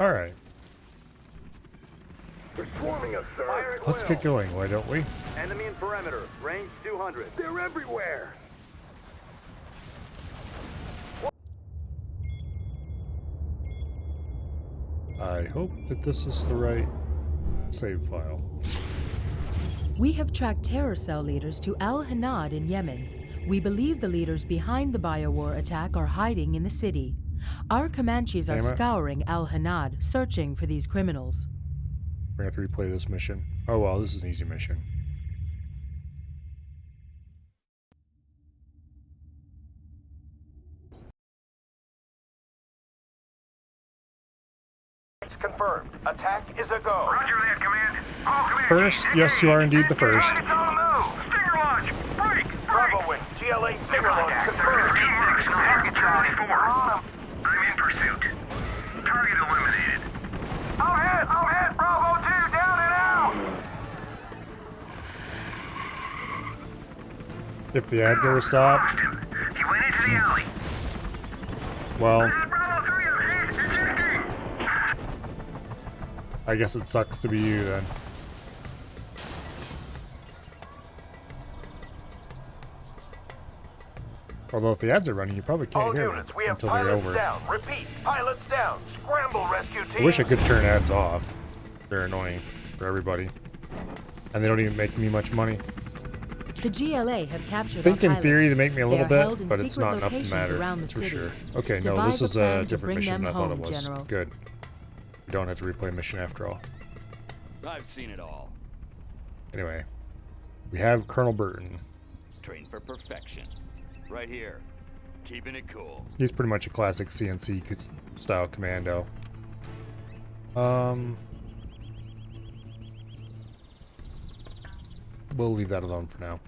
Alright. They're swarming us, sir. Let's get going, why don't we? Enemy in perimeter. Range 200. They're everywhere. I hope that this is the right save file. We have tracked terror cell leaders to Al Hanad in Yemen. We believe the leaders behind the biowar attack are hiding in the city. Our Comanches are scouring Al Hanad, searching for these criminals. We're gonna have to replay this mission. Oh well, this is an easy mission. Confirmed. Attack is a go. Roger that, Command. All Command. First, yes, you are indeed the first. It's on the move. Stinger launch. Break. Bravo wing. GLA stinger launch confirmed. Target Charlie 4. I'm in pursuit. Target eliminated. I'll hit. Bravo 2 down and out. If the ads are stopped, He went into the alley. well, Bravo 3 is ejecting. I guess it sucks to be you then. Although if the ads are running, you probably can't All hear units, them we have until they're pilots over. down. Repeat, pilots down. Scramble, rescue team. I wish I could turn ads off. They're annoying for everybody. And they don't even make me much money. The GLA have captured I think our in theory pilots. they make me a They little are bit, held in but it's secret not enough to locations matter, around the that's for city. sure. Okay, no, Devise this a is plan a to different bring mission them than I thought it home, was. General. Good. We don't have to replay a mission after all. I've seen it all. Anyway, we have Colonel Burton. Trained for perfection. Right here. Keeping it cool. He's pretty much a classic CNC style commando. We'll leave that alone for now.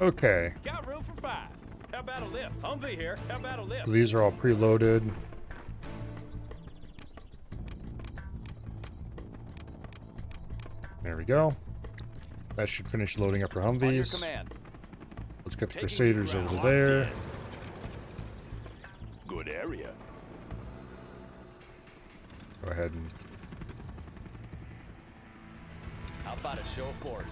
Okay, Got room for 5. How about a lift? Humvee here. How about a lift? so these are all preloaded. There we go. That should finish loading up our On your Humvees. command. Let's get the Taking Crusaders ground. over there. Good area. Go ahead and How about a show of force?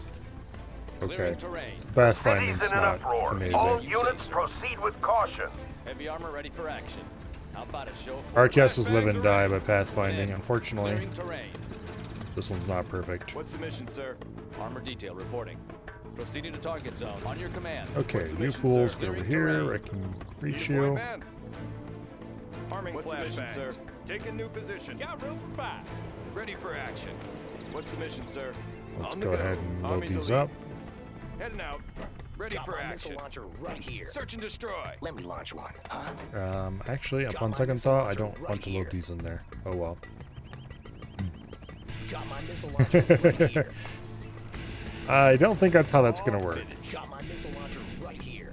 okay. Clearing terrain. Pathfinding's City's in an not uproar. All amazing. units proceed with caution. Heavy armor ready for action. How about a show of force? RTS is live and die by pathfinding. Unfortunately, Clearing terrain. this one's not perfect. What's the mission, sir? Armor detail reporting. Proceeding to target zone. On your command. Okay, What's the you mission, fools, sir? get over Clearing here. terrain. I can reach you. Arming What's the mission, sir? Taking new position. Got room for 5. Ready for action. What's the mission, sir? Let's On go the go. ahead and load Army's these elite. up. Heading out. Ready for action. Launcher right here. Search and destroy. Let me launch one, huh? Actually, upon second thought, I don't want to load these in there. Oh well. Got my missile launcher right here. I don't think that's how that's gonna work. Got my missile launcher right here.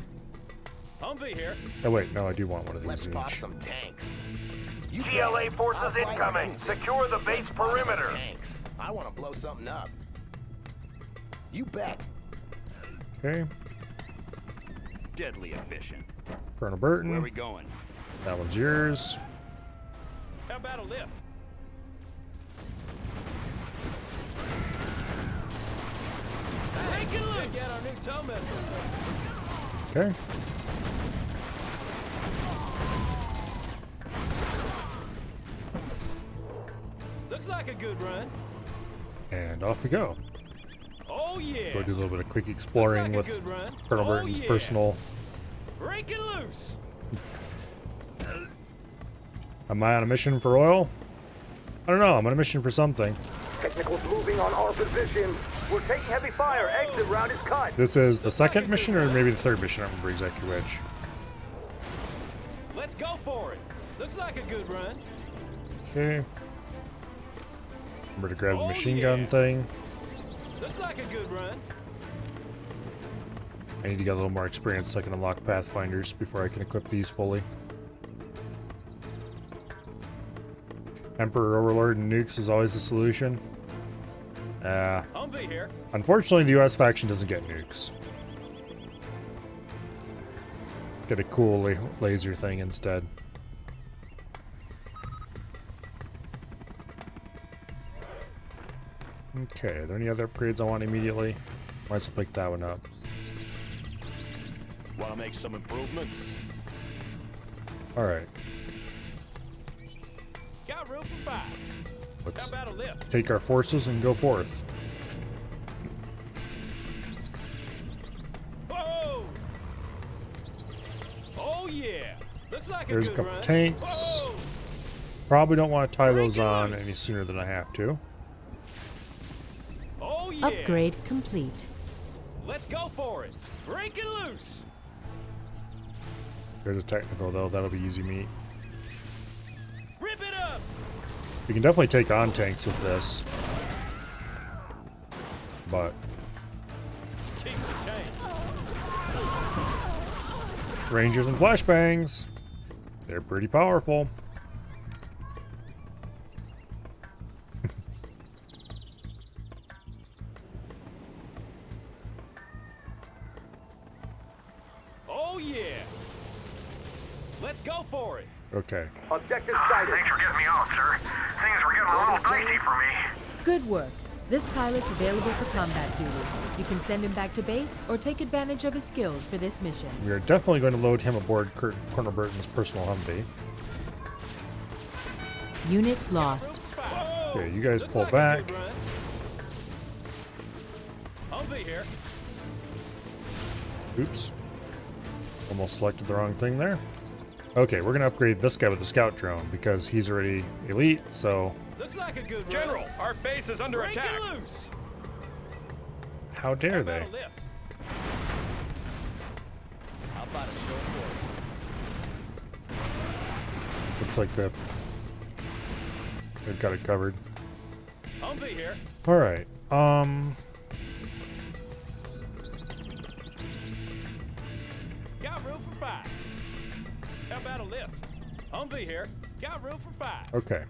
Humvee here. Oh wait, no, I do want one of Let's these spot each. some tanks. GLA forces incoming. Secure the base perimeter. Tanks. I want to blow something up. You bet. Okay, Deadly efficient. Colonel Where are we Burton. going? That one's yours. How about a lift? Take it loose. Get our new tow missile. Okay. Looks like a good run. And off we go. Oh yeah. Go do a little bit of quick exploring Looks with like a good run. Colonel Oh, Burton's yeah. personal. Break it loose. Am I on a mission for oil? I don't know. I'm on a mission for something. Technicals moving on our position. We're taking heavy fire. Exit route is cut. This is the second mission, or maybe the third mission. I don't remember exactly which. Let's go for it. Looks like a good run. Okay. Remember to grab the Oh, machine yeah. gun thing. Looks like a good run. I need to get a little more experience so I can unlock Pathfinders before I can equip these fully. Emperor, Overlord, and nukes is always the solution. Humvee here. Unfortunately, the US faction doesn't get nukes. Get a cool laser thing instead. Okay, are there any other upgrades I want immediately? Might as well pick that one up. Want to make some improvements? Alright, Got room for 5. How let's about a lift? take our forces and go forth. Whoa! Oh yeah! Looks like There's a good couple run. tanks. Whoa! Probably don't want to tie those Break it on loose. any sooner than I have to. Oh yeah! Upgrade complete. Let's go for it. Break it loose. There's a technical though, that'll be easy meat. Rip it up. We can definitely take on tanks with this. But Keep the change. Rangers and flashbangs, they're pretty powerful. Oh yeah! Let's go for it. Okay, Objective sighted. Thanks for getting me off, sir. Things were getting a little dicey for me. Good work. This pilot's available for combat duty. You can send him back to base or take advantage of his skills for this mission. we are definitely going to load him aboard Colonel Burton's personal Humvee. Unit lost. Whoa! Okay, you guys Looks pull like a back. good run. Humvee here. Oops. Almost selected the wrong thing there. Okay, we're going to upgrade this guy with the scout drone because he's already elite, so Looks like a good run. General, our base is under Break attack. it loose. how dare How they? about a lift? How about a show forward? Looks like they've got it covered. Humvee here. Alright, Got room for 5. How about a lift? Humvee here. Got room for 5. okay.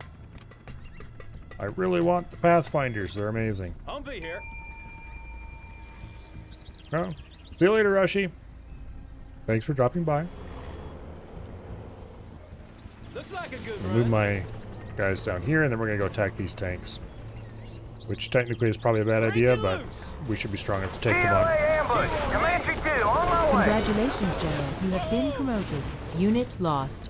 I really want the Pathfinders, they're amazing. Humvee here. Oh, see you later, Rushy. Thanks for dropping by. Looks like a good Move run. my guys down here, and then we're gonna go attack these tanks. Which technically is probably a bad idea, but we should be strong enough to take them PLA on. ambush. Comanche 2 on my way. Congratulations, General. You have been promoted. Unit lost.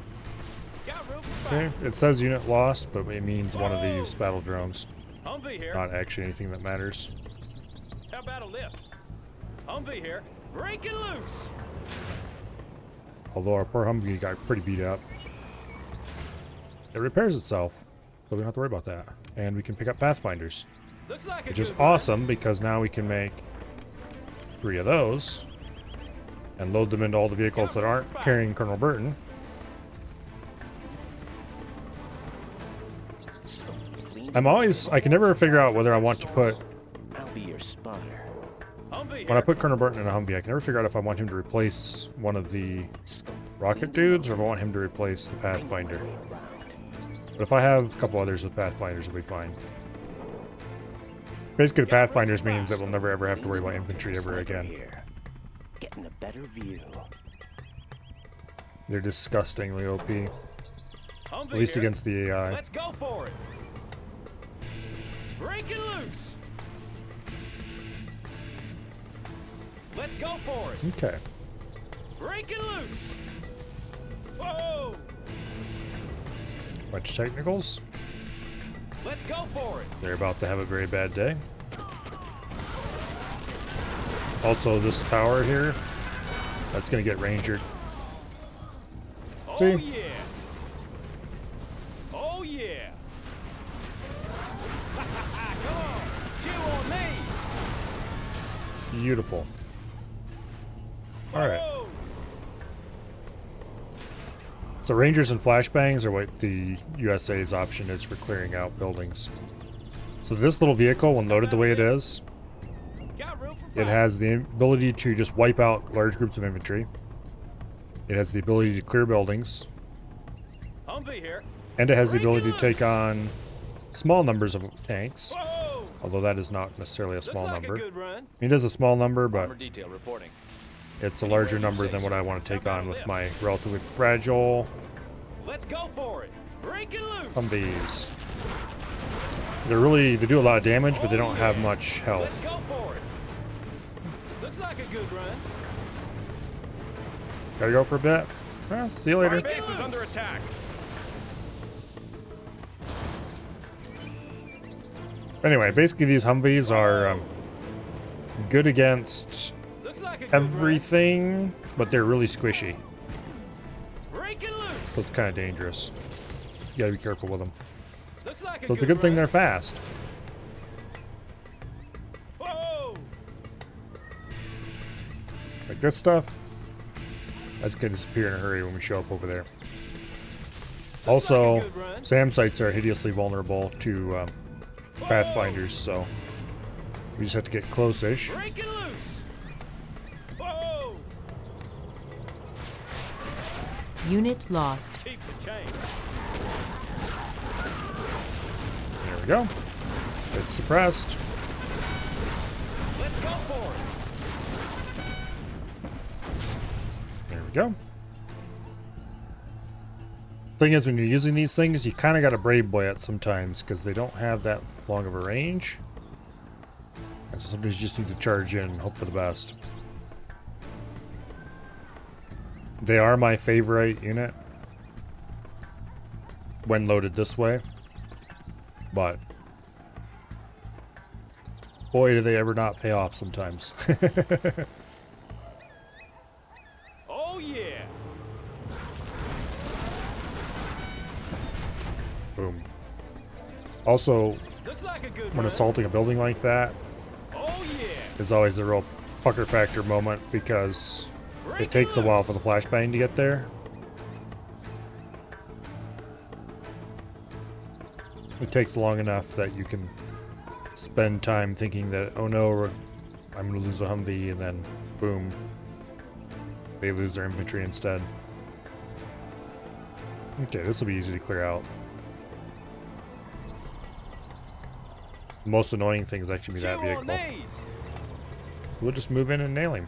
Got room for 5. Okay, it says unit lost, but it means one of these battle drones. Humvee here. Not actually anything that matters. How about a lift? Humvee here. Break it loose. Although our poor Humvee got pretty beat up. It repairs itself, so we don't have to worry about that. And we can pick up Pathfinders, Looks like a which is good run. awesome because now we can make 3 of those and load them into all the vehicles that aren't carrying Colonel Burton. I can never figure out whether I want to put, I'll be your spotter. Humvee when I here. put Colonel Burton in a Humvee, I can never figure out if I want him to replace one of the rocket dudes or if I want him to replace the Pathfinder. But if I have a couple others with Pathfinders, it'll be fine. Basically, the Pathfinders means that we'll never ever have to worry about infantry ever again. Here. Getting a better view. They're disgustingly OP, Humvee at least here. against the AI. Let's go for it. Break it loose. Let's go for it. Okay. Break it loose. Whoa! Bunch of technicals. Let's go for it. They're about to have a very bad day. Also, this tower here, that's going to get rangered. Oh See? yeah. Oh yeah. Come on. Chew on me. Beautiful. All right. Whoa. So Rangers and flashbangs are what the USA's option is for clearing out buildings. So this little vehicle, when loaded the way it is, Got room for it 5. has the ability to just wipe out large groups of infantry. It has the ability to clear buildings. Humvee here. And it has the Break it ability to loose. take on small numbers of tanks. Whoa! Although that is not necessarily a Looks small like number. a good run. It is a small number, but Armor detail reporting. it's a larger number than what I want to take on with my relatively fragile Let's go for it. Break it loose. Humvees. They do a lot of damage, but they don't have much Let's health. go for it. Looks like a good run. Gotta go for a bit. Well, see you later. Our base is under attack. Anyway, basically these Humvees are good against Looks like a good everything, but they're really squishy. run. Breaking loose. So it's kind of dangerous. You gotta be careful with them. Looks like So it's a good thing run. they're fast. Whoa! Like this stuff, that's gonna disappear in a hurry when we show up over there. Also, good run. SAM sites are hideously vulnerable to Pathfinders, so we just have to get close-ish. Breaking loose. Whoa! Unit lost. Keep the change. There we go. It's suppressed. Let's go for it. There we go. Thing is, when you're using these things, you kind of got to Brave Boy it sometimes because they don't have that long of a range. And so sometimes you just need to charge in and hope for the best. They are my favorite unit when loaded this way, but boy, do they ever not pay off sometimes. Oh yeah. Boom. Also, Looks like a good when run. assaulting a building like that, Oh yeah. is always a real pucker factor moment because it takes a while for the flashbang to get there. It takes long enough that you can spend time thinking that, oh no, I'm going to lose a Humvee, and then boom, they lose their infantry instead. Okay, this will be easy to clear out. The most annoying thing is actually be that Chew on vehicle. these. We'll just move in and nail him.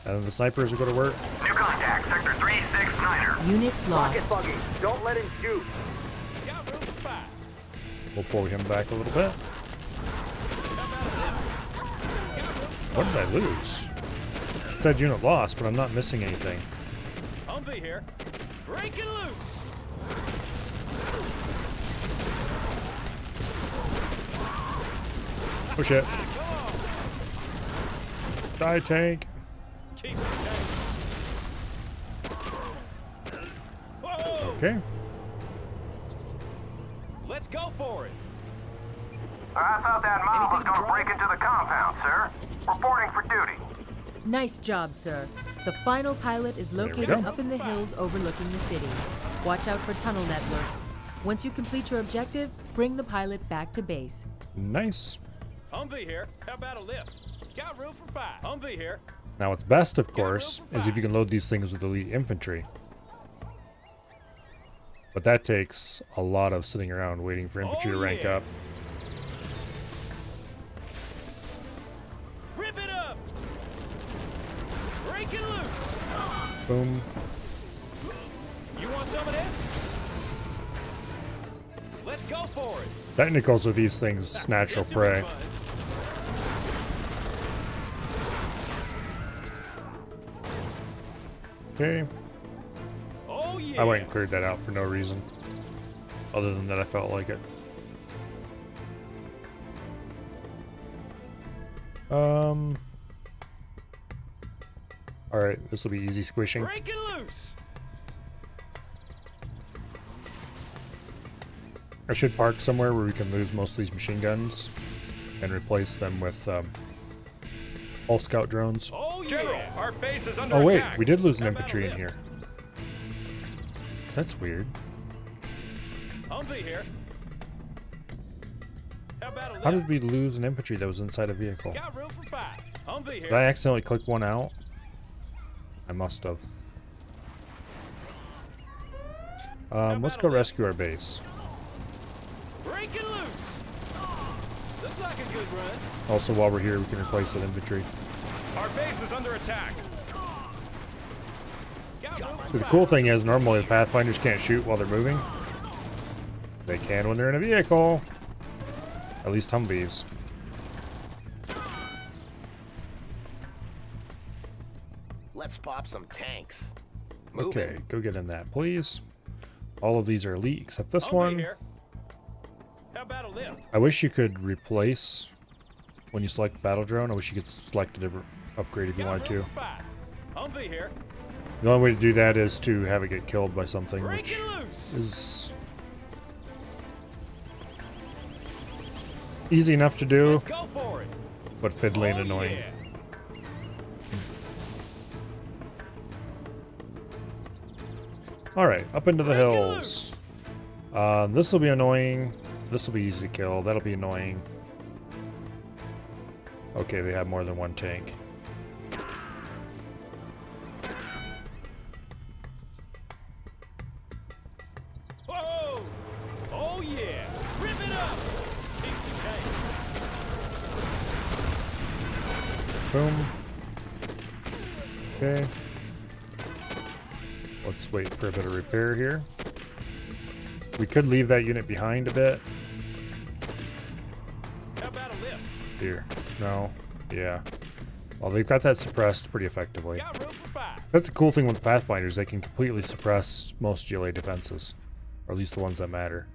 And then the snipers will go to work. New contact, Sector 369er. Unit Rocket lost. buggy. Don't let him shoot. Got room for five. We'll pull him back a little bit. What did I lose? It said unit lost, but I'm not missing anything. Humvee here. Breaking loose. Oh shit. Come on. Die tank. Keep the change. Whoa! Okay. Let's go for it. I thought that mob was gonna break into the compound, sir. Reporting for duty. Nice job, sir. The final pilot is we located go. up in the hills overlooking the city. Watch out for tunnel networks. Once you complete your objective, bring the pilot back to base. Nice. Humvee here. How about a lift? Got room for five. Humvee here. Now what's best, of course, is if you can load these things with elite infantry. But that takes a lot of sitting around waiting for infantry to rank yeah. up. Rip it up. Break it loose. Boom. You want some of this? Let's go for it. Technicals are these things' natural This should be prey. fun. Okay. Oh yeah. I went and cleared that out for no reason. Other than that I felt like it. Alright, this will be easy squishing. Break it loose. I should park somewhere where we can lose most of these machine guns and replace them with all scout drones. Oh yeah. General, our base is under Oh wait, attack. we did lose an How about infantry a in lift? here. That's weird. Humvee here. How about a lift? How did we lose an infantry that was inside a vehicle? Got room for five. Humvee here. Did I accidentally click one out? I must have. Let's go rescue our base. Break it loose. Looks like a good run. Also, while we're here, we can replace that infantry. Our base is under attack. Got room So for the five. cool thing is, normally the Pathfinders can't shoot while they're moving. They can when they're in a vehicle. At least Humvees. Let's pop some tanks. Moving. Okay, go get in that, please. All of these are elite except this Humvee one. here. How about a lift? I wish you could replace when you select battle drone. I wish you could select a different upgrade if you wanted to. Humvee here. The only way to do that is to have it get killed by something, Break which it loose. is easy enough to do, Let's go for it. but fiddly and Oh, annoying. yeah. All right, up into the Break it hills. This will be annoying. This will be easy to kill. That'll be annoying. Okay, they have more than one tank. Whoa! Oh yeah! Rip it up! Piece of cake. Boom. Okay. Let's wait for a bit of repair here. We could leave that unit behind a bit. How about a lift? Here. No. Yeah. Well, they've got that suppressed pretty effectively. Got room for 5. That's the cool thing with Pathfinders. They can completely suppress most GLA defenses. Or at least the ones that matter.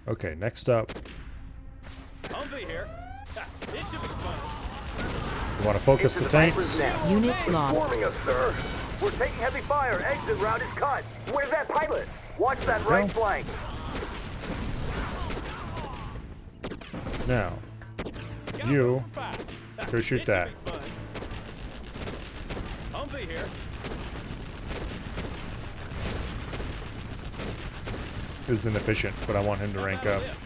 Okay, next up. Humvee here. Ha, this should be fun. We want to focus the tanks. Unit lost. Forming us, sir. We're taking heavy fire. Exit route is cut. Where's that pilot? Watch that right flank. Now, Got you room for 5. Ha, go shoot this that. should be fun. Humvee here. is inefficient, but I want him to How rank about a up. lift?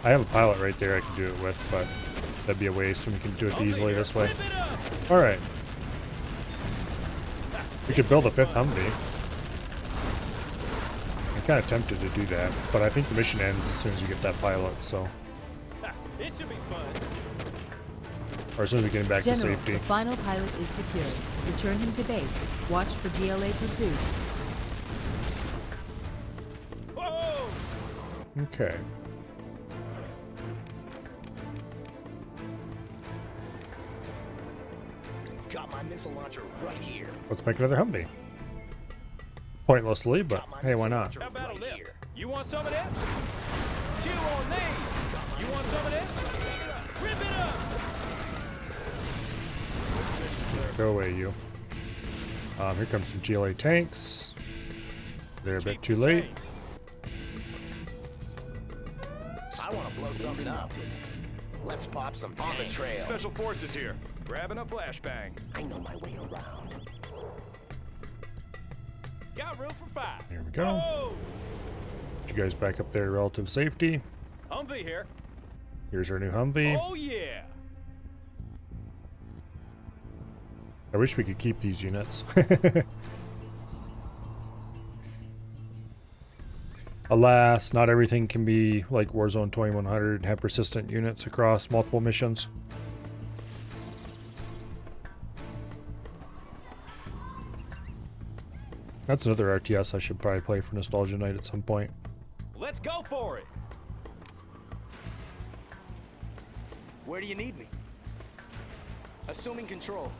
I have a pilot right there I can do it with, but that'd be a waste when we can do it Humvee easily here. this way. Rip it up. Alright. Ha, We could build a 5th Humvee. I'm kind of tempted to do that, but I think the mission ends as soon as you get that pilot, so... ha, this should be fun. Or as soon as we get him back to General, safety. the final pilot is secured. Return him to base. Watch for GLA pursuit. Whoa! Okay. Got my missile launcher right here. Let's make another Humvee. Pointlessly, but Got my hey, why missile not? launcher How about a right lift? here. You want some of this? Chew on these. You want some of this? Rip it up. Go away, you. Here comes some GLA tanks. They're a bit Keep too the late. change. I want to blow something up. Let's pop some tanks. On the trail. Special forces here. Grabbing a flashbang. I know my way around. Got room for 5. Here we go. Whoa! Get you guys back up there to relative safety. Humvee here. Here's our new Humvee. Oh yeah! I wish we could keep these units. Alas, not everything can be like Warzone 2100 and have persistent units across multiple missions. That's another RTS I should probably play for Nostalgia Night at some point. Let's go for it. Where do you need me? Assuming control.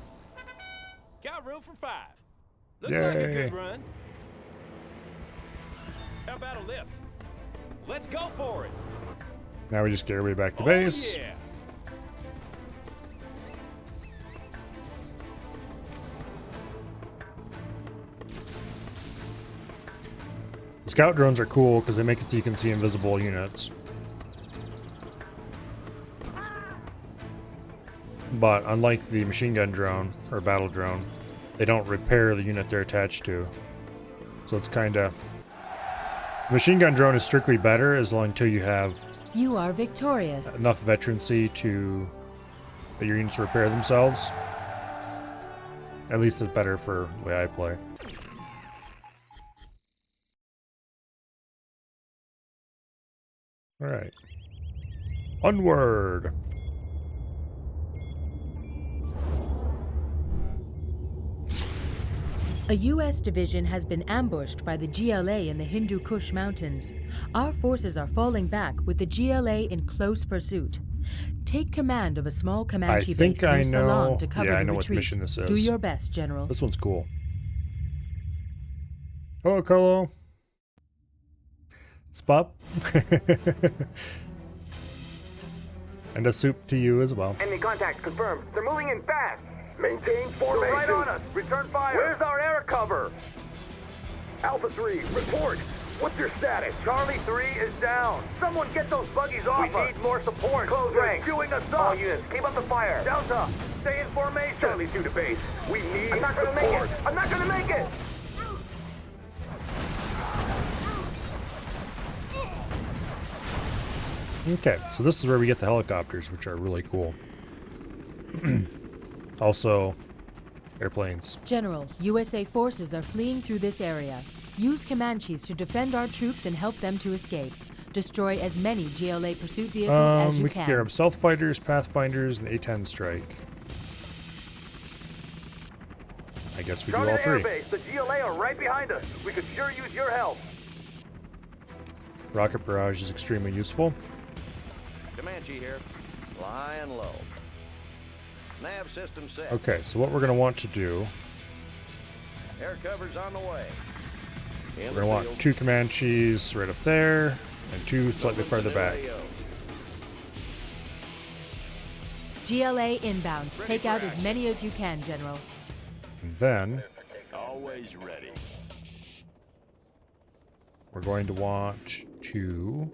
Got room for 5. Looks like a Yay. good run. How about a lift? Let's go for it. Now we just get everybody back to Oh base. yeah! Scout drones are cool because they make it so you can see invisible units. But unlike the machine gun drone or battle drone, they don't repair the unit they're attached to. So it's kind of... Machine gun drone is strictly better as long as you have You are victorious. enough veterancy to that your units repair themselves. At least it's better for the way I play. Alright. Onward! A U.S. division has been ambushed by the GLA in the Hindu Kush Mountains. Our forces are falling back with the GLA in close pursuit. Take command of a small Comanche base near Ceylon to cover the know retreat. what mission this is. Do your best, General. This one's cool. Hello, Carlo. Spop. And a soup to you as well. Enemy contact confirmed. They're moving in fast. Maintain formation. They're right on us. Return fire. Where's our air cover? Alpha 3, report. What's your status? Charlie 3 is down. Someone get those buggies off us. We need more support. Close ranks. Chewing us up. All units, keep up the fire. Delta, stay in formation. Charlie 2 to base. We need I'm not gonna make it. I'm not gonna make it. Okay, so this is where we get the helicopters, which are really cool. Also, airplanes. General, USA forces are fleeing through this area. Use Comanches to defend our troops and help them to escape. Destroy as many GLA pursuit vehicles as you we can. can get stealth fighters, pathfinders, and A-10 strike. I guess we do all three. Airbase. The GLA are right behind us. We could sure use your help. Rocket barrage is extremely useful. Comanche here. Flying low. Nav system set. Okay, so what we're going to want to do, Air cover's on the way. we're going to want 2 Comanches right up there, and 2 slightly farther back. GLA inbound. Take out as many as you can, General. And then Always ready. we're going to want to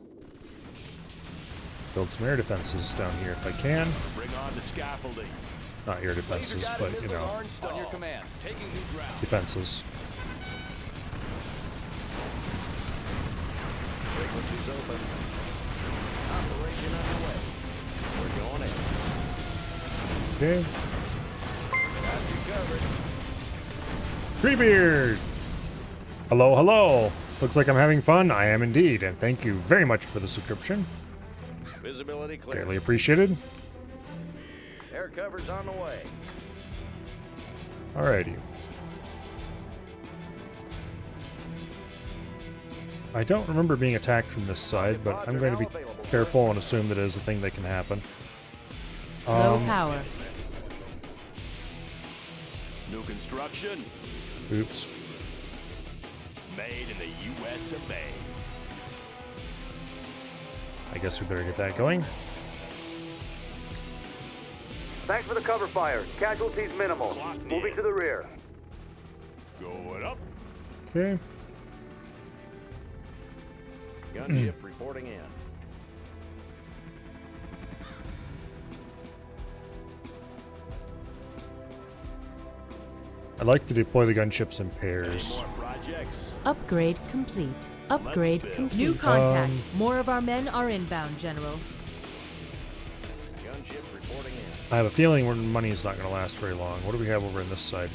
build some air defenses down here if I can. Bring on the scaffolding. Not air defenses, but, you know, On your command, taking new ground. defenses. Frequencies open. Operation underway. We're going in. Okay. Got you covered. Treebeard! Hello, hello! Looks like I'm having fun. I am indeed, and thank you very much for the subscription. Visibility clear. Greatly appreciated. Air cover's on the way. Alrighty. I don't remember being attacked from this side, but I'm going to be careful and assume that it is a thing that can happen. Low power. New construction. Oops. Made in the U.S. of A. I guess we better get that going. Thanks for the cover fire. Casualties minimal. Clock near. Moving to the rear. Going up. Okay. Gunship reporting in. I'd like to deploy the gunships in pairs. More projects. Upgrade complete. Upgrade build. complete. New contact. More of our men are inbound, General. Gunship reporting in. I have a feeling money is not going to last very long. What do we have over on this side?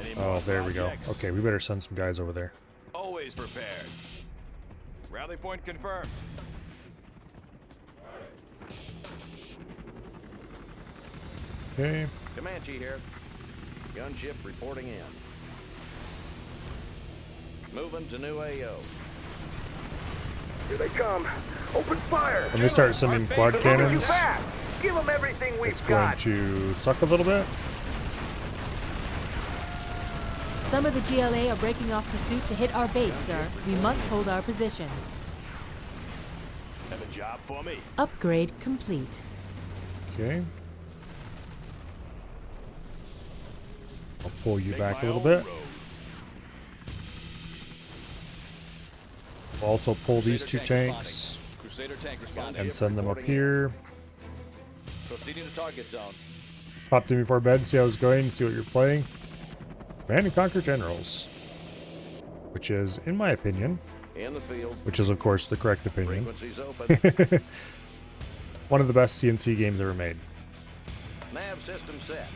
Any more Oh, there we go. projects? Okay, we better send some guys over there. Always prepared. Rally point confirmed. Okay. Comanche here. Gunship reporting in. Moving to new AO. Here they come. Open fire. When they start sending quad They're moving too cannons, fast. Give them everything we've it's going got. to suck a little bit. Some of the GLA are breaking off pursuit to hit our base, sir. We must hold our position. Have a job for me. Upgrade complete. Okay. I'll pull you Make back a my little own bit. road. We'll also pull these 2 Crusader tank tanks Crusader tank responding. and send them up here. Proceeding to target zone. Popped in before bed, see how it's going, see what you're playing. Command and Conquer Generals. Which is, in my opinion, In the field. which is of course the correct opinion, Frequencies open. one of the best CNC games ever made. Nav system set.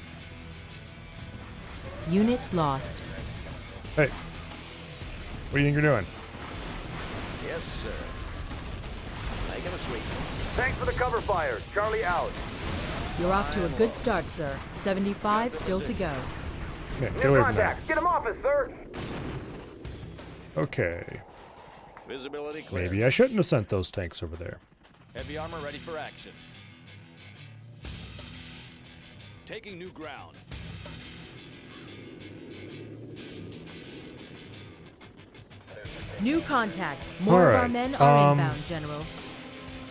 Unit lost. Hey, what do you think you're doing? Yes, sir. Making a sweep. Thanks for the cover fire. Charlie out. You're off to a good start, sir. 75 still to go. Yeah, get New away from there. contact. Get him off us, sir. Okay. Visibility clear. Maybe I shouldn't have sent those tanks over there. Heavy armor ready for action. Taking new ground. New contact. More of our Alright, men are inbound, General.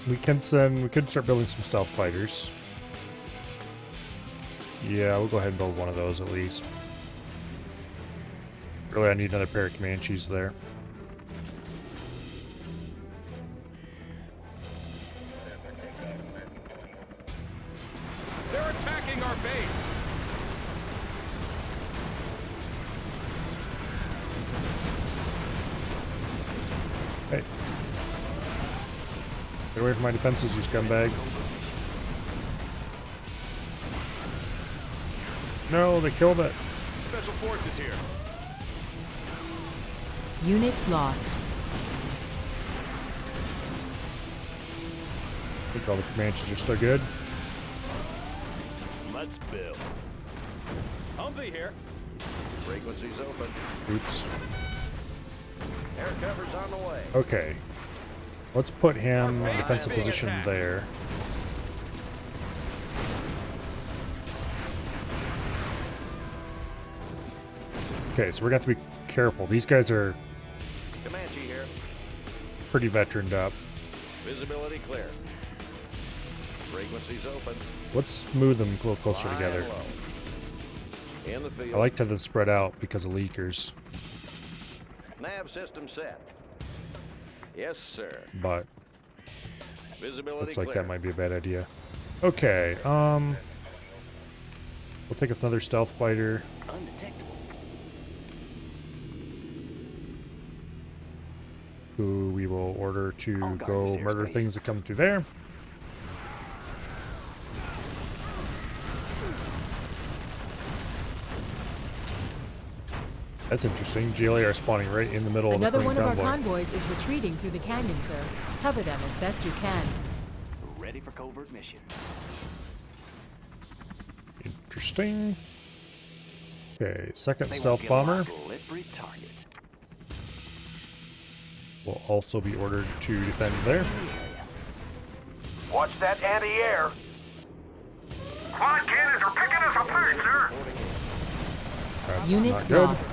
We could start building some stealth fighters. Yeah, we'll go ahead and build one of those at least. Really, I need another pair of Comanches there. They're attacking our base. Hey. Get away from my defenses, you scumbag. No, they killed it. Special forces here. Unit lost. I think all the Comanches are still good. Let's build. Humvee here. Frequencies open. Oops. Air cover's on the way. Okay. Let's put him in defensive position there. Okay, so we're gonna have to be careful. These guys are Comanche here. pretty veteraned up. Visibility clear. Frequencies open. Let's move them a little closer Fly together. low. In the field. I like to have them spread out because of leakers, Nav system set. Yes, sir. but Visibility looks like clear. that might be a bad idea. Okay, we'll take us another stealth fighter. Undetectable. Who we will order to All guard go this murder airspace. things that come through there. That's interesting. GLA are spawning right in the middle Another of the one front of our convoy. convoys is retreating through the canyon, sir. Cover them as best you can. Ready for covert mission. Interesting. Okay, second They stealth won't be a bomber slippery target. will also be ordered to defend there. Watch that anti-air. Quad cannons are picking us apart, sir. That's Unit not good. lost.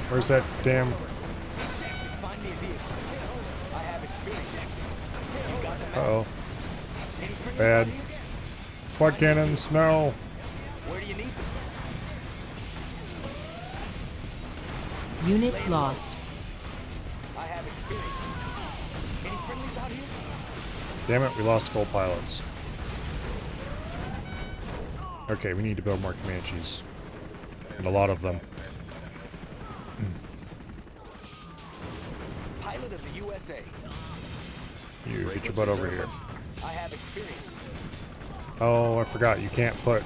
Where's that damn... Find me a vehicle. I have experience. You got the Uh-oh. Bad. Quad cannons, no. Where do you need them? Unit lost. I have experience. Any friendlies out here? Damn it, we lost gold pilots. Okay, we need to build more Comanches. And a lot of them. Pilot of the USA. You, get your butt over here. I have experience. Oh, I forgot, you can't put...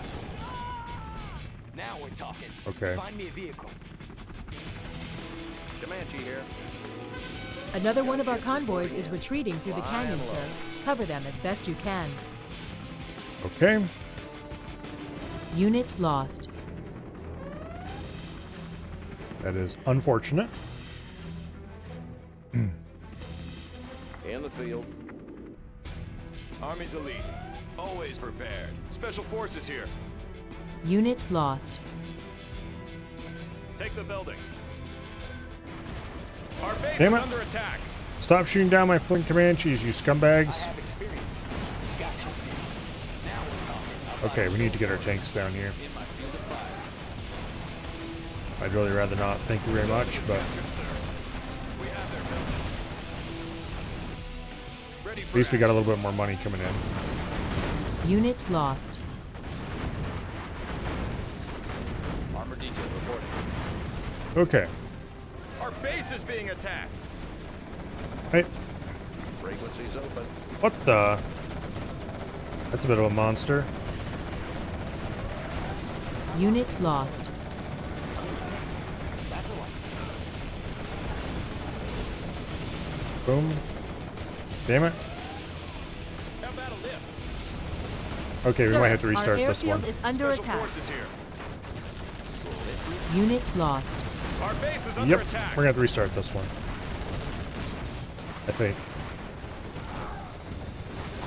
Now we're talking. Okay. Find me a vehicle. Comanche here. Another one of our convoys is retreating through the canyon, sir. Cover them as best you can. Okay. Unit lost. That is unfortunate. In the field. Army's elite. Always prepared. Special forces here. Unit lost. Take the building. Our base Damn is it. under attack. Stop shooting down my Flint Comanches, you I scumbags. have experience. Gotcha. Now we're talking. Okay, we need to get our tanks down here. In my field of fire. I'd really rather not, thank you very much, but We have their building. Ready at for least we got a action. little bit more money coming in. Unit lost. Armor detail reporting. Okay. Our base is being attacked. Hey, Frequencies open. what the? That's a bit of a monster. Unit lost. That's a lot. Boom. Damn it. How about a lift? Okay, we Sir, might have to our restart this airfield one. is under Special attack. forces here. Unit lost. Our base is under Yep, attack. we're gonna have to restart this one. I think.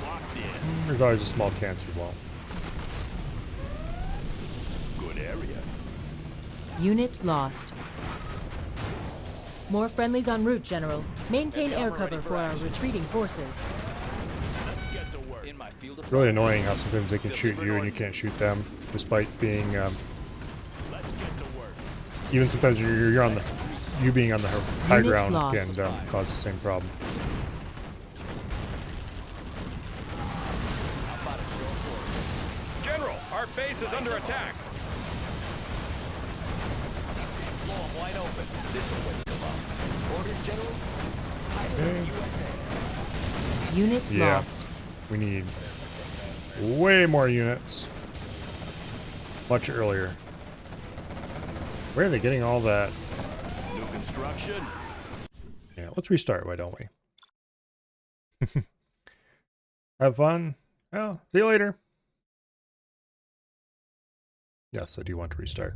Locked in. There's always a small chance we won't. Good area. Unit lost. More friendlies en route, General. Maintain air cover for our retreating forces. Let's get to work. In my field of Really annoying how sometimes they can shoot you and you can't shoot them, despite being Let's get to work. even sometimes you're on the you being on the high Unit ground lost. can cause the same problem. General, our base is under attack. Blow 'em wide open. This'll wake them up. Orders, General? Okay. Unit Yeah. lost. We need way more units. Much earlier. Where are they getting all that? New construction. Yeah, let's restart, why don't we? Have fun. Oh, see you later. Yes, I do want to restart.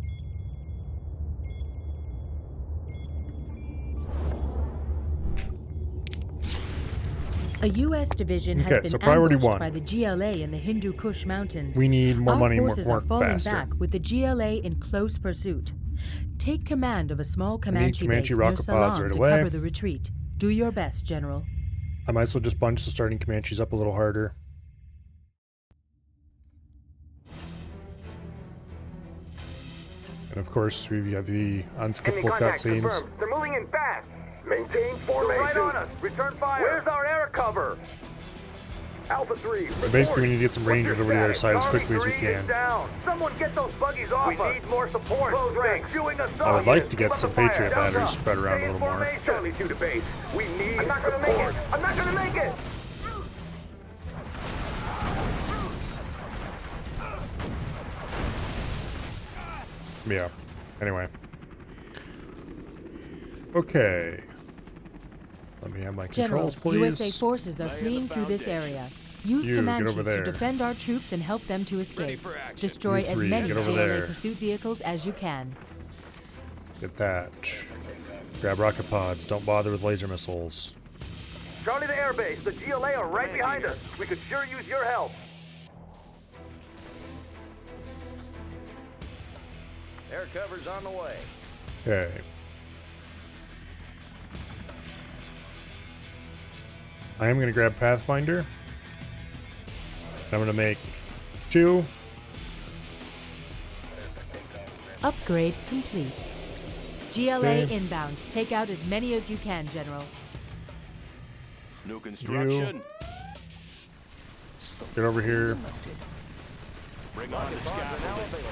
A U.S. division Okay, has been so priority ambushed one. by the GLA in the Hindu Kush Mountains. We need more Our money, more, forces are falling faster. back with the GLA in close pursuit. Take command of a small Comanche Comanche base near rocket Ceylon pods right to away. cover the retreat. Do your best, General. I might as well just bunch the starting Comanches up a little harder. And of course, we have the Enemy unskippable contact cutscenes. confirmed. They're moving in fast. Maintain formation. Right on us. Return fire. Where's our air cover? Alpha 3. But basically, we need to get some rangers over the other side as Charlie quickly as we 3 can. is down. Someone get those buggies off us. We need more support. Close ranks. Chewing us I would off. like to get Keep up some the fire. Patriot Down batteries top. spread around Stay a in little more. formation. Charlie 2 to base. We need I'm not gonna make it. I'm not gonna make it. Yeah. Anyway. Okay. Let me have my General, controls, please. USA forces are fleeing through this area. Use You, get over Comanches to there. defend our troops and help them to escape. for action. Destroy You as three, many get over JLA there. pursuit vehicles as you can. Get that. Grab rocket pods. Don't bother with laser missiles. Charlie to air base. The GLA are right behind us. We could sure use your help. Air cover's on the way. Okay. I am going to grab Pathfinder. I'm going to make 2. Upgrade complete. GLA Okay. inbound. Take out as many as you can, General. New construction. Get over here. Bring on the scaffolding.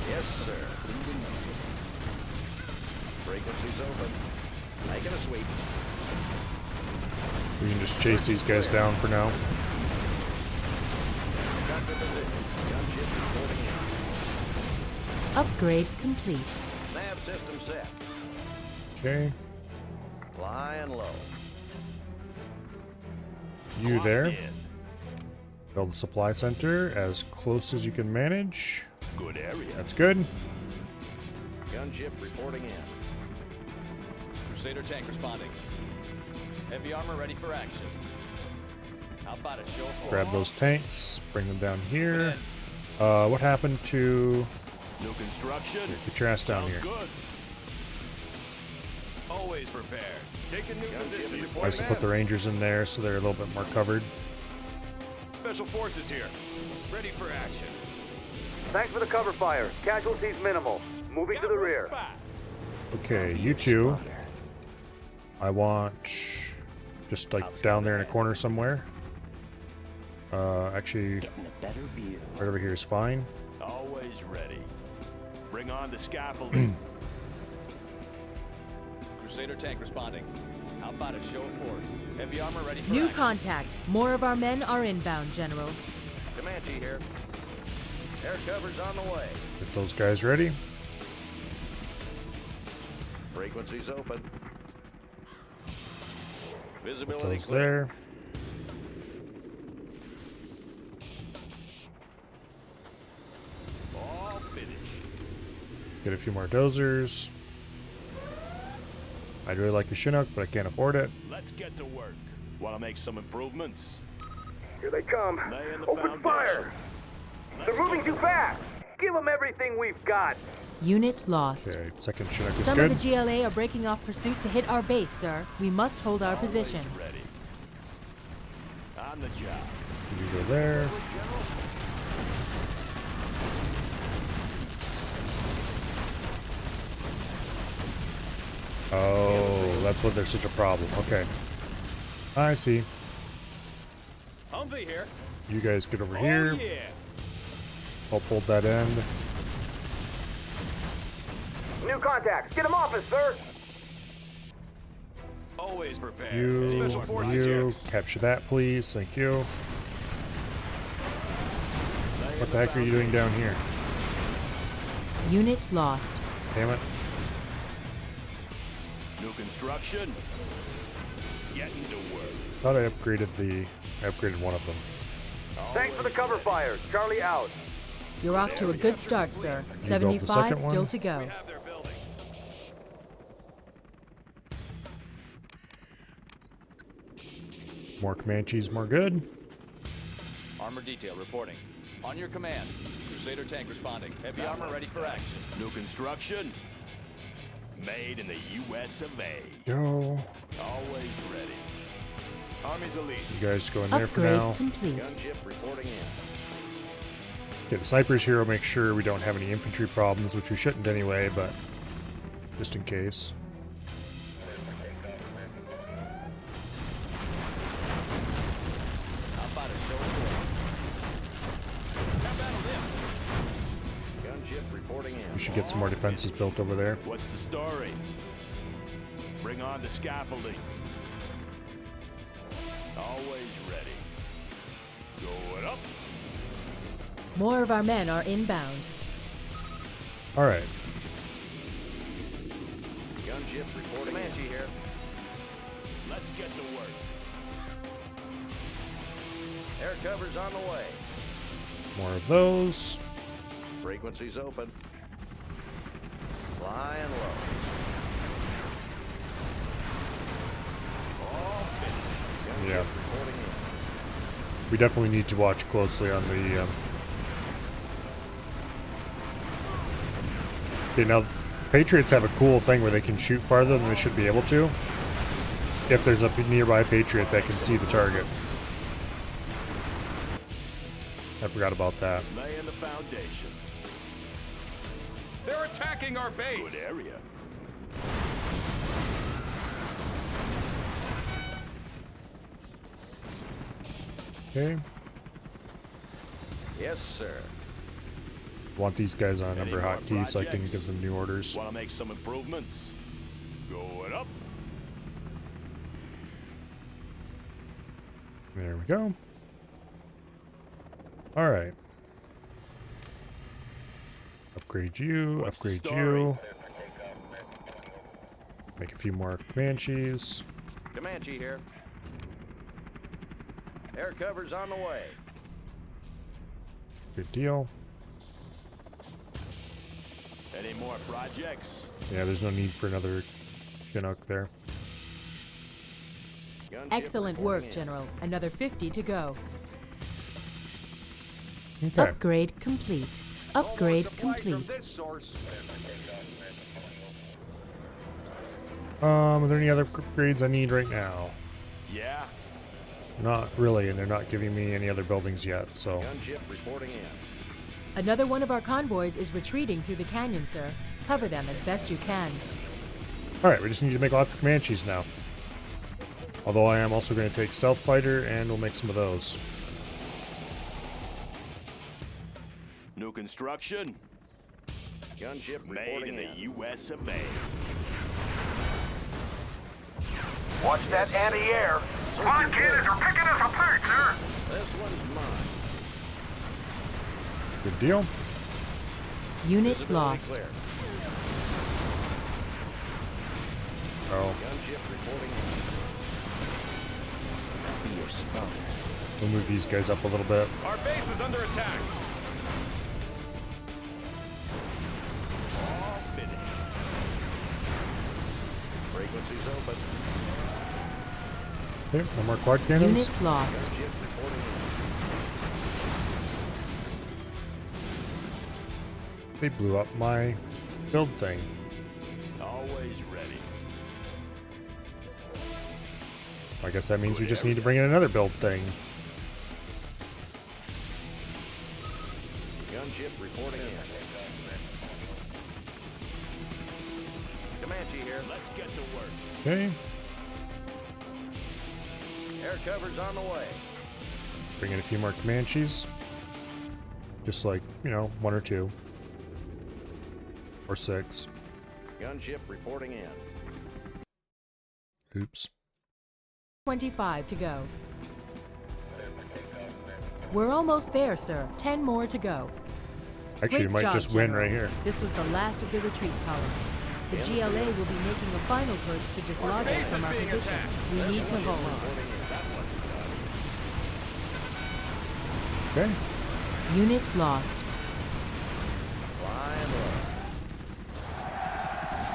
Yes, sir. Frequency's open. Making a sweep. We can just chase these guys down for now. Got the position. Gunship reporting in. Upgrade complete. Nav system set. Okay. Flying low. You there. Locked in. Build a supply center as close as you can manage. Good area. That's good. Gunship reporting in. Crusader tank responding. Heavy armor ready for action. How about a show of force? Grab those tanks. Bring them down here. What happened to... New construction. Get your ass down Sounds here. good. Always prepared. Take a new position. Nice to put the Rangers in there so they're a little bit more covered. Special forces here. Ready for action. Thanks for the cover fire. Casualties minimal. Moving to the rear. Okay, you two. I want just like down there in a corner somewhere. Actually, right over here is fine. Always ready. Bring on the scaffolding. Crusader tank responding. How about a show of force? Heavy armor ready for New action. contact. More of our men are inbound, General. Comanche here. Air cover's on the way. Get those guys ready. Frequency's open. Put Visibility those clear. there. Get a few more dozers. I'd really like a Chinook, but I can't afford it. Let's get to work. Want to make some improvements? Here they come. Lay in the Open foundation. fire. They're moving too fast. Give them everything we've got. Unit lost. Okay, second Chinook is Some good. of the GLA are breaking off pursuit to hit our base, sir. We must hold our position. Ready. On the job. You go there. Oh, that's why there's such a problem. Okay. I see. Humvee here. You guys get over Oh, here. yeah. I'll hold that end. New contacts. Get them off us, sir. Always prepared. You, Special forces you, here. capture that, please. Thank you. What the heck are you doing down here? Unit lost. Damn it. New construction. Getting to work. Thought I upgraded one of them. Thanks for the cover fire. Charlie out. You're off to a good start, sir. built the 75 second still one? to go. We have their building. More Comanches, more good. Armor detail reporting. On your command. Crusader tank responding. Heavy armor ready for action. New construction. Made in the U.S. of A. Go. Always ready. Army's elite. You guys go in there for Upgrade now. complete. Gunship reporting in. Get the snipers here. We'll make sure we don't have any infantry problems, which we shouldn't anyway, but just in case. How about a show of force? How about a lift? Gunship reporting in. We should get some more defenses built over there. What's the story? Bring on the scaffolding. Always ready. Going up. More of our men are inbound. All right. Gunship reporting Comanche here. Let's get to work. Air cover's on the way. More of those. Frequency's open. Flying low. Yeah. We definitely need to watch closely on the. Okay, now Patriots have a cool thing where they can shoot farther than they should be able to. If there's a nearby Patriot that can see the target. I forgot about that. Laying the foundation. They're attacking our base. Good area. Okay. Yes, sir. Want these guys on a number Any more hotkey so I can projects? give them new orders. Want to make some improvements? Going up. There we go. All right. Upgrade you. What's the Upgrade story? you. Make a few more Comanches. Comanche here. Air cover's on the way. Good deal. Any more projects? Yeah, there's no need for another Chinook there. Gunship Excellent reporting work, in. General. Another 50 to go. Okay. Upgrade complete. Upgrade complete. Are there any other upgrades I need right now? Yeah. Not really, and they're not giving me any other buildings yet, so. Gunship reporting in. Another one of our convoys is retreating through the canyon, sir. Cover them as best you can. Alright, we just need to make lots of Comanches now. Although I am also going to take Stealth Fighter, and we'll make some of those. New construction. Gunship Made reporting in the in. U.S. of A. Watch that anti-air. Squad cannons are picking us apart, sir. This one's mine. Good deal. Unit Visibility lost. clear. Oh, Gunship reporting in. Be your spotter. we'll move these guys up a little bit. Our base is under attack. Frequencies open. Okay, no more quad cannons. Unit lost. Ship reporting in. They blew up my build thing. Always ready. I guess that means we just need to bring in another build thing. Gunship reporting in. Comanche here. Let's get to work. Okay, Air cover's on the way. bring in a few more Comanches. Just like, you know, 1 or 2. Or 6. Gunship reporting in. Oops. 25 to go. We're almost there, sir. 10 more to go. Actually, Great you might job, just win General. right here. This was the last of the retreat column. The GLA will be making a final push to dislodge us from our position. We need to hold. Okay. Unit lost. Flying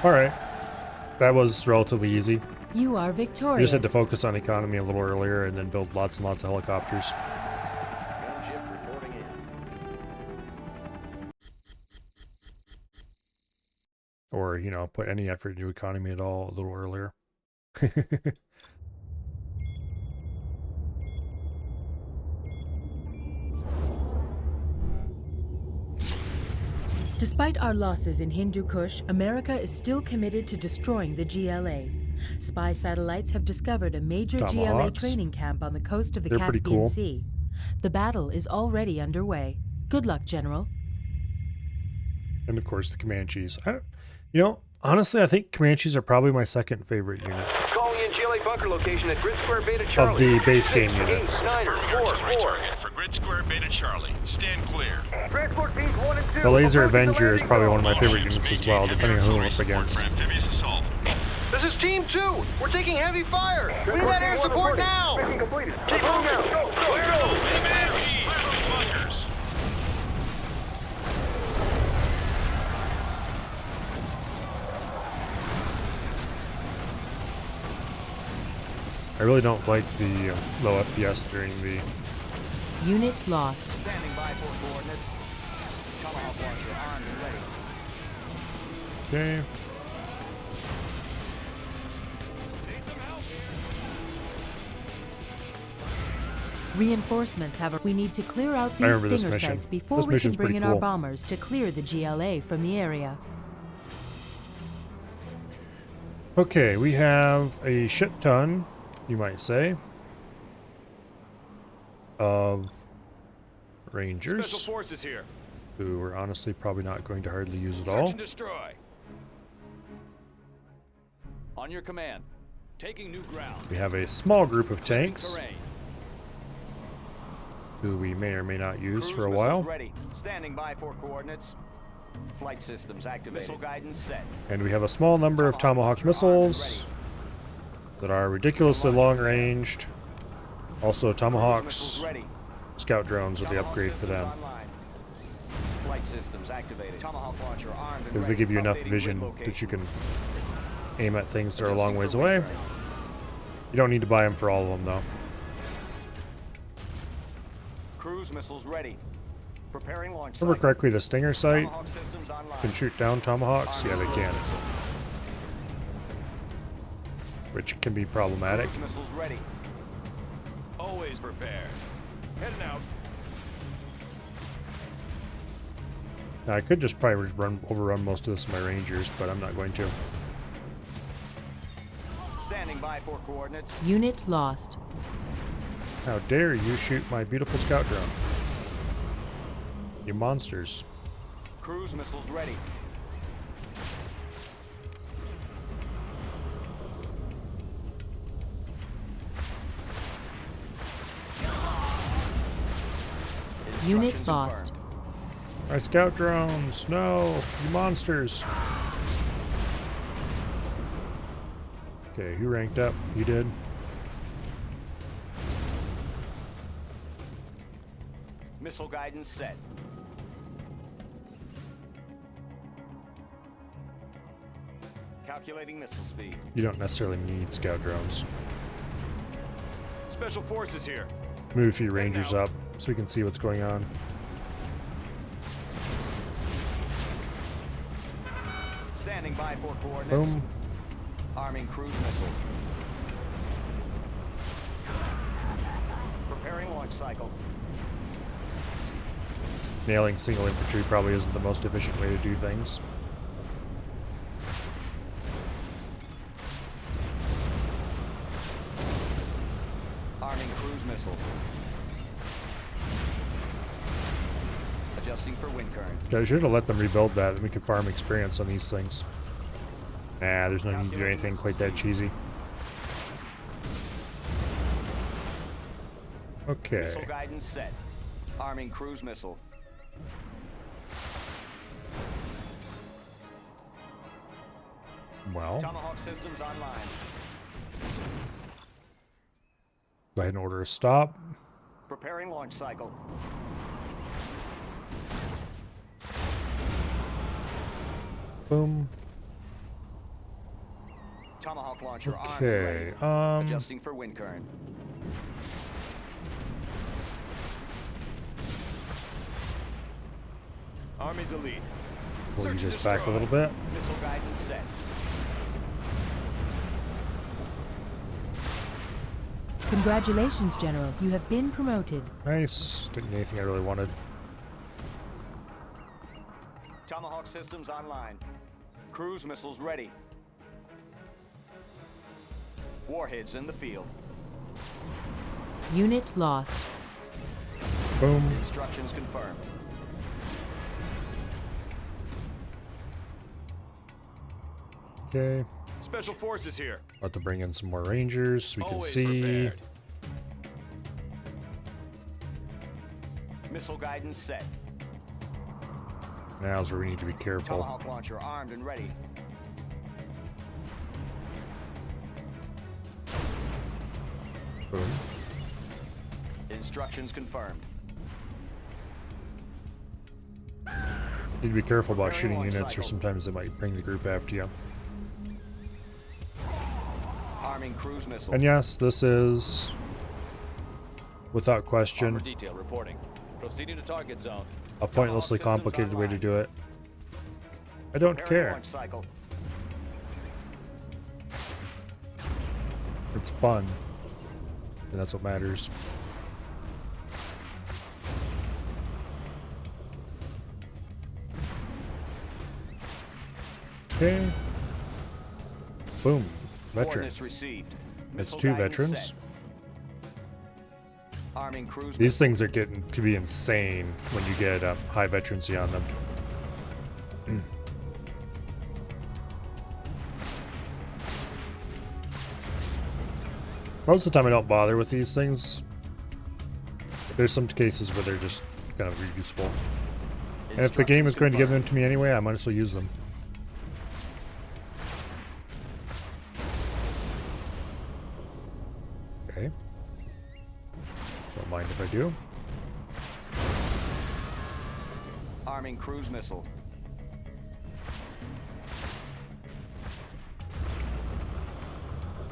low. Alright. That was relatively easy. You are We victorious. just had to focus on economy a little earlier and then build lots and lots of helicopters. Gunship reporting in. Or, you know, put any effort into economy at all a little earlier. Despite our losses in Hindu Kush, America is still committed to destroying the GLA. Spy satellites have discovered a major GLA Tomahawks. training camp on the coast of the They're pretty Caspian cool. Sea. The battle is already underway. Good luck, General. And of course the Comanches. You know, honestly, I think Comanches are probably my second favorite unit Calling in GLA bunker location at Grid Square Beta Charlie. of the base game units. For Grid Square Beta Charlie. Stand clear. Transport teams 1 and 2. The Laser approaching the Avenger is landing probably zone. one of my favorite units as well, depending on who I'm up against. For amphibious assault. This is Team 2. We're taking heavy fire. We need that air support now. Mission completed. Keep moving. Go, go, go. Bunkers. I really don't like the low FPS during the... Unit lost. Standing by for coordinates. Tomahawk launcher armed and ready. Okay. Reinforcements have a... We need to clear out I these remember this stinger mission. sites before This we can mission's bring pretty in our cool. bombers to clear the GLA from the area. Okay, we have a shit ton, you might say, of Rangers, Special forces here. who we're honestly probably not going to hardly use at Search all. and destroy. On your command. Taking new ground. We have a small group of tanks, Terrain. who we may or may not use Cruise for a missiles while. Ready. Standing by for coordinates. Flight systems activated. Missile guidance set. And we have a small number of Tomahawk missiles that are ridiculously long-ranged. Also, Tomahawks Missiles ready. scout drones are the Tomahawk upgrade for systems them, online. Flight systems activated. Tomahawk launcher armed and because they ready. give you enough Updating vision grid that you location. can aim at things that are a long ways away. You don't need to buy them for all of them, though. Cruise missiles ready. Preparing launch If I remember site. correctly, the Stinger site Tomahawk systems online. can shoot down Tomahawks. Yeah, they can, which can be problematic. Cruise missiles ready. Always prepared. Heading out. Now, I could just probably just overrun most of this with my Rangers, but I'm not going to. Standing by for coordinates. Unit lost. How dare you shoot my beautiful scout drone? You monsters. Cruise missiles ready. Unit Instructions lost. confirmed. My scout drones! No! You monsters! Okay, who ranked up? You did? Missile guidance set. Calculating missile speed. You don't necessarily need scout drones. Special forces here. Move a few rangers up so we can see what's going on. Standing by for coordinates. Boom. Arming cruise missile. Preparing launch cycle. Nailing single infantry probably isn't the most efficient way to do things. Arming cruise missile. Adjusting for wind current. I should have let them rebuild that, and we could farm experience on these things. Nah, there's no need to do anything quite that cheesy. Okay. Missile guidance set. Arming cruise missile. Well, Tomahawk systems online. go ahead and order a stop. Preparing launch cycle. Boom. Tomahawk launcher armed and Okay. ready. Adjusting for wind current. Army's elite. Pull you Search and just back a destroy. little bit. Missile guidance set. Congratulations, General. You have been promoted. Nice. Didn't get anything I really wanted. Tomahawk systems online. Cruise missiles ready. Warheads in the field. Unit lost. Boom. Instructions confirmed. Okay. Special forces here. About to bring in some more rangers so we can Always see. prepared. Missile guidance set. Now's where we need to be careful. Tomahawk launcher armed and ready. Boom. Instructions confirmed. Need to be careful about Preparing shooting launch units, or cycle. sometimes they might bring the group after you. Arming cruise missile. And yes, this is, without question, Armor detail reporting. Proceeding to target zone. a pointlessly Tomahawk systems complicated way to online. do it. I don't Preparing care. launch cycle. It's fun. And that's what matters. Okay. Boom. Veteran. Coordinates received. That's Missile 2 guidance veterans. set. Arming cruise These things are getting to be insane when you get high veterancy on them. Most of the time I don't bother with these things. There's some cases where they're just kind of useful. And if the game is going to give them to me anyway, I might as well use them. Okay. Don't mind if I do. Arming cruise missile.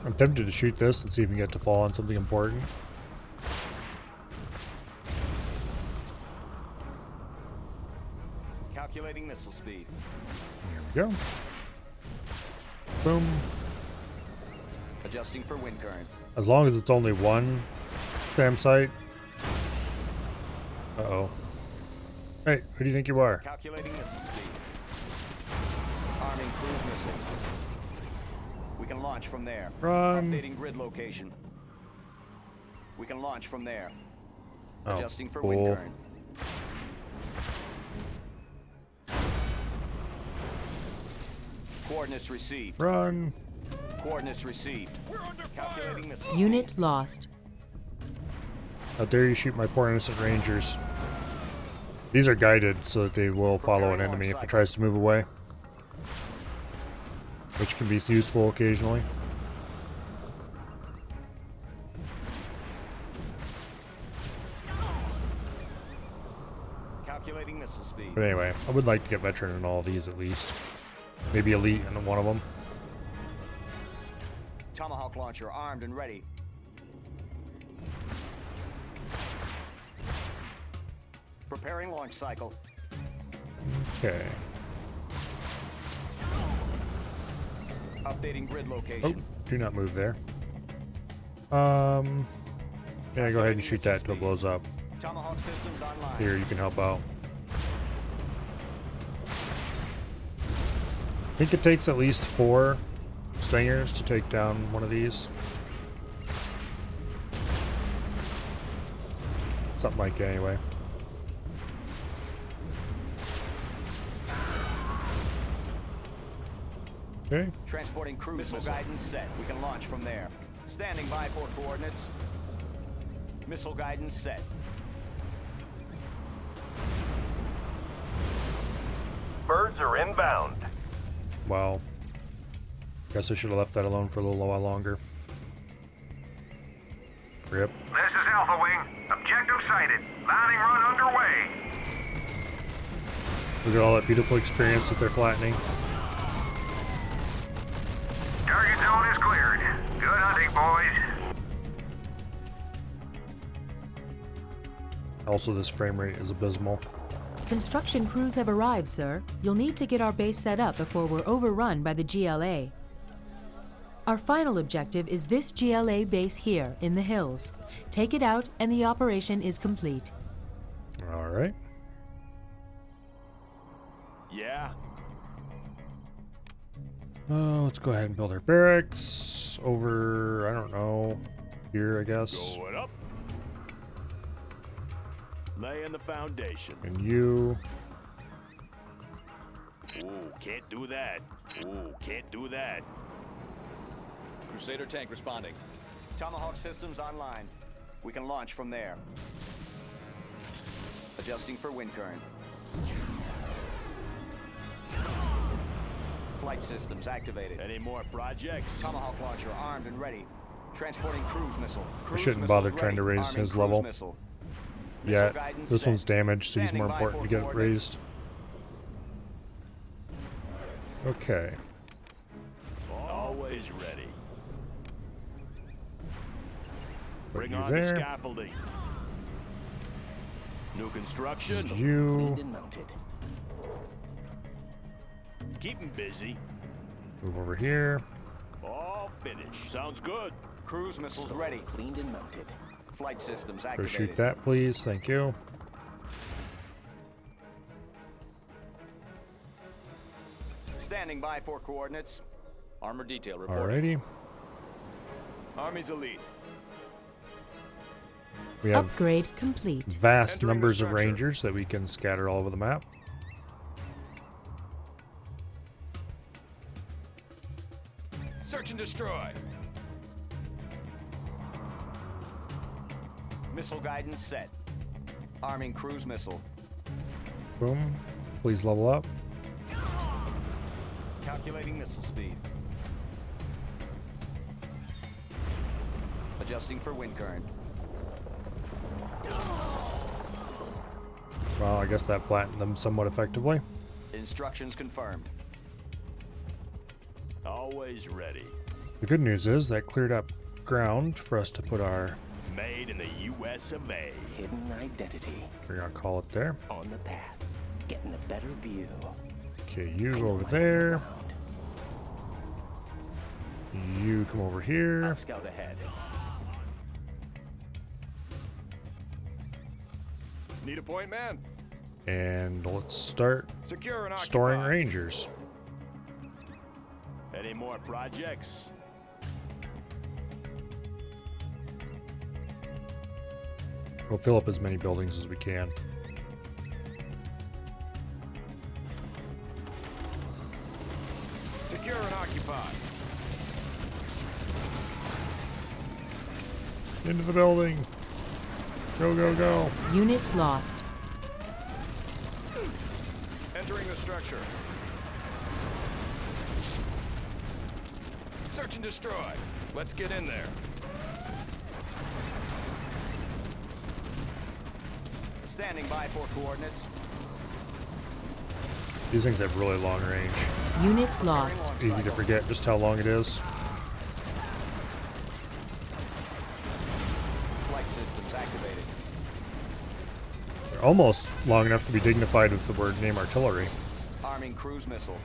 I'm tempted to shoot this and see if we can get to fall on something important. Calculating missile speed. Here we go. Boom. Adjusting for wind current. As long as it's only one damn site. Uh-oh. Hey, who do you think you are? Calculating missile speed. Arming cruise missile. We can launch from there. Run. Updating grid location. We can launch from there. Oh, Adjusting for cool. wind current. Coordinates received. Run. Coordinates received. Calculating missile. Unit lost. How dare you shoot my poor innocent rangers. These are guided so that they will follow an enemy if it tries to move away. Which can be useful occasionally. Calculating missile speed. But anyway, I would like to get veteran in all these at least. Maybe elite in one of them. Tomahawk launcher armed and ready. Preparing launch cycle. Okay. Updating grid Oh, location. do not move there. Yeah, go ahead and shoot that till it blows up. Tomahawk systems online. Here, you can help out. I think it takes at least 4 stingers to take down one of these. Something like that, anyway. Okay. Transporting cruise missile guidance set. We can launch from there. Standing by for coordinates. Missile guidance set. Birds are inbound. Wow. Guess I should have left that alone for a little while longer. Rip. This is Alpha Wing. Objective sighted. Landing run underway. Look at all that beautiful experience that they're flattening. Target zone is cleared. Good hunting, boys. Also, this frame rate is abysmal. Construction crews have arrived, sir. You'll need to get our base set up before we're overrun by the GLA. Our final objective is this GLA base here in the hills. Take it out and the operation is complete. All right. Yeah. Let's go ahead and build our barracks over, I don't know, here, I guess. Going up. Laying the foundation. And you. Ooh, can't do that. Ooh, can't do that. Crusader tank responding. Tomahawk systems online. We can launch from there. Adjusting for wind current. Flight systems activated. Any more projects? Tomahawk launcher armed and ready. Transporting cruise missile. I shouldn't bother trying to raise his level. Yeah, this one's damaged, so he's more important to get it raised. Okay. Always ready. Put Bring you on the there. scaffolding. New construction. You Cleaned and mounted. Keep 'em busy. move over here. All finished. Sounds good. Cruise missiles ready. Cleaned and mounted. Flight systems Go activated. shoot that, please. Thank you. Standing by for coordinates. Armor detail reporting. Alrighty. Army's elite. We have Upgrade complete. vast Entering the numbers of structure. rangers that we can scatter all over the map. Search and destroy. Missile guidance set. Arming cruise missile. Boom. Please level up. Calculating missile speed. Adjusting for wind current. Well, I guess that flattened them somewhat effectively. Instructions confirmed. Always ready. The good news is that cleared up ground for us to put our, Made in the US of A. Hidden identity. we're gonna call it there. On the path. Getting a better view. Okay, you go over there. You come over here. Scout ahead. Need a point man. And let's start Secure and storing occupy. rangers. Any more projects? We'll fill up as many buildings as we can. Secure and occupy. Into the building. Go, go, go. Unit lost. Entering the structure. Search and destroy. Let's get in there. Standing by for coordinates. These things have really long range. Unit lost. Launch Easy to cycle. forget just how long it is. almost long enough to be dignified with the word name artillery. Arming cruise missile.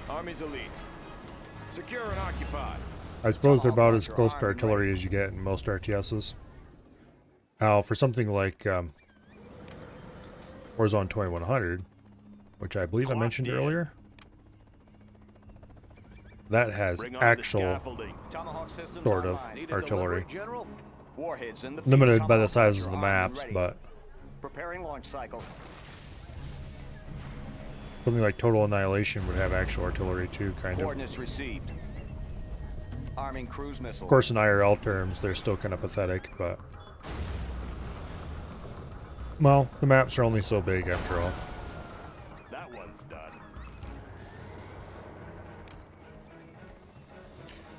Army's elite. Secure and occupied. I suppose they're about as close to artillery as you get in most RTSs. Now, for something like Warzone 2100, which I believe I mentioned earlier, that has actual Tomahawk systems sort of online. Need a artillery. delivery, General? Warheads in the Limited field. by the Tomahawk sizes of launcher the armed and maps, ready. but Preparing launch cycle. something like Total Annihilation would have actual artillery too, kind of. Coordinates received. Arming cruise missile. Of course, in IRL terms, they're still kind of pathetic, but... Well, the maps are only so big after all. That one's done.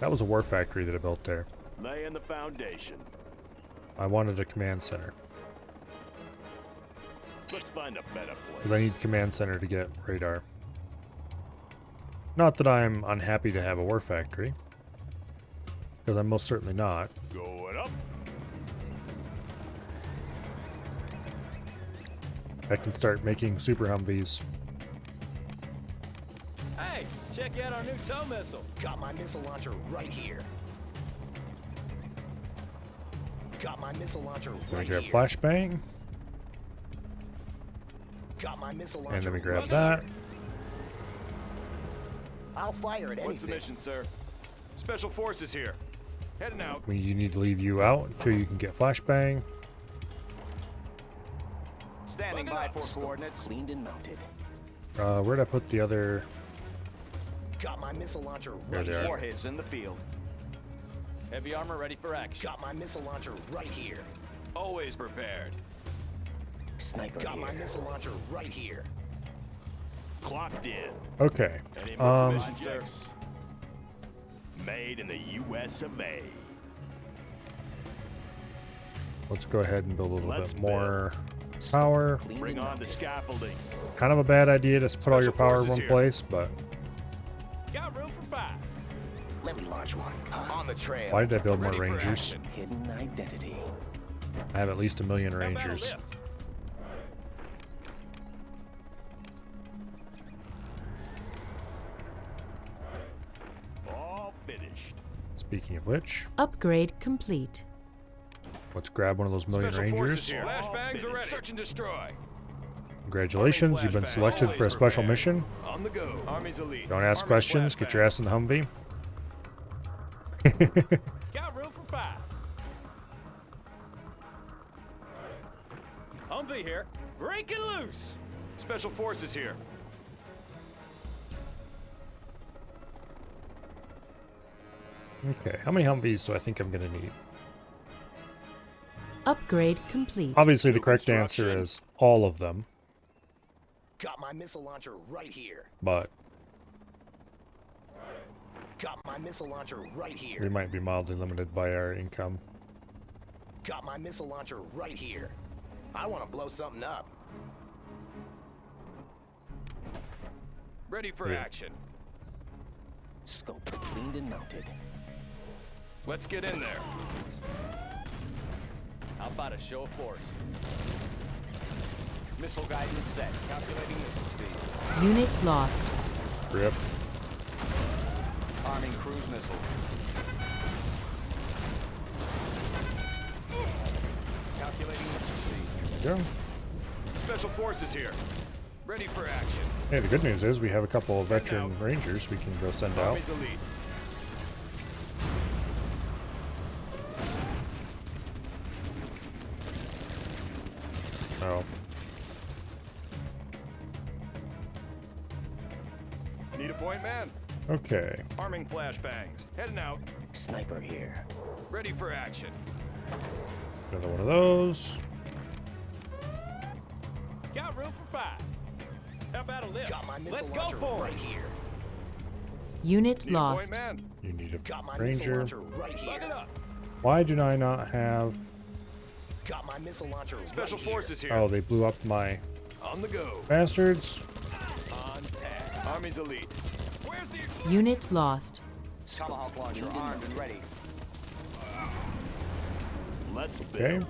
That was a war factory that I built there. Laying the foundation. I wanted a command center, Let's find a better because place. I need the command center to get radar. Not that I'm unhappy to have a war factory, because I'm most certainly not. Going up. I can start making super Humvees. Hey, check out our new tow missile. Got my missile launcher right here. Got my missile launcher Let me right grab here. flashbang, Got my missile launcher. and then we grab right that. here. I'll fire at What's the anything. mission, sir? Special forces here. Heading out. You need to leave you out until you can get flashbang. Standing by for coordinates. Cleaned and mounted. Where'd I put the other? Got my missile launcher There right they are. here. Warheads in the field. Heavy armor ready for action. Got my missile launcher right here. Always prepared. Sniper Got my missile launcher right here. Clocked in. Okay. Any Um, mission, sir? Made in the U.S. of A. let's go ahead and build a little Let's bit more power. Cleaned Bring and on the mounted. scaffolding. Kind of a bad idea to put all your Special power in forces one here. place, but Got room for 5. Let me launch one. On the trail. why did I build more Ready for Rangers? action. Hidden identity. I have at least 1 million How about a Rangers. lift? All finished. Speaking of which, Upgrade complete. let's grab one of those million Special forces Rangers. here. Flashbangs are ready. Search and destroy. Congratulations, you've been selected for a special mission. On the go. Army's elite. Don't ask Army questions, get your flashbang. ass in the Humvee. Got room for 5. Humvee here. Breaking loose. Special forces here. Okay, how many Humvees do I think I'm gonna need? Upgrade complete. Obviously, the New correct answer construction. is all of them, Got my missile launcher right here. but Got my missile launcher right we here. might be mildly limited by our income. Got my missile launcher right here. I want to blow something up. Ready for Yeah. action. Scope cleaned and mounted. Let's get in there. How about a show of force? Missile guidance set. Calculating missile speed. Unit lost. Rip. Arming cruise missile. Calculating missile speed. There we go. Special forces here. Ready for action. Hey, the good news is we have a couple of veteran Rangers we can go send out. Army's elite. Oh, Need a point man. okay. Arming flashbangs. Heading out. Sniper here. Ready for action. Another one of those. Got room for 5. How about a lift? Got my missile Let's go launcher for right it. here. Unit Need a point lost. man. You need a Got my missile Ranger. launcher right Plug it here. up. Why do I not have... Got my missile launcher Special right here. forces here. Oh, they blew up my On the go. bastards. On task. Army's elite. Where's the Unit lost. Tomahawk launcher armed and ready. Let's build. Okay.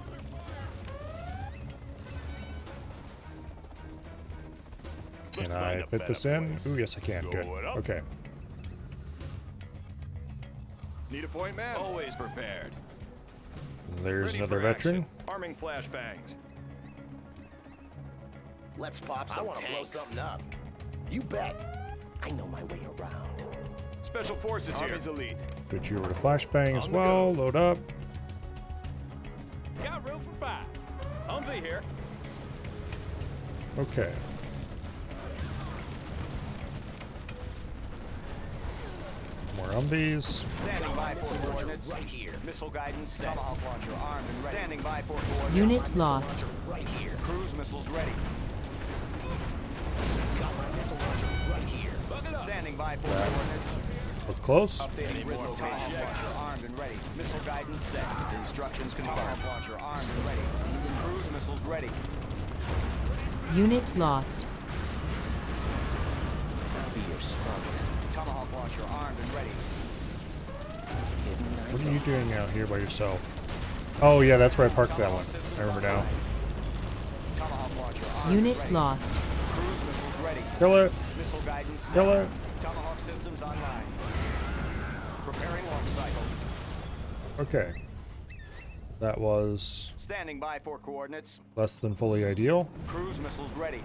Can I fit this in? Ooh, yes I can. Good. Okay. Need a point, man? Always prepared. There's Ready another for action. veteran. Arming flashbangs. Let's pop some tanks. I want to blow something up. You bet. I know my way around. Special forces here. Army's elite. Switch you over to flashbang as well. Load up. Got room for 5. Humvee here. Okay. More Humvees. Standing by for coordinates. Right here. Missile guidance set. Tomahawk launcher armed and ready. Standing by for coordinates. Unit lost. Right here. Cruise missiles ready. Got my missile launcher right here. Standing by for coordinates. Was close. Updating grid location. Tomahawk launcher armed and ready. Missile guidance set. Instructions confirmed. Tomahawk launcher armed and ready. Cruise missiles ready. Unit lost. I'll be your sponsor. Tomahawk launcher armed and ready. What are you doing out here by yourself? Oh yeah, that's where I parked that one. I remember now. Tomahawk launcher armed Unit and ready. lost. Cruise missiles ready. Kill it. Missile guidance set. Kill it. Tomahawk systems online. Preparing launch cycle. Okay. That was Standing by for coordinates. less than fully ideal. Cruise missiles ready.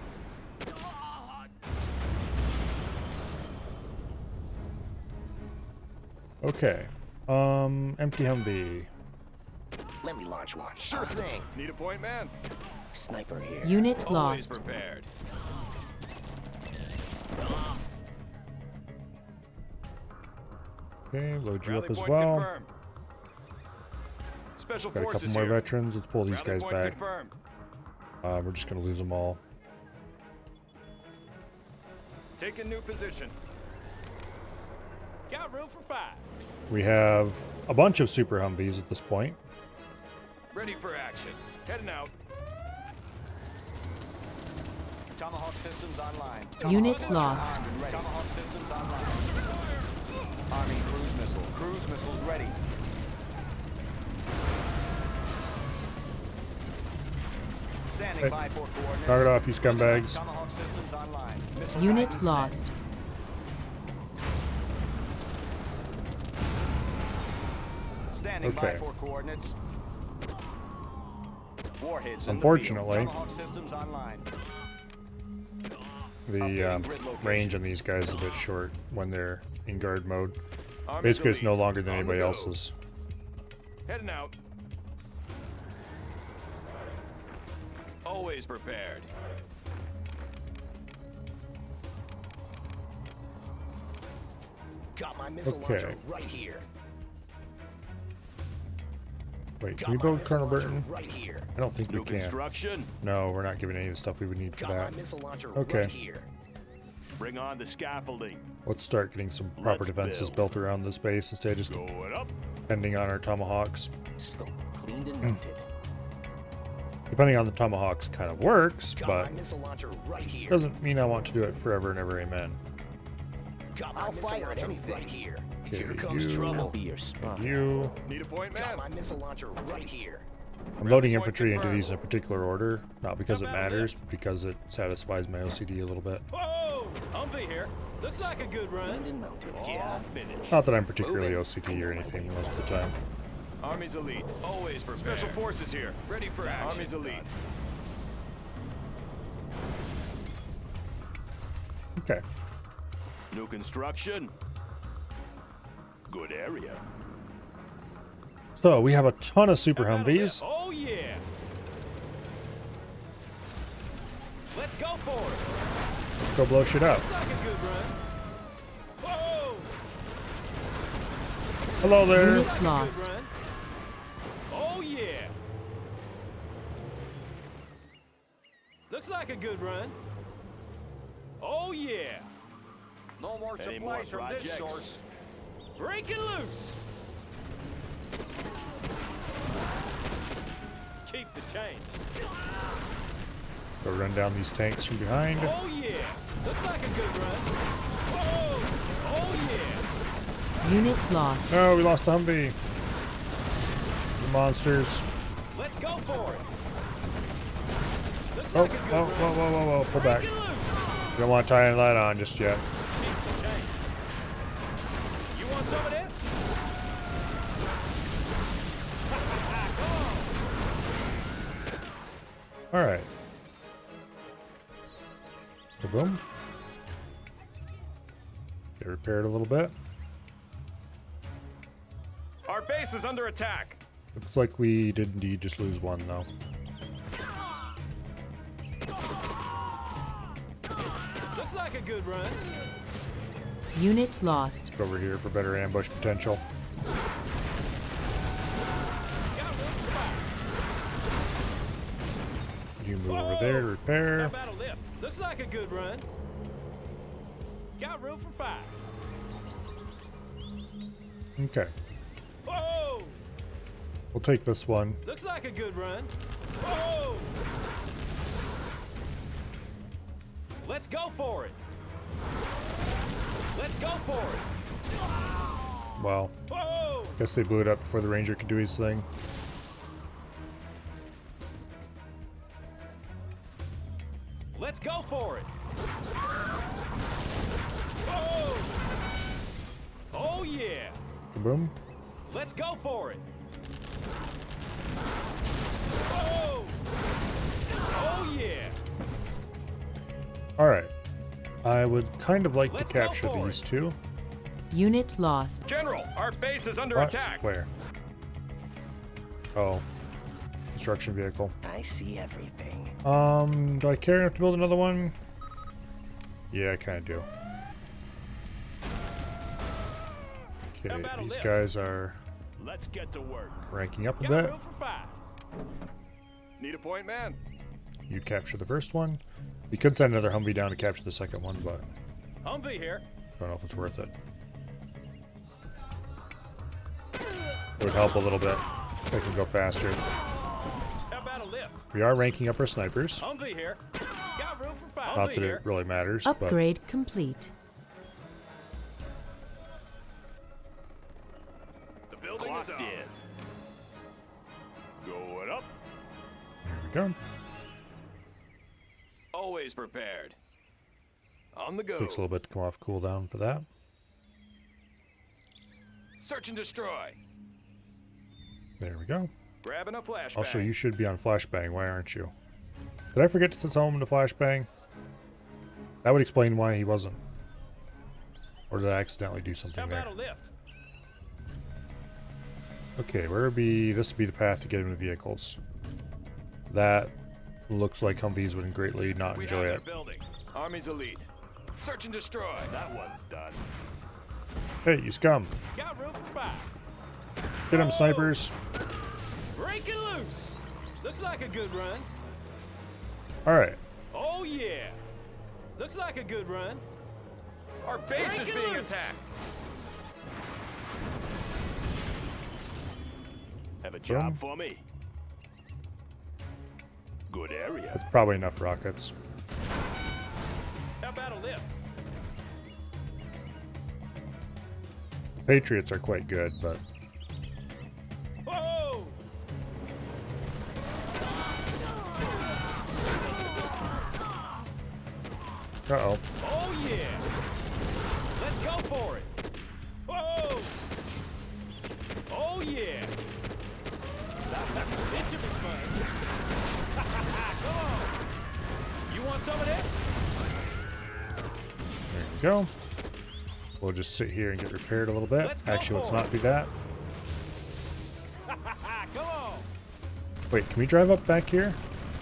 Okay. Empty Humvee. Let me launch one. Sure thing. Need a point, man? Sniper here. Unit Always lost. prepared. Okay, load you Rally up as point well. confirmed. Special Got a forces couple more here. veterans. Let's pull these Rally guys point back. confirmed. We're just gonna lose them all. Taking new position. Got room for 5. We have a bunch of Super Humvees at this point. Ready for action. Heading out. Tomahawk systems online. Unit Tomahawk lost. armed and ready. Tomahawk systems online. Army cruise missile. Cruise missiles ready. Standing Hey. by for coordinates. Knock it off, you scumbags. Tomahawk systems online. Missile Unit guidance lost. set. Standing by Okay. for coordinates. Warheads. in the Unfortunately, field. Tomahawk systems online. the range on these guys is a bit short when they're in guard mode. Army's Basically, it's elite. no longer than On the anybody go. else's. Heading out. Always prepared. Got my missile Okay. launcher right here. Wait, Got can we my build missile Colonel launcher Burton? right here. I don't think we New can. construction. No, we're not giving any of the stuff we would need for Got that. my missile launcher Okay. right here. Bring on the scaffolding. Let's start getting some proper Let's defenses build. built around this base instead of just Going up. depending on our Tomahawks. Scope cleaned and mounted. Depending on the Tomahawks kind of works, Got but my missile launcher right here. doesn't mean I want to do it forever and ever, amen. Got my missile launcher right here. Okay, Here comes you, trouble. I'll be your spy. you. Need a point, Got man? my missile launcher right here. I'm loading point infantry into confirmed. these in a particular order, not because it matters, but because it satisfies my OCD a little bit. Whoa! Humvee here. Looks like a good run. Cleaned and mounted. Yeah, finished. Not that I'm particularly OCD or anything most of the time. Army's elite. Always prepared. Special forces here. Ready for action. Army's elite. Okay. New construction. Good area. So we have a ton of Super Humvees. Oh yeah. Let's go for it. Let's go blow shit up. Looks like a good run. Whoa! Hello there. Unit lost. Good run. Oh yeah. Looks like a good run. Oh yeah. No more Any more supplies from this projects? source. Breaking loose. Keep the change. Go run down these tanks from behind. Oh yeah. Looks like a good run. Whoa! Oh yeah. Unit lost. Oh, we lost a Humvee. The monsters. Let's go for it. Looks Oh, like a good oh, run. whoa, whoa, whoa, whoa. Pull back. Breaking loose. You don't want to tie any light on just yet. Keep the change. You want some of this? Come on. All right. Boom. Get repaired a little bit. Our base is under attack. Looks like we did indeed just lose one, though. Looks like a good run. Unit lost. Over here for better ambush potential. Got room for fire. You move over there to repair. How about a lift? Looks like a good run. Got room for fire. Okay. Whoa! We'll take this one. Looks like a good run. Whoa! Let's go for it. Let's go for it. Well, Whoa! guess they blew it up before the Ranger could do his thing. Let's go for it. Whoa! Oh yeah! Boom. Let's go for it. Whoa! Oh yeah! All right. I would kind of like Let's to go capture for these it. two. Unit lost. General, our base is under What? attack. Where? Oh. Construction vehicle. I see everything. Do I care enough to build another one? Yeah, I kind of do. How Okay, about a these lift? guys are Let's get to work. ranking up a Got bit. room for fire. Need a point, man. You capture the first one. We could send another Humvee down to capture the second one, but Humvee here. don't know if it's worth it. It would help a little bit. They can go faster. How about a lift? We are ranking up our snipers. Humvee here. Got room for fire. Not Humvee that here. it really matters, but Upgrade complete. The building is on. Going up. here we go. Always prepared. On the go. Takes a little bit to come off cooldown for that. Search and destroy. There we go. Grabbing a flashbang. Also, you should be on flashbang. Why aren't you? Did I forget to set home to flashbang? That would explain why he wasn't. Or did I accidentally do How something about there? a lift? Okay, where would be? This would be the path to get into vehicles. That looks like Humvees would greatly not We enjoy have it. their building. Army's elite. Search and destroy. That one's done. Hey, you scum! Got room for fire. Get him, Whoa! snipers! Breaking loose. Looks like a good run. All right. Oh yeah. Looks like a good run. Our base is Breaking being loose. attacked. Have a job Boom. for me. Good area. That's probably enough rockets. How about a lift? Patriots are quite good, but Whoa! uh-oh. Oh yeah. Let's go for it. Whoa! Oh yeah. It should be fun. Come on. You want some of this? There we go. We'll just sit here and get repaired a little bit. Let's go Actually, let's for not do that. Come on. Wait, can we drive up back here?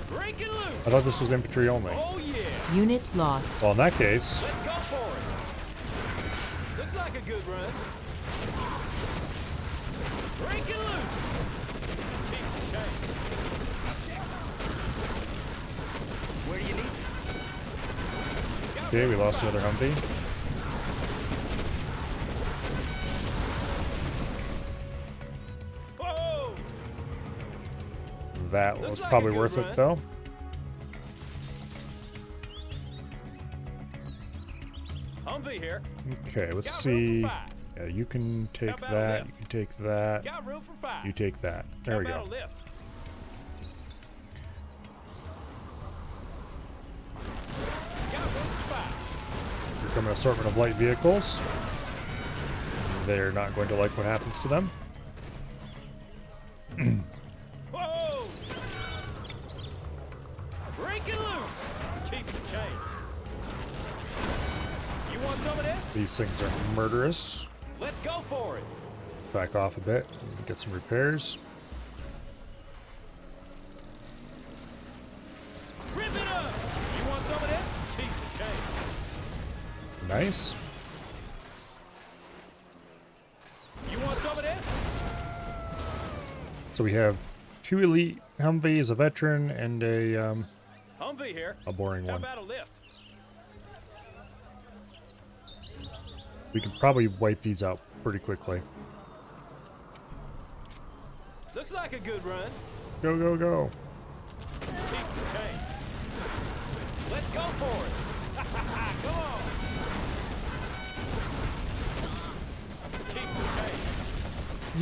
Break it loose. I thought this was infantry only. Oh yeah. Unit lost. Well, in that case, Let's go for it. Looks like a good run. Break it loose. Keep the change. Where do you need? Got okay, we room for lost fire. another Humvee. Whoa! That Looks was like a probably good worth run. it, though. Humvee here. Okay, let's Got room see. for fire. Yeah, you can take about a that. lift? You can take that. Got room for fire. You take that. There we How about go. a lift? Got room for fire. From an assortment of light vehicles. They're not going to like what happens to them. Whoa! Break it loose! Keep the change. You want some of this? These things are murderous. Let's go for it. Back off a bit. Get some repairs. Rip it up! You want some of this? Keep the change. Nice. You want some of this? So we have 2 elite Humvees, a veteran, and a Humvee here. boring How one. about a lift? We can probably wipe these out pretty quickly. Looks like a good run. Go, go, go. Keep the change. Let's go for it. Come on. Keep the change.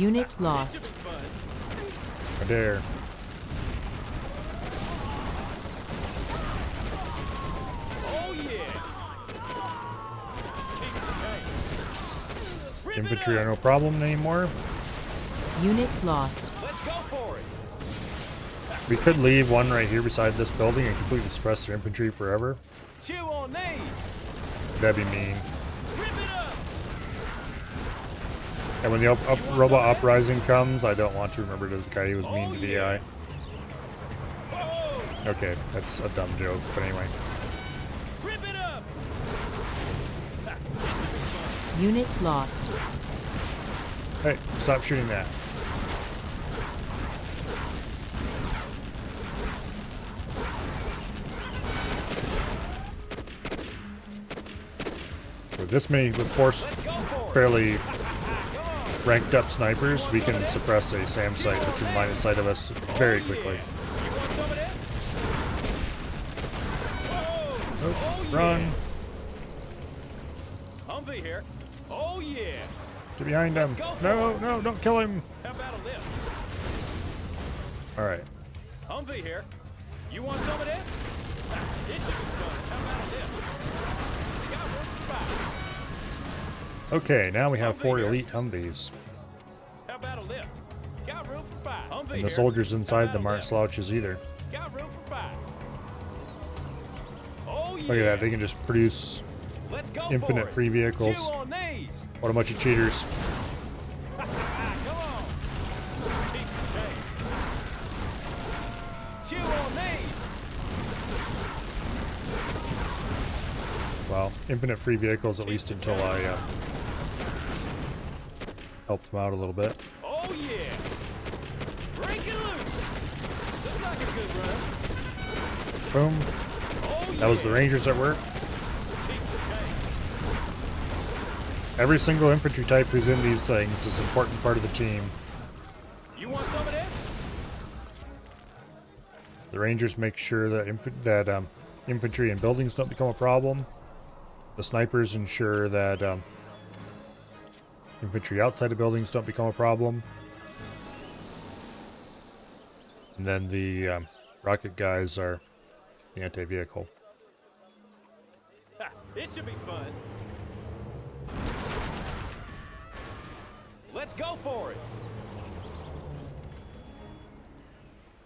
Unit This lost. should be fun. I dare. Oh yeah. Keep the change. Rip it Infantry are up. no problem anymore. Unit lost. Let's go for it. We could leave one right here beside this building and completely suppress their infantry forever. Chew on these. That'd be mean. Rip it up. And when the robot uprising comes, I don't want to remember this guy. He was mean to VI. Whoa. Okay, that's a dumb joke, but anyway. Rip it up. Unit lost. Hey, stop shooting that. With this many, with force Let's go for it. fairly ranked up snipers, we can suppress a SAM site that's in line of sight of us very quickly. You want some of this? Whoa. Oh, Oh, run! yeah. Humvee here. Oh yeah. Get behind him! No, no, don't kill him! How about a lift? Alright. Humvee here. You want some of this? This should be fun. How about a lift? You got room for five. Okay, now we have 4 Humvee here. elite Humvees. How about a lift? You got room for five. Humvee And the here. soldiers How inside about them a aren't lift? slouches either. Got room for five. Oh yeah. Look at that, they can just produce Let's go infinite for it. free vehicles. Chew on these. What a bunch of cheaters. Come on. Keep the change. Chew on these. Well, infinite free vehicles at least until I help them out a little bit. Oh yeah. Break it loose. Looks like a good run. Boom. Oh yeah. That was the Rangers at work. Keep the change. Every single infantry type who's in these things is an important part of the team. You want some of this? The Rangers make sure that infantry and buildings don't become a problem. The snipers ensure that infantry outside of buildings don't become a problem. And then the rocket guys are the anti-vehicle. Ha, this should be fun. Let's go for it.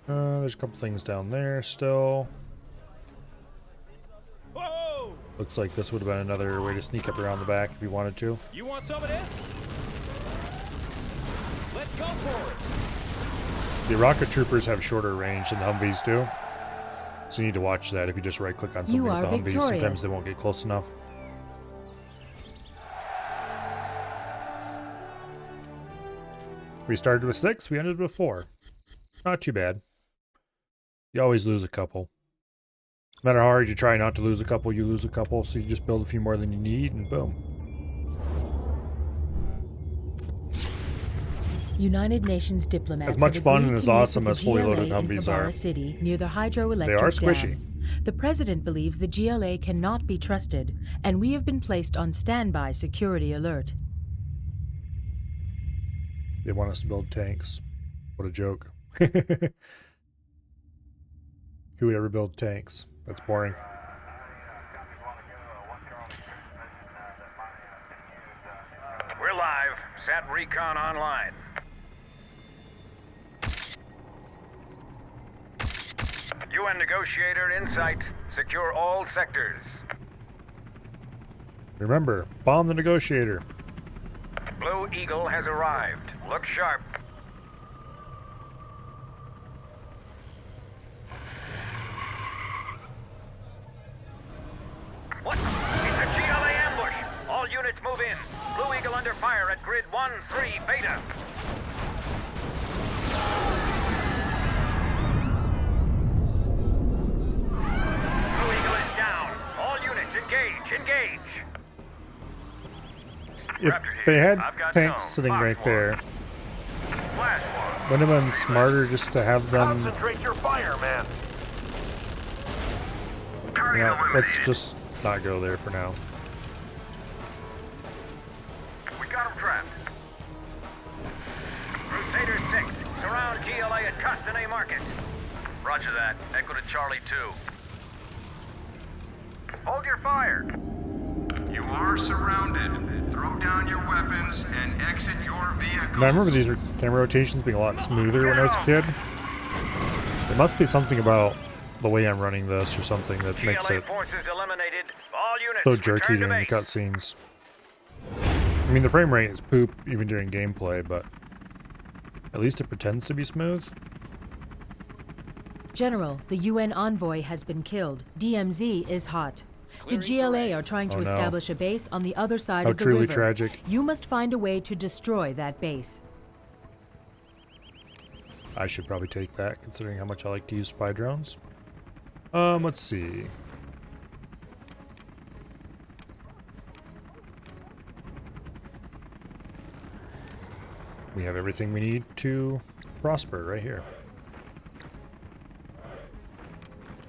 There's a couple things down there still. Whoa! Looks like this would have been another way to sneak up around the back if you wanted to. You want some of this? Let's go for it. The rocket troopers have shorter range than the Humvees do. So you need to watch that. If you just right click on something with are the Humvees, sometimes victorious. they won't get close enough. We started with 6, we ended with 4. Not too bad. You always lose a couple. No matter how hard you try not to lose a couple, you lose a couple, so you just build a few more than you need, and boom. United Nations diplomats As much have fun agreed and as to meet awesome with as the fully GLA loaded in Humvees Kabara are, City, near the hydroelectric they are squishy. dam. The president believes the GLA cannot be trusted, and we have been placed on standby security alert. They want us to build tanks. What a joke. Who would ever build tanks? That's boring. Sat recon online. UN negotiator in sight. Secure all sectors. Remember, bomb the negotiator. Blue Eagle has arrived. Look sharp. What? It's a GLA ambush. All units move in. Blue Eagle under fire at grid 1-3 Beta. Blue Eagle is down. All units engage. Engage. If they had tanks sitting right there, wouldn't it have been smarter just to have them... Concentrate your fire, man. Yeah, let's just not go there for now. We got him trapped. Crusader 6, surround GLA at Castanet Market. Roger that. Echo to Charlie 2. Hold your fire. You are surrounded. Throw down your weapons and exit your vehicles. Now, I remember these camera rotations being a lot smoother when I was a kid. There must be something about the way I'm running this or something that makes it so jerky during the cutscenes. I mean, the frame rate is poop even during gameplay, but at least it pretends to be smooth. General, the UN envoy has been killed. DMZ is hot. The GLA are trying to establish a base on the other side of the river. How truly tragic. You must find a way to destroy that base. I should probably take that, considering how much I like to use spy drones. Let's see. We have everything we need to prosper right here.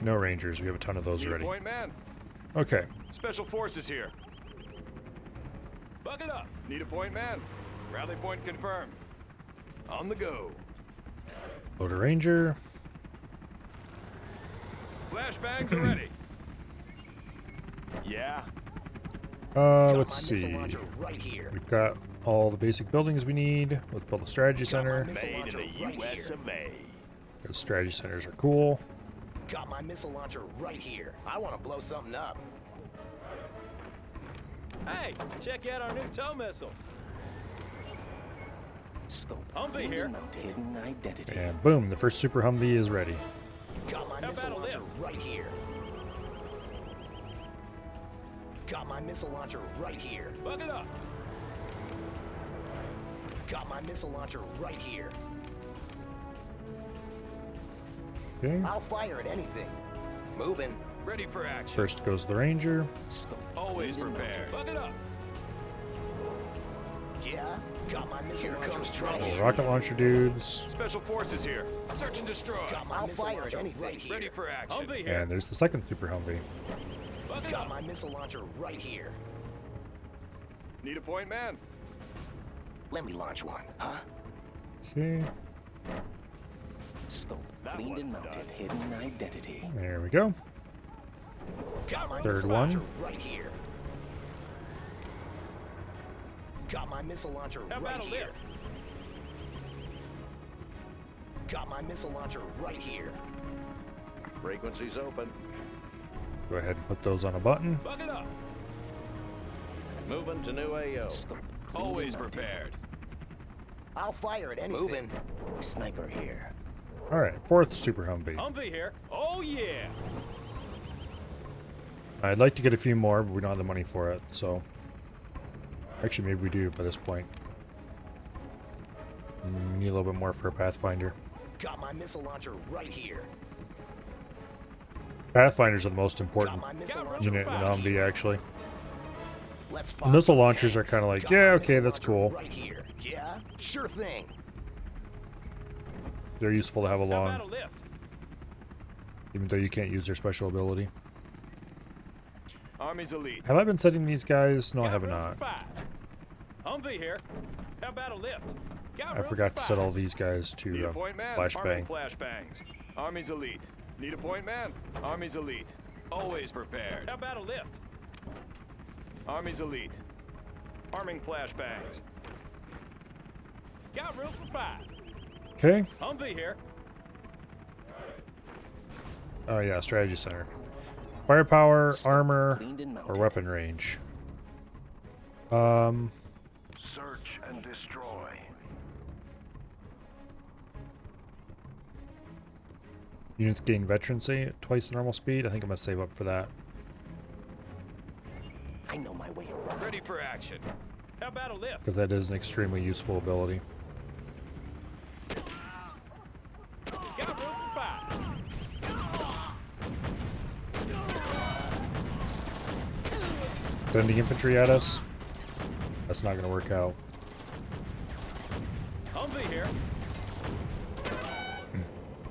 No rangers, we have a ton of those already. Point man. Okay. Special forces here. Buck it up. Need a point man. Rally point confirmed. On the go. Load a ranger. Flashbangs are ready. Yeah. Let's see. We've got all the basic buildings we need. Let's build a strategy center. Made in the US of A. Those strategy centers are cool. Got my missile launcher right here. I want to blow something up. Hey, check out our new tow missile. Scope. Humvee here. Hidden identity. And boom, the first Super Humvee is ready. Got my missile launcher right here. Got my missile launcher right here. Buck it up. Got my missile launcher right here. Okay. I'll fire at anything. Moving. Ready for action. First goes the ranger. Scope. Always prepared. Buck it up. Yeah. Got my missile launcher All right the here. rocket launcher dudes. Special forces here. Search and destroy. Got my missile launcher right here. Ready for action. Humvee here. And there's the second Super Humvee. Buck it Got up. my missile launcher right here. Need a point man. Let me launch one, huh? Okay. Scope. That Cleaned and one's mounted. done. Hidden identity. There we go. Got my Third missile one. launcher right here. Got my missile launcher How right about a here. lift? Got my missile launcher right here. Frequency's open. Go ahead and put those on a button. Buck it up. Moving to new AO. Scope. Always prepared. I'll fire at anything. Moving. Sniper here. All right, fourth Super Humvee. Humvee here. Oh yeah. I'd like to get a few more, but we don't have the money for it, so... Actually, maybe we do by this point. We need a little bit more for a Pathfinder. Got my missile launcher right here. Pathfinders are the most Got important my missile launcher unit in right Humvee, here. actually. Let's The missile some launchers are tanks. kind of like, Got yeah, my okay, missile that's launcher cool. Right here. Yeah, sure thing. They're useful to have How about along, a lift? even though you can't use their special ability. Army's elite. Have I been setting these guys? No, I have Got room not. for five. Humvee here. How about a lift? Got I room forgot for to set five. all these guys Need to a point man. flashbang. Arming flashbangs. Army's elite. Need a point man. Army's elite. Always prepared. How about a lift? Army's elite. Arming flashbangs. Got room for 5. Okay. Humvee here. Oh yeah, strategy center. Firepower, armor, Cleaned and or mounted. weapon range. Search and destroy. Units gain veterancy at twice the normal speed. I think I'm gonna save up for that. I know my way around. Ready for action. How about a lift? Because that is an extremely useful ability. Got room for 5. Sending infantry at us. That's not gonna work out. Humvee here.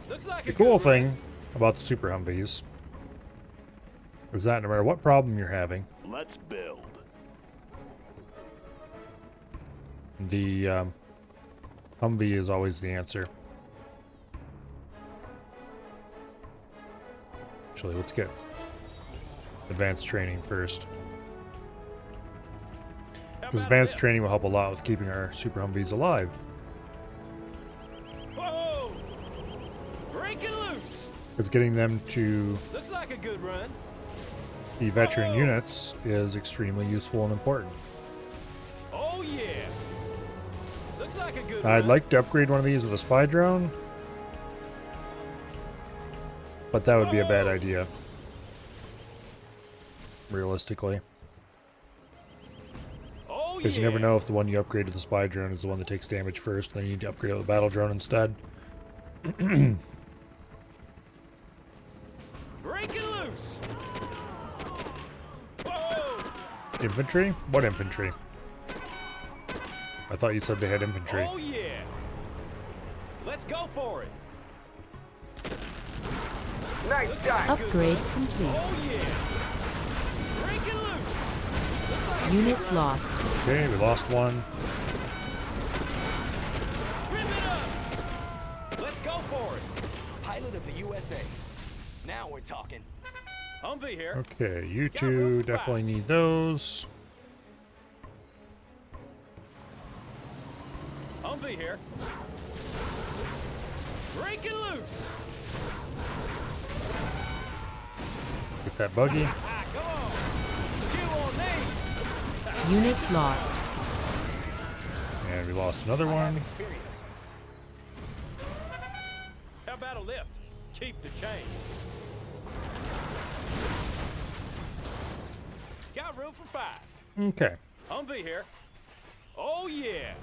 Looks like The a cool good run. thing about the Super Humvees is that no matter what problem you're having, Let's build. the Humvee is always the answer. Actually, let's get advanced training first. How Because about a advanced lift? training will help a lot with keeping our Super Humvees alive. Whoa! Breaking loose. Because getting them to Looks like a good run. be veteran Whoa! units is extremely useful and important. Oh yeah. Looks like a good I'd run. like to upgrade one of these with a spy drone, but that would be a bad Whoa! idea, realistically. Oh Because yeah. you never know if the one you upgrade to the spy drone is the one that takes damage first, and then you need to upgrade it with a battle drone instead. Breaking loose. Whoa! Infantry? What infantry? I thought you said they had infantry. Oh yeah. Let's go for it. Nice shot. Upgrade complete. Oh yeah. Breaking loose. Looks like a Unit good run. lost. Okay, we lost one. Rip it up. Let's go for it. Pilot of the USA. Now we're talking. Humvee here. Okay, you two definitely need those. Humvee here. Breaking loose. Get that buggy. Ah, come on. Chew on these. Unit lost. And we lost another I have one. experience. How about a lift? Keep the change. Got room for 5. Okay. Humvee here. Oh yeah.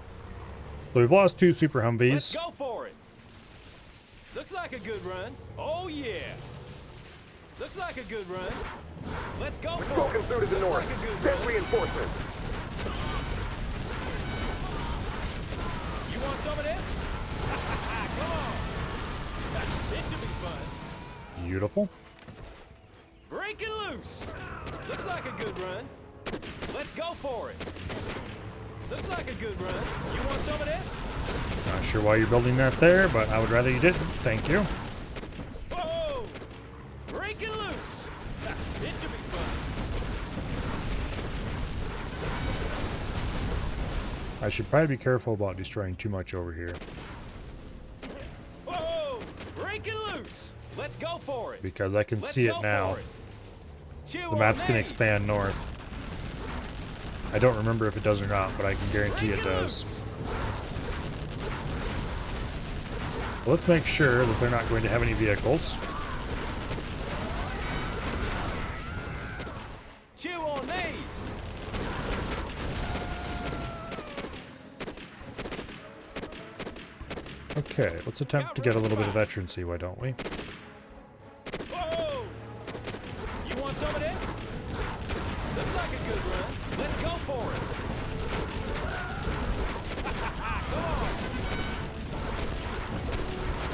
So we've lost two Super Let's Humvees. go for it. Looks like a good run. Oh yeah. Looks like a good run. Let's go We're for smoking it. through to the Looks north. like a good Send run. reinforcements. You want some of this? Come on. This should be fun. Beautiful. Breaking loose. Looks like a good run. Let's go for it. Looks like a good run. You want some of this? Not sure why you're building that there, but I would rather you didn't. Thank you. Whoa! Breaking loose. This should be fun. I should probably be careful about destroying too much over here, Whoa! Breaking loose. Let's go for it. because I can Let's see go it now. for it. Chew The on map's going to these. expand north. I don't remember if it does or not, but I can guarantee it Breaking does. loose. Let's make sure that they're not going to have any vehicles. Chew on these. Okay, let's attempt to get a little bit of veterancy, why don't we? Whoa! You want some of this? Looks like a good run. Let's go for it. Come on.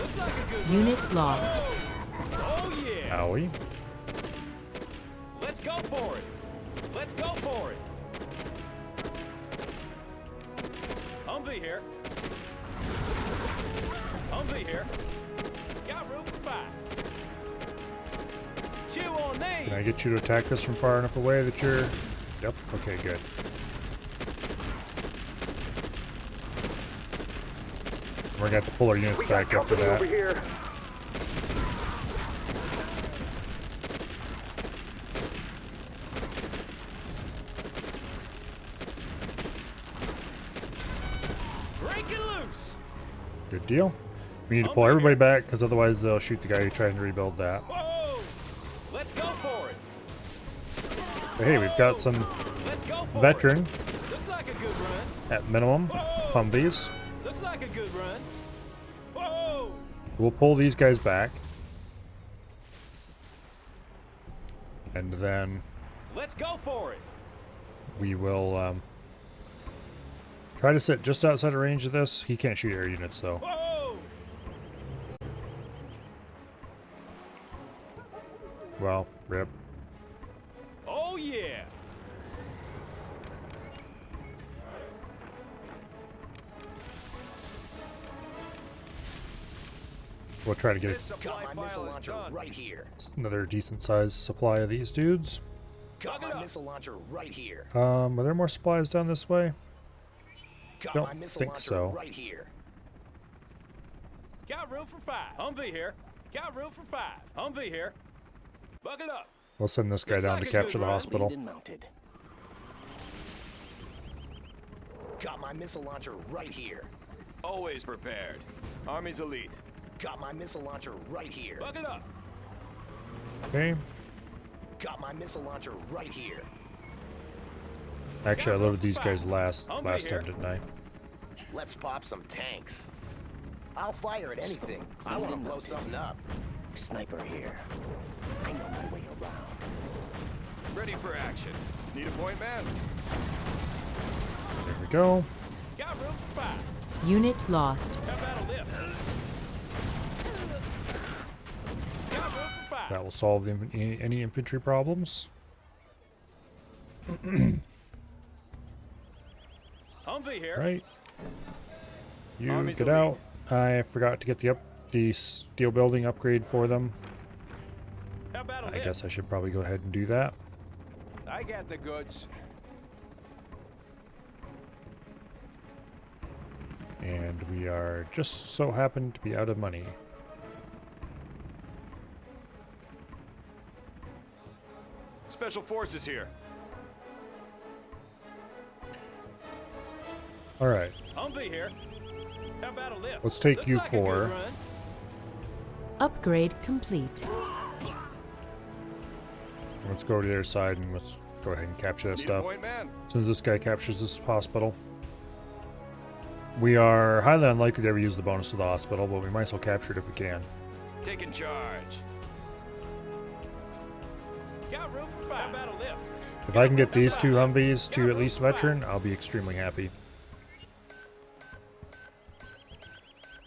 Looks like a good run. Unit lost. Oh yeah. Owie. Let's go for it. Let's go for it. Humvee here. Humvee here. Got room for 5. Chew on these. Can I get you to attack this from far enough away that you're... Yep, okay, good. We're gonna have to pull our units We got back after company over that. here. Break it loose. Good deal. We need to pull everybody back because otherwise they'll shoot the guy who tried to rebuild that. Whoa! Let's go for it. But hey, we've got some Let's go for veteran it. Looks like a good run. at minimum Humvees. Looks like a good run. Whoa! We'll pull these guys back. And then Let's go for it. we will try to sit just outside of range of this. He can't shoot air units though. Whoa! Well, rip. Oh yeah! We'll try to get Got my missile launcher right here. another decent sized supply of these dudes. Got my missile launcher right here. Are there more supplies down this way? Got Don't my missile think launcher so. right here. Got room for 5. Humvee here. Got room for 5. Humvee here. Buckle up. We'll send this guy Looks down like to a good capture the run. hospital. Lead and mounted. Got my missile launcher right here. Always prepared. Army's elite. Got my missile launcher right here. Buckle up. Okay. Got my missile launcher right here. Actually, I loaded these guys last time, here. didn't I? Let's pop some tanks. I'll fire at anything. I want to blow something up. Sniper here. I know my way around. Ready for action. Need a point man? There we go. Got room for 5. Unit lost. How about a lift? Got room for 5. That will solve any infantry problems. Humvee here. Right. You Army's get elite. out. I forgot to get the steel building upgrade for them. How about a I lift? guess I should probably go ahead and do that. I got the goods. And we are just so happen to be out of money. Special forces here. Alright, Humvee here. How about a lift? let's take Looks you like a good four. run. Upgrade complete. Let's go to the other side and let's go ahead and capture that Need a stuff. point man? As soon as this guy captures this hospital. We are highly unlikely to ever use the bonus of the hospital, but we might as well capture it if we can. Taking charge. Got room for 5. How about a lift? If I can get these two Humvees to at least veteran, I'll be extremely happy.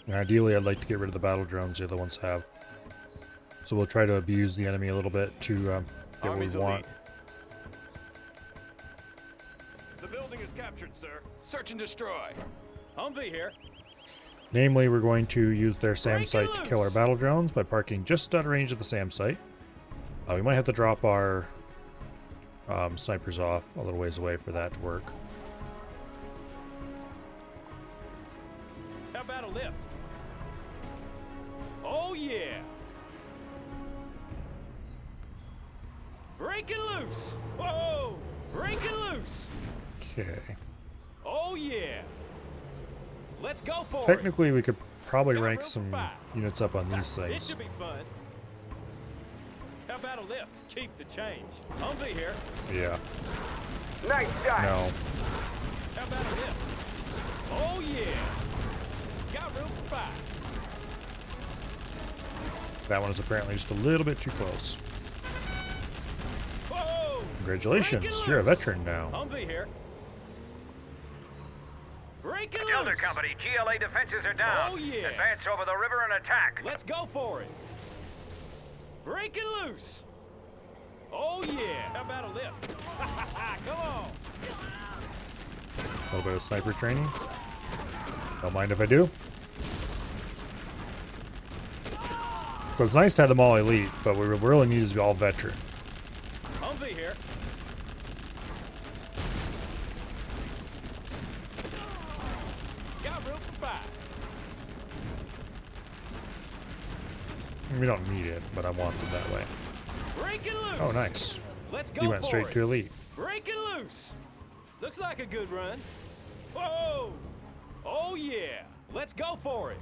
And ideally, I'd like to get rid of the battle drones the other ones have. So we'll try to abuse the enemy a little bit to get what we Army's want. elite. The building is captured, sir. Search and destroy. Humvee here. Namely, we're going to use their SAM site to kill our battle drones by parking just out of range of the SAM site. We might have to drop our snipers off a little ways away for that to work. How about a lift? Oh yeah. Break it loose. Whoa. Break it loose. Okay. Oh yeah. Let's go for it. Technically, we could probably Got rank room for some 5. units up on these It things. should be fun. How about a lift? Keep the change. Humvee here. Yeah. Nice shot. No. How about a lift? Oh yeah. Got room for 5. That one is apparently just a little bit too close. Whoa. Congratulations, Break it you're a loose. veteran now. Humvee here. Break it Delta loose. Company, GLA defenses are down. Oh, yeah. Advance over the river and attack. Let's go for it. Break it loose. Oh yeah. How about a lift? Come on. A little bit of sniper training. Don't mind if I do. So it's nice to have them all elite, but what we really need is all veteran. Humvee here. Got room for 5. We don't need it, but I want it that way. Breaking loose. Oh, nice. Let's go He went for straight it. to elite. Breaking loose. Looks like a good run. Whoa! Oh yeah. Let's go for it.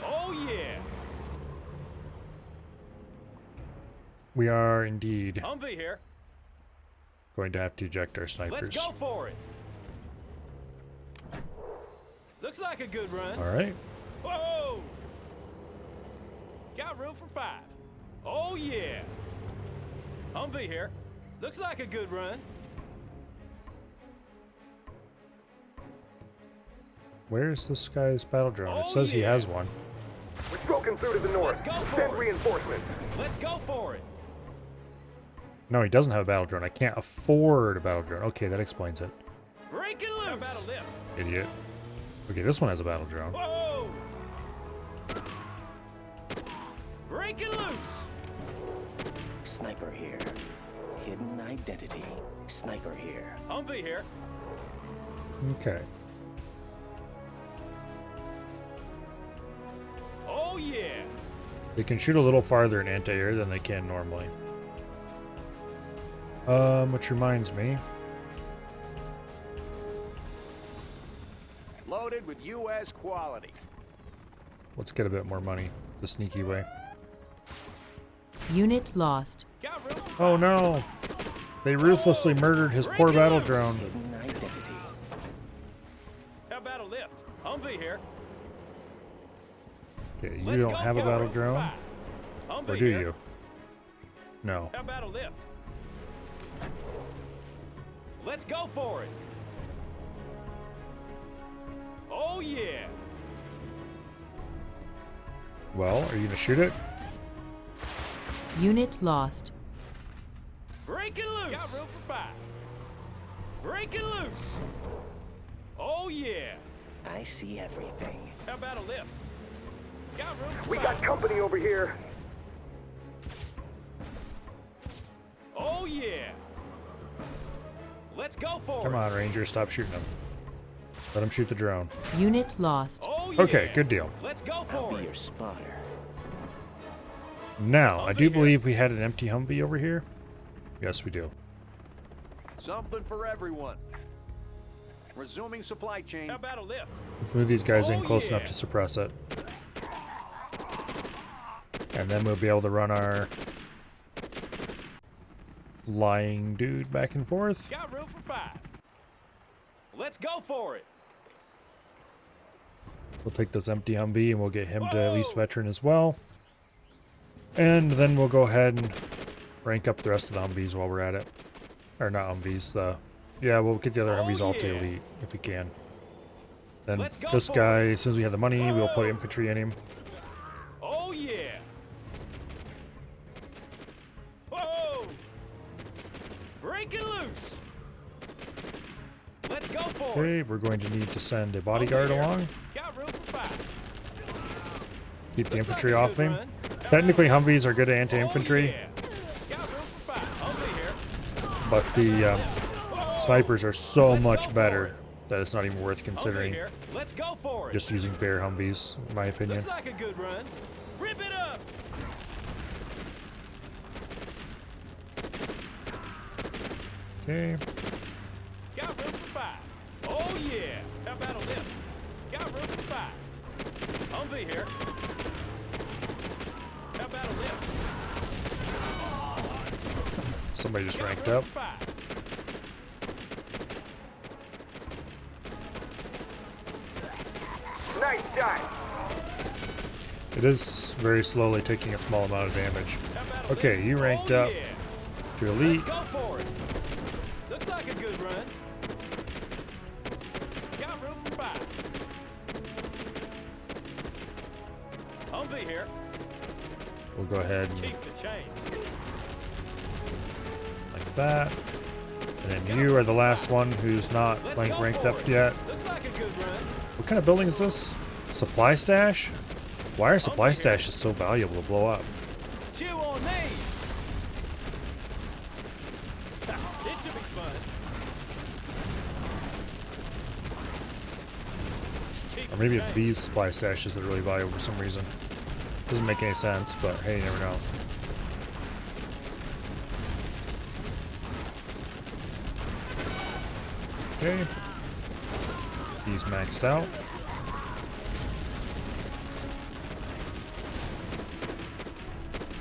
Oh yeah. We are indeed Humvee here. going to have to eject our snipers. Let's go for it. Looks like a good run. All right. Whoa! Got room for 5. Oh yeah. Humvee here. Looks like a good run. Where's this guy's battle drone? It Oh, says he yeah. has one. We're broken through to the north. Let's go for Send it. reinforcements. Let's go for it. No, he doesn't have a battle drone. I can't afford a battle drone. Okay, that explains it. Breaking loose. How about a lift? Idiot. Okay, this one has a battle drone. Whoa! Breaking loose. Sniper here. Hidden identity. Sniper here. Humvee here. Okay. Oh yeah. They can shoot a little farther in anti-air than they can normally. Which reminds me. Loaded with U.S. quality. Let's get a bit more money the sneaky way. Unit lost. Got room for Oh no! They ruthlessly murdered his poor battle drone. Hidden identity. How about a lift? Humvee here. Okay, you Let's don't go have a for battle room for drone? 5. Humvee Or do here. you? No. How about a lift? Let's go for it. Oh yeah. Well, are you gonna shoot it? Unit lost. Breaking loose. Got room for 5. Breaking loose. Oh yeah. I see everything. How about a lift? Got room for We 5. got company over here. Oh yeah. Let's go for Come it. on, Ranger, stop shooting him. Let him shoot the drone. Unit lost. Oh yeah. Okay, good deal. Let's go I'll for be it. your spotter. Now, I do Humvee here. believe we had an empty Humvee over here. Yes, we do. Something for everyone. Resuming supply chain. How about a lift? Let's move these guys in Oh, close yeah. enough to suppress it. And then we'll be able to run our flying dude back and forth. Got room for 5. Let's go for it. We'll take this empty Humvee and we'll get him to at least Whoa. veteran as well. And then we'll go ahead and rank up the rest of the Humvees while we're at it. Or not Humvees, yeah, we'll get the other Oh, Humvees all to yeah. elite if we can. Then Let's go this for guy, it. as soon as we have the money, we'll put Whoa. infantry in him. Oh yeah. Whoa. Breaking loose. Let's go for it. Okay, we're going to need to send a bodyguard here. along. Got room for 5. Keep the Looks infantry like a off good him. run. How Technically, about Humvees are good at a- anti-infantry, Oh, yeah. Got room for 5. Humvee here. but the Whoa. snipers are so Let's much go better for it. that it's not even worth Humvee considering here. Let's go for it. just using bare Humvees, in my opinion. Looks like a good run. Rip it up. Okay, Got room for 5. Oh yeah. How about a lift? Got room for 5. Humvee here. How about a lift? somebody just Got ranked room up. for 5. Nice shot. It is very slowly taking a small amount of damage. How about a Okay, lift? you ranked Oh, up yeah. to elite. Go for it. Looks like a good run. Got room for 5. Humvee here. We'll go ahead and Keep the change. like that. And then you are the last one who's not Let's like go ranked for up it. yet. Looks like a good run. What kind of building is this? Supply stash? Why are supply Humvee here. stashes so valuable to blow up? Chew on me. It should be fun. Keep I'm maybe it's these supply stashes that are really valuable for some reason. Doesn't make any sense, but hey, you never know. Okay. He's maxed out.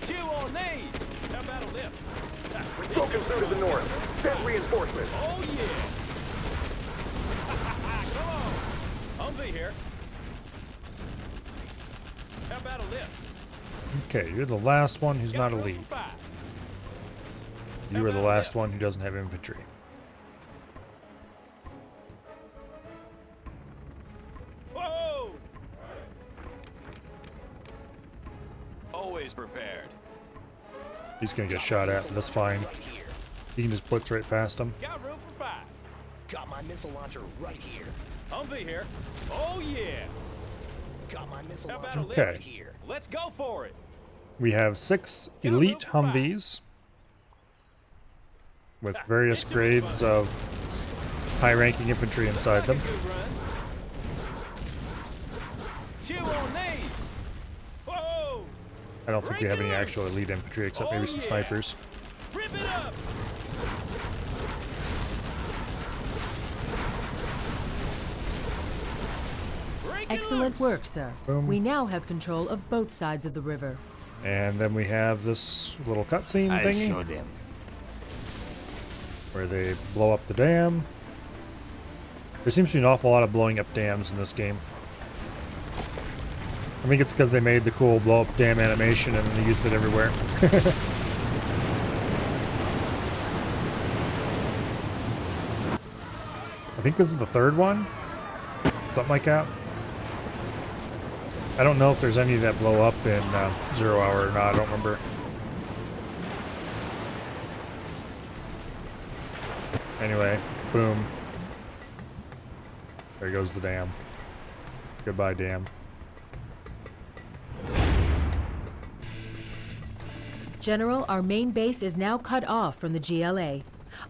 Chew on these! How about a lift? Broken through to the north. Send reinforcements. Oh, yeah! Come on! Humvee here. How about a lift? Okay, you're the last one who's not Got room elite. for 5. You are the last one who doesn't have infantry. Whoa! Always prepared. He's gonna get shot at, but that's fine. He can just blitz right past him. Got room for 5. Got my missile launcher right here. Humvee here. Oh, yeah! Got my missile How about launcher a lift? Okay. right here. Let's go for it! We have 6 elite Humvees with various grades of high-ranking infantry inside them. Good run. Chew on these! Whoa! I don't think we have any actual elite infantry except maybe some snipers. Rip it up! Break it Excellent loose. work, sir. Boom. We now have control of both sides of the river. And then we have this little cutscene thingy them. where they blow up the dam. There seems to be an awful lot of blowing up dams in this game. I think it's because they made the cool blow up dam animation and they used it everywhere. I think this is the third one. Something like that. I don't know if there's any that blow up in 0 Hour or not. I don't remember. Anyway, boom. There goes the dam. Goodbye, dam. General, our main base is now cut off from the GLA.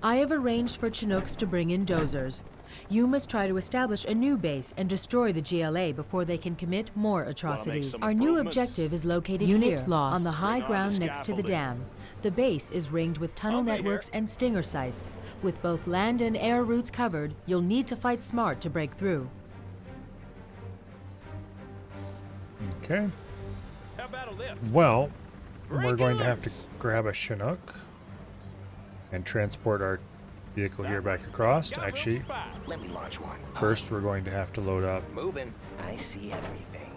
I have arranged for Chinooks to bring in dozers. You must try to establish a new base and destroy the GLA before they can commit more atrocities. some Our new improvements? objective is located Unit here, lost. on the high Bring on ground the next to the scaffolding. dam. The base is ringed with tunnel I'll be networks here. and stinger sites. With both land and air routes covered, you'll need to fight smart to break through. Okay. How about a lift? Well, we're Break it going to have to loose. grab a Chinook and transport our vehicle here back across. Got room Actually, for 5. Let me launch one. first we're going to have to load up Moving. I see everything.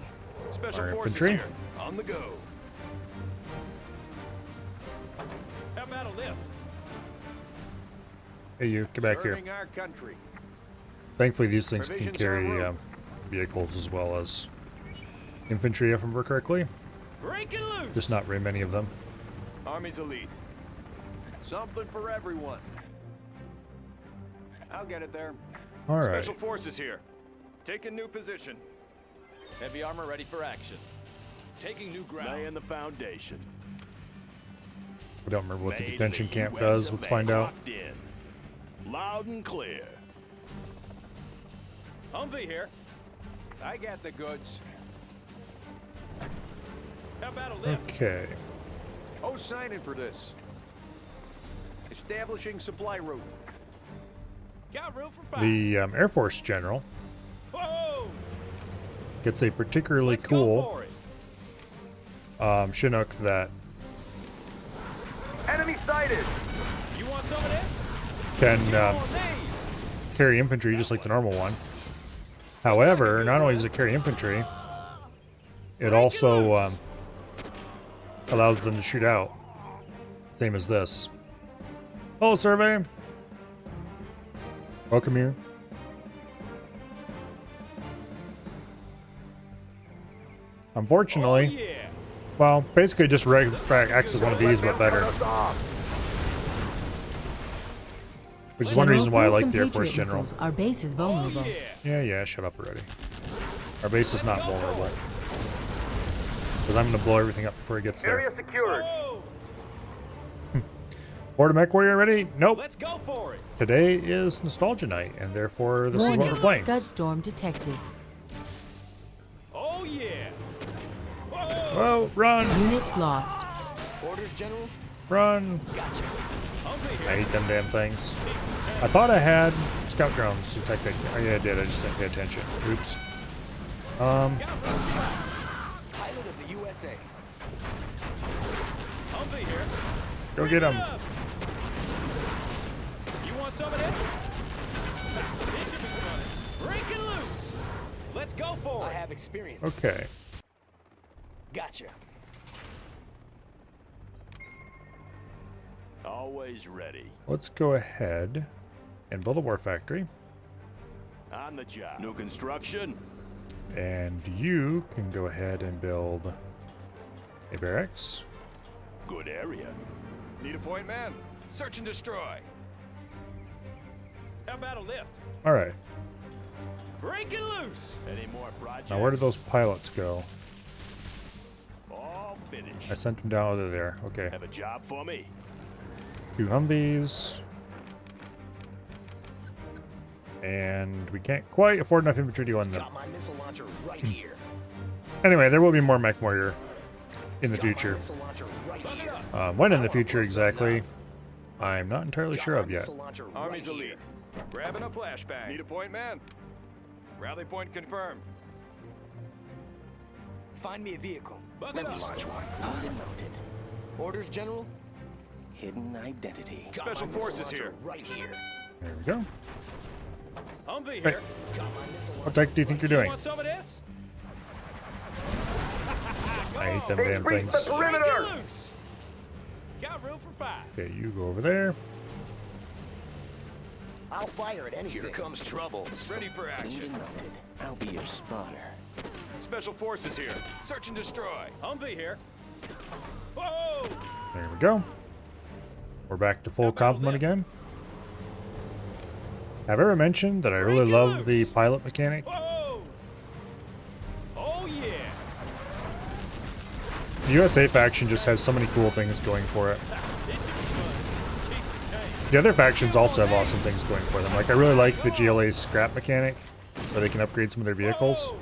Special Our forces infantry. here. On the go. How about a lift? Hey, you, get back here. Serving our country. Thankfully, these things can Provisions carry are room. vehicles as well as infantry, if I remember correctly. Break it loose! Just not very many of them. Army's elite. Something for everyone. I'll get it there. All right. Special forces here. Taking new position. Heavy armor ready for action. Taking new ground. Laying the foundation. I don't remember what the Made detention in camp US does. of Let's A. find out. Locked in. Loud and clear. Humvee here. I got the goods. How about a lift? Okay. Oh, signing for this. Establishing supply route. Got room for 5. The Air Force General Whoa! gets a particularly Let's go cool for it. Chinook that Enemy sighted! You want some of this? can Chew on these. carry infantry just like the normal one. However, not only does it carry infantry, it also allows them to shoot out. Same as this. Hello, survey. Welcome here. Unfortunately, Oh, yeah. well, basically just acts as one of these, but better. Cut us off. Which is one General, reason why I build like some the Air Patriot Force General. missiles. Our base is vulnerable. Yeah, shut up already. Our base is not vulnerable. Because I'm going to blow everything up before it gets there. Area secured. Whoa! Order Mech Warrior ready? Nope. Let's go for it. Today is Nostalgia Night, and therefore this is what Warning, we're playing. Scud storm detected. Whoa, run! Unit lost. Orders, General? Run! Gotcha. I hate them damn things. I thought I had scout drones to detect it. Oh yeah, I did. I just didn't pay attention. Oops. Pilot of the USA. Humvee here. Go get them. You want some of this? It should be funny. Break it loose. Let's go for I it. have experience. Okay. Gotcha. Always ready. Let's go ahead and build a war factory. On the job. New construction. And you can go ahead and build a barracks. Good area. Need a point, man? Search and destroy. How about a lift? All right. Break it loose. Any more projects? Now where did those pilots go? All finished. I sent them down over there. Okay. Have a job for me. 2 Humvees. And we can't quite afford enough infantry to go in them. Got my missile launcher right here. Anyway, there will be more mech warrior in the future. Missile launcher right here. When in the future exactly, I'm not entirely sure of yet. Missile launcher Army's right elite. here. Grabbing a flashbang. Need a point, man? Rally point confirmed. Find me a vehicle. Buck Let it me up. launch one. Needed mounted. Orders, General? Hidden identity. Got Special my missile forces launcher here. Right here. There we go. Humvee Hey, here. Got my missile what launcher. the heck do you think you're You doing? want some of this? I hate them They damn breached the things. Break it perimeter. loose. Got room for 5. Okay, you go over there. I'll fire at anything. Here comes trouble. Ready for Needed action. mounted. I'll be your spotter. Special forces here. Search and destroy. Humvee here. Whoa! There we go. We're back to full complement again. Have I ever mentioned that I really love the pilot mechanic? Whoa! Oh yeah! The USA faction just has so many cool things going for it. This should be fun. Keep the change. The other factions also have awesome things going for them. Like, I really like the GLA scrap mechanic, where they can upgrade some of their vehicles. Whoa!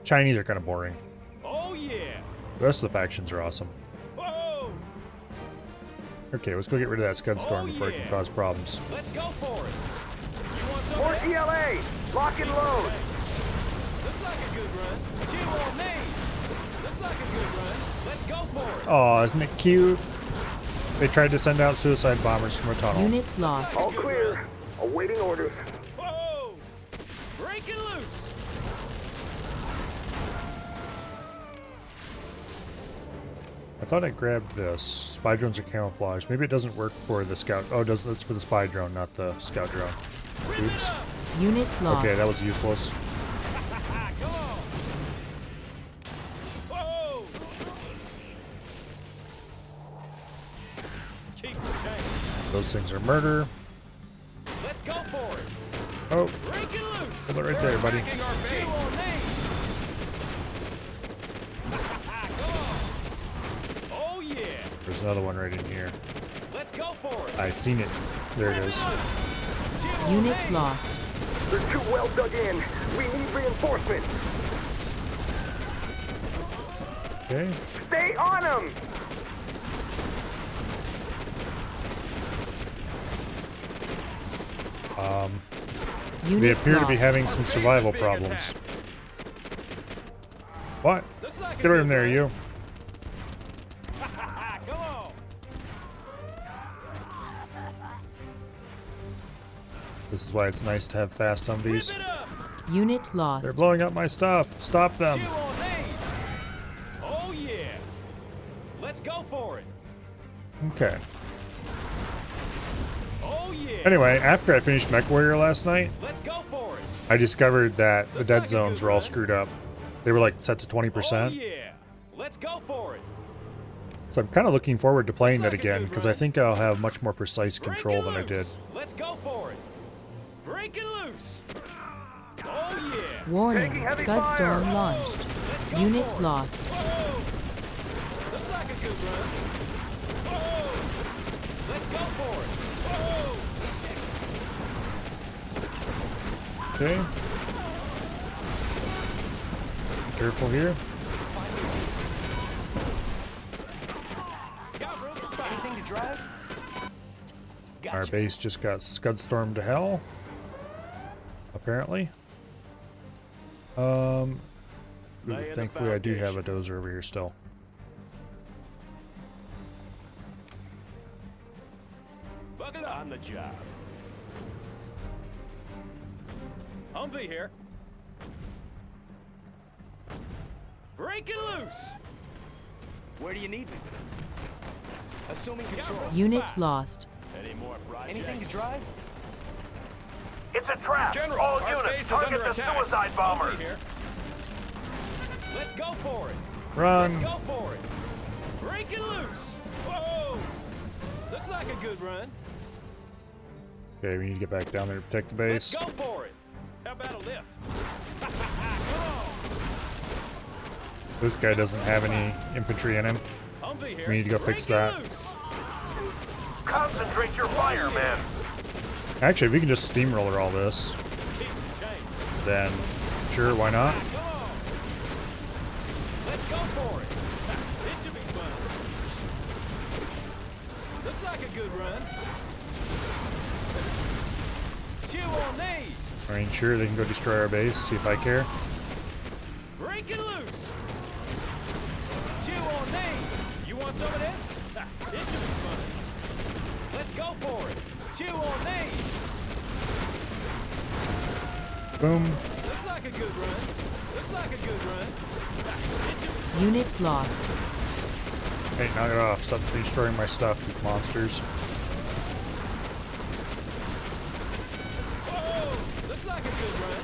Chinese are kind of boring. Oh yeah! The rest of the factions are awesome. Whoa! Okay, let's go get rid of that Scud Storm Oh, before it yeah. can cause problems. Let's go for it. You want some More of that? GLA. Lock and load. Looks like a good run. Chew on me. Looks like a good run. Let's go for it. Oh, isn't it cute? They tried to send out suicide bombers from a tunnel. Unit lost. All clear. Awaiting orders. Whoa! Break it loose. I thought I grabbed this. Spy drones are camouflage. Maybe it doesn't work for the scout. Oh, it does. It's for the spy drone, not the scout drone. Oops. Unit lost. Okay, that was useless. Come on. Whoa! Keep the change. Those things are murder. Let's go for it. Oh, Break it loose. hold it right there, buddy. Attacking our Chew base. on me. Come on. Oh yeah. There's another one right in here. Let's go for it. I seen it. There it is. Chew on Unit me. lost. They're too well dug in. We need reinforcements. Okay. Stay on them. Unit They appear to be lost. having some survival being problems. attacked. What? Looks like a Get rid good of there, run. you. Come on. This is why it's nice to have fast Humvees. Whip it up. Unit They're lost. blowing up my stuff. Stop them. Chew on me. Oh yeah. Let's go for it. Okay. Oh yeah. Anyway, after I finished Mech Warrior last night, Let's go for it. I discovered that the dead zones were all screwed up. They were like set to 20%. Oh yeah. Let's go for it. So I'm kind of looking forward to playing that Looks like a again good because I run. think I'll have much more precise Break control it than I loose. did. Let's go for it. Break it loose. Oh yeah. Warning. Taking heavy Scud fire. Storm launched. Let's go Unit for it. lost. Whoa. Looks like a good run. Whoa. Let's go for it. Whoa. Okay. Be careful here. drive? Gotcha. Our base just got scud stormed to hell. Apparently. Thankfully I do have a dozer over here still. Buckle up. On the job. Humvee here. Breaking loose. Where do you need me? Assuming control. Unit lost. Any more projects? Anything to drive? It's a trap. General, All our units, base is target under the attack. suicide bombers. Humvee here. Let's go for it. Run! Let's go for it. Breaking loose. Whoa. Looks like a good run. Okay, we need to get back down there to protect the Let's base. go for it. How about a lift? Come on. This guy doesn't have any infantry in him. Humvee here. We need to go fix Breaking that. loose. Concentrate your fire, men. Actually, if we can just steamroller all this, Keep the change. then sure, why not? Come on. Let's go for it. It should be fun. Looks like a good run. Chew on these. I mean, sure, they can go destroy our base, see if I care. Breaking loose. Chew on these. You want some of this? It should be fun. Let's go for it. Chew on these. Boom. Looks like a good run. Looks like a good run. It should be Unit lost. Hey, knock it off. Stop destroying my stuff, you monsters. Whoa! Looks like a good run.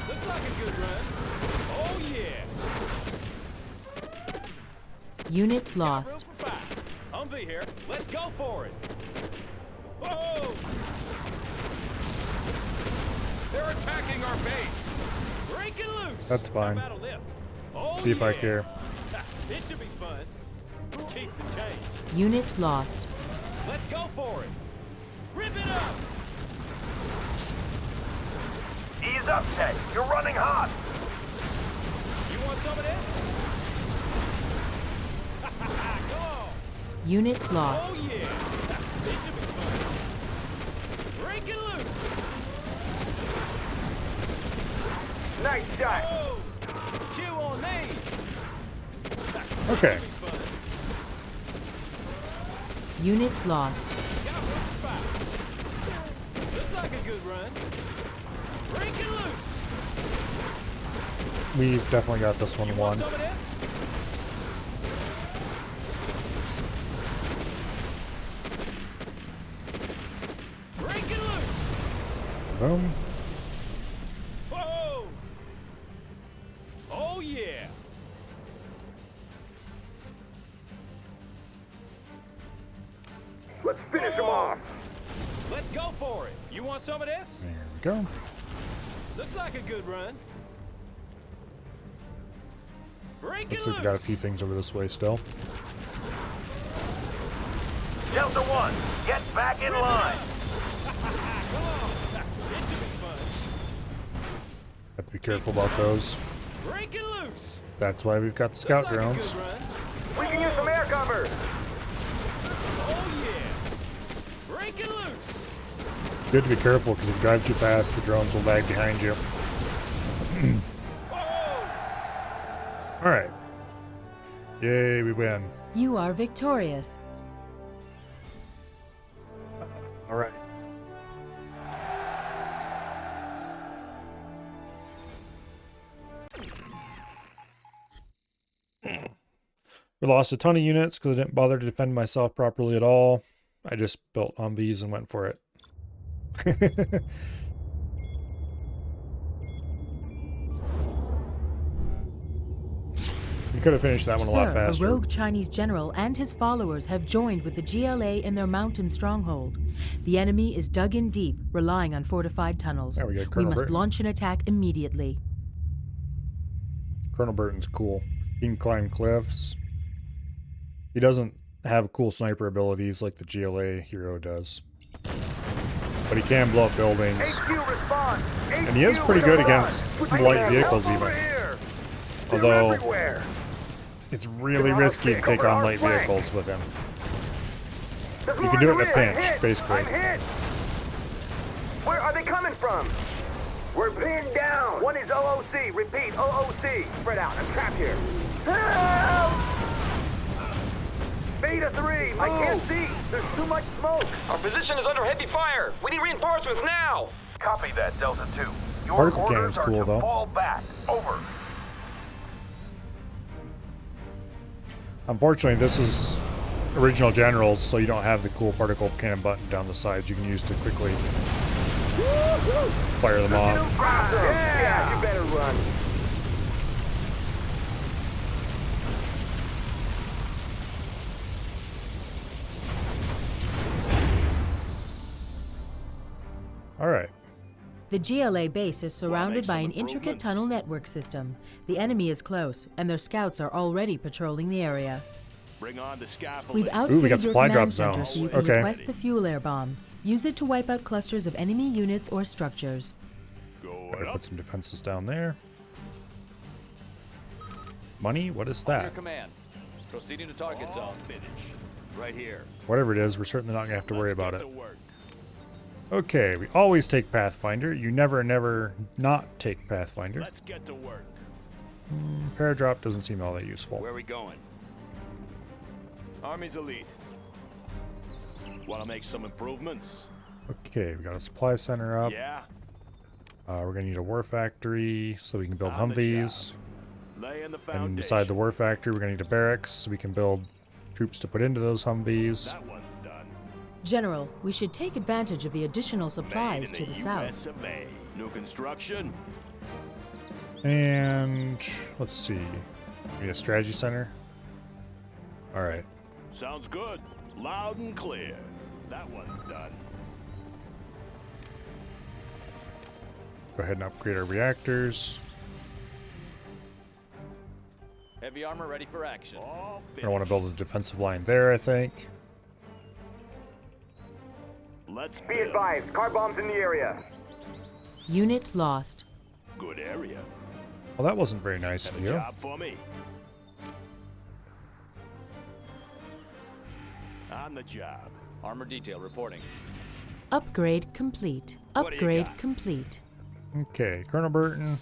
Looks like a good run. Oh yeah! Unit lost. Room for five. Humvee here. Let's go for it. Whoa! They're attacking our base. Breaking loose. That's fine. How about a lift? Oh, See if I yeah. care. It should be fun. Keep the change. Unit lost. Let's go for it. Rip it up. Ease up, Ted. You're running hot. You want some of this? Come on. Unit lost. Oh yeah. It should be fun. Break it loose. Nice shot. Oh. Chew on these. Okay. Unit lost. Got room for five. Looks like a good run. Break it loose. We've definitely got this one won. Some of this? Break it loose. Boom. Whoa. Oh yeah. Let's finish them off. Let's go for it. You want some of this? There we go. Looks like a good run. Break Looks it like we got a loose. few things over this way still. Delta 1, get back in line. Come on. It should be fun. Have to be careful about those. Break it loose. That's why we've got the scout Looks like a drones. good run. We can use some air cover. Oh yeah. Break it loose. Good to be careful because if you drive too fast, the drones will lag behind you. Alright. Yay, we win. You are victorious. Alright. We lost a ton of units because I didn't bother to defend myself properly at all. I just built Humvees and went for it. You could have finished that one a lot Sir, faster. a rogue Chinese general and his followers have joined with the GLA in their mountain stronghold. The enemy is dug in deep, relying on fortified tunnels. There we go, We Colonel must Burton. launch an attack immediately. Colonel Burton's cool. He can climb cliffs. He doesn't have cool sniper abilities like the GLA hero does. But he can blow up buildings. HQ response. And he is pretty good against some light vehicles even. Although it's really risky to take on light vehicles with him. There's You more can do on it the in a rear. I'm pinch, hit. basically. I'm hit. Where are they coming from? We're pinned down. One is OOC. Repeat, OOC. Spread out. I'm trapped here. Help! Beta 3, move. I can't see. There's too much smoke. Our position is under heavy fire. We need reinforcements now. Copy that, Delta 2. Your Particle orders cannon's are cool, to though. fall back. Over. Unfortunately, this is original Generals, so you don't have the cool particle cannon button down the sides you can use to quickly fire them off. Yeah, you better run. Alright. The GLA base is surrounded by an intricate tunnel network system. The enemy is close, and their scouts are already patrolling the area. Bring on the scaffolding. We've we outfitted got your supply drop command center zones. so you can Okay. request the fuel air bomb. Use it to wipe out clusters of enemy units or structures. Better put some defenses down there. Money? What is On your that? command. Proceeding to target zone. Finish. Right here. Whatever it is, we're certainly not going to have to worry Let's about get it. to work. Okay, we always take Pathfinder. You never not take Pathfinder. Let's get to work. Paradrop doesn't seem all that useful. Where are we going? Army's elite. Want to make some improvements? Okay, we got a supply center up. Yeah. We're going to need a war factory so we can build On the Humvees. Lay in the foundation. And beside the war factory, we're going to need a barracks so we can build troops to put into those Humvees. That one's done. General, we should take advantage of the additional supplies Made to in the US south. of A. New construction. And let's see. We need a strategy center. Alright. Sounds good. Loud and clear. That one's done. Go ahead and upgrade our reactors. Heavy armor ready for action. All I want to build a defensive line there, I think. Let's Be build. advised, car bombs in the area. Unit lost. Good area. Well, that wasn't very nice Have of a you. job for me. On the job. Armor detail reporting. Upgrade complete. What do you Upgrade got? complete. Okay, Colonel Burton.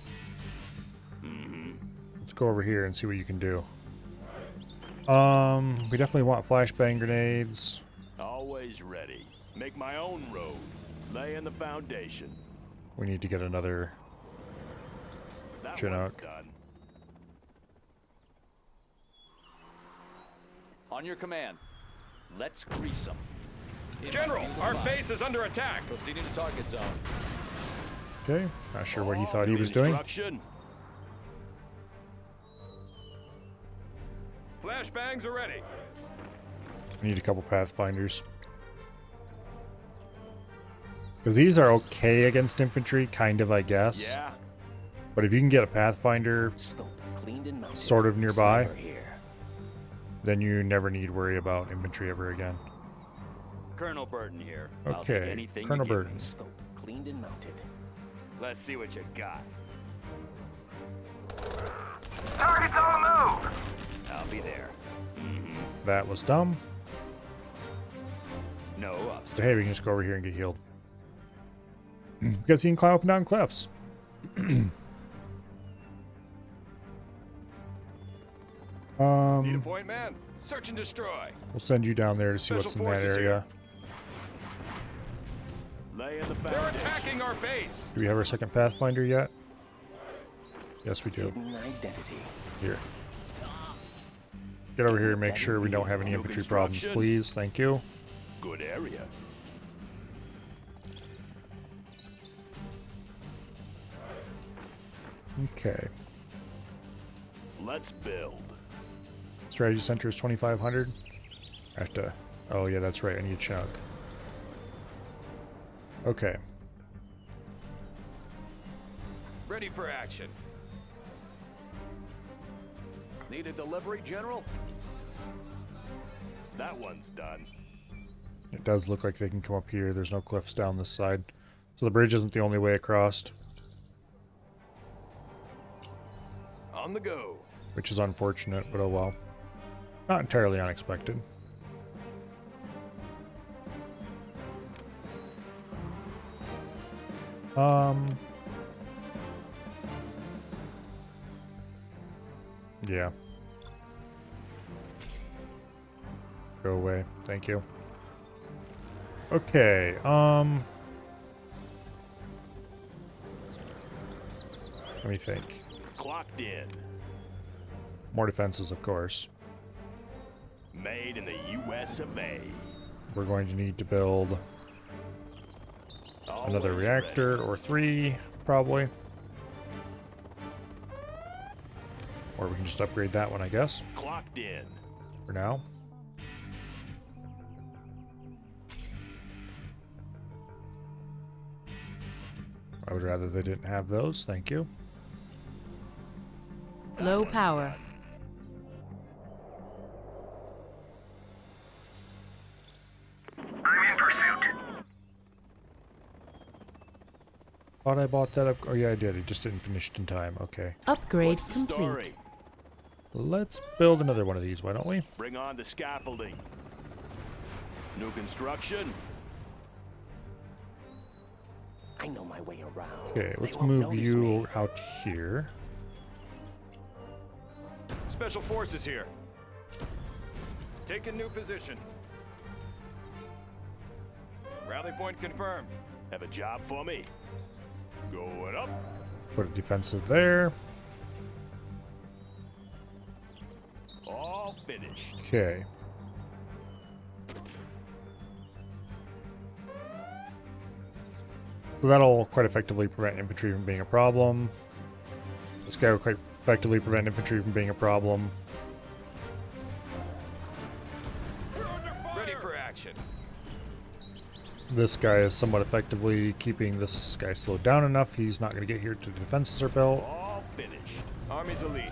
Let's go over here and see what you can do. We definitely want flashbang grenades. Always ready. Make my own road. Lay in the foundation. We need to get another That Chinook. one's done. On your command. Let's grease them. General, our base is under attack. Proceeding to target zone. Okay, not sure what he All thought he new was doing. instruction. Flashbangs are ready. I need a couple Pathfinders. Because these are okay against infantry, kind of, I guess. Yeah. But if you can get a Pathfinder Scope cleaned and mounted. sort of nearby, Sniper here. then you never need to worry about infantry ever again. Colonel Burton here. I'll take Okay, anything you Colonel give me. Burton. Scope cleaned and mounted. Let's see what you got. Target's on the move. I'll be there. That was dumb. No ups. But hey, we can just go over here and get healed. Because he can climb up and down cliffs. Need a point, man. Search and destroy. We'll send you down there to see what's Special in that forces area. Lay in the They're foundation. attacking our base. Do we have our second Pathfinder yet? Yes, we do. Hidden identity. Here. Get over here and make sure we don't have any New infantry problems, construction. please. Thank you. Good area. Okay. Let's build. Strategy center is 2,500. I have to. Oh, yeah, that's right. I need a chunk. Okay. Ready for action. Need a delivery, General? That one's done. It does look like they can come up here. There's no cliffs down this side. So the bridge isn't the only way across, On the go. which is unfortunate, but oh well. Not entirely unexpected. Yeah. Go away. Thank you. Okay, let me think. Clocked in. More defenses, of course. Made in the U.S. of A. We're going to need to build another reactor or 3, probably. Or we can just upgrade that one, I guess, Clocked in. for now. I would rather they didn't have those, thank you. Low power. I'm in pursuit. Thought I bought that up. Oh yeah, I did. It just didn't finish in time. Okay. Upgrade What's the complete. story? Let's build another one of these, why don't we? Bring on the scaffolding. New construction. I know my way around. Okay, let's They won't move notice you me. out here. Special forces here. Taking new position. Rally point confirmed. Have a job for me. Going up. Put a defensive there. All finished. Okay. So that'll quite effectively prevent infantry from being a problem. This guy will quite effectively prevent infantry from being a problem. Ready for action. This guy is somewhat effectively keeping this guy slowed down enough. He's not going to get here till the defenses are built. All finished. Army's elite.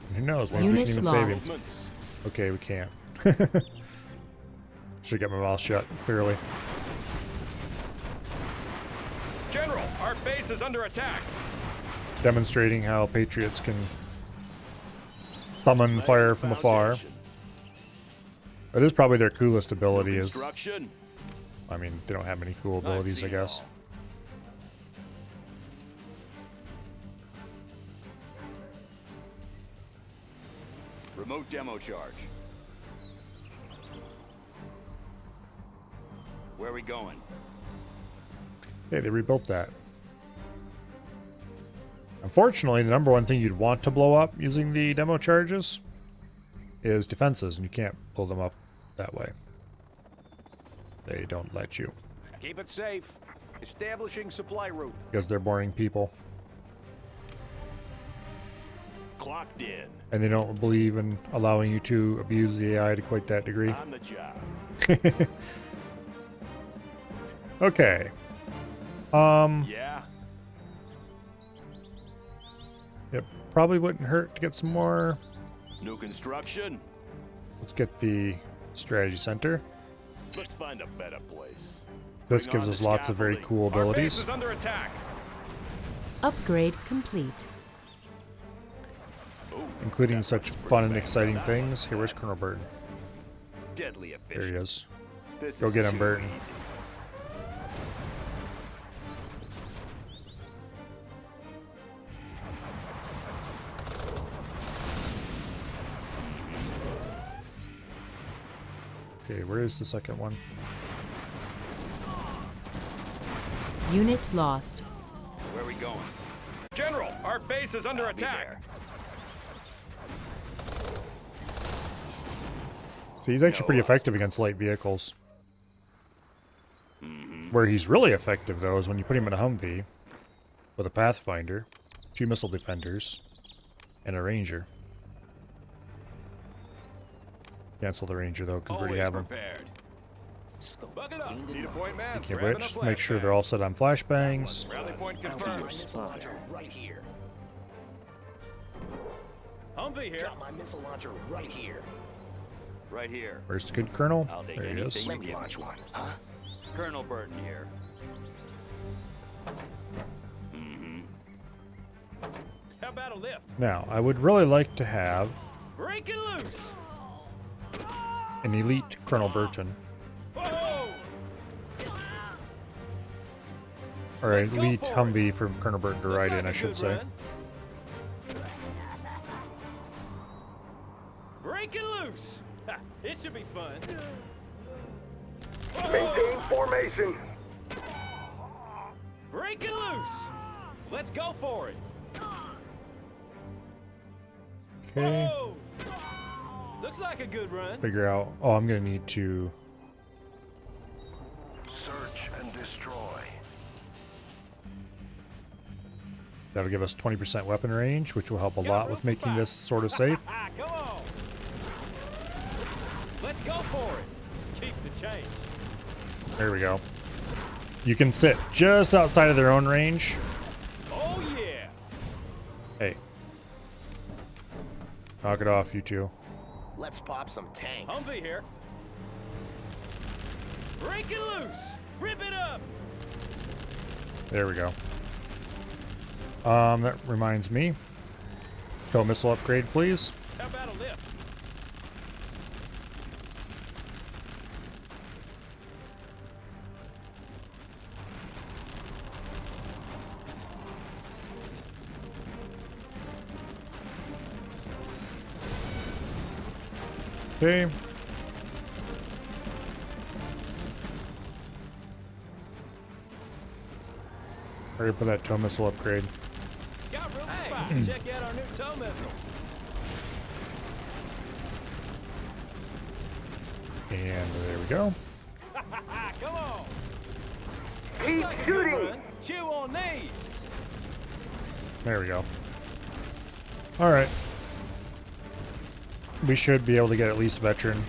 And who knows, maybe we Unit can even save him. lost. Movements. Okay, we can't. Should get my mouth shut, clearly. General, our base is under attack. Demonstrating how Patriots can summon fire from afar. Foundation. That is probably their coolest ability is... Construction. I mean, they don't have many cool abilities, I seen it guess. all. Remote demo charge. Where are we going? Hey, they rebuilt that. Unfortunately, the number one thing you'd want to blow up using the demo charges is defenses, and you can't blow them up that way. They don't let you, Keep it safe. Establishing supply route. because they're boring people. Clocked in. And they don't believe in allowing you to abuse the AI to quite that degree. On the job. Okay. Yeah. It probably wouldn't hurt to get some more. New construction. Let's get the strategy center. Let's find a better place. This Bring gives on us the lots of very scaffolding. cool Our base abilities. is under attack. Upgrade complete. Ooh, Including got such some pretty fun and bang exciting on that. things. Here, where's Colonel Burton? Deadly efficient. There he is. This Go is get him, too Burton. easy. Okay, where is the second one? Unit lost. Where are we going? General, our base is under attack. So he's actually pretty effective against light vehicles. Where he's really effective, though, is when you put him in a Humvee with a Pathfinder, 2 missile defenders, and a Ranger. Cancel the Ranger, though, because we already have him. prepared. Buckle up. Need a point man. Speaking of Grabbing which, a make sure they're all set on flashbangs. Rally point I'll be your confirmed. missile launcher right here. Humvee here. Got my missile launcher right here. Right here. Where's the good Colonel? I'll take There he anything is. you Let me give launch me. one, huh? Colonel Burton here. How about a lift? Now, I would really like to have Breaking loose. an elite Colonel Burton. Whoa! Or Let's go elite for it. Humvee from Colonel Burton to Looks ride like in, a I should good say. run. Breaking loose. Ha, it should be fun. Maintain formation. Breaking loose. Let's go for it. Okay. Whoa. Looks like a good run. Figure out. Oh, I'm gonna need to. Search and destroy. That'll give us 20% weapon range, which will help a Got lot room with for making five. this sort of safe. Come on. Let's go for it. Keep the change. There we go. You can sit just outside of their own range. Oh yeah. Hey. Knock it off, you two. Let's pop some tanks. Humvee here. Break it loose. Rip it up. There we go. That reminds me. Tow missile upgrade, please. How about a lift? Okay. Hurry up with that tow missile upgrade. Got room for five. Check out our new tow missile. And there we go. Come on. Keep Like a good shooting. run. Chew on these. There we go. Alright. We should be able to get at least veteran.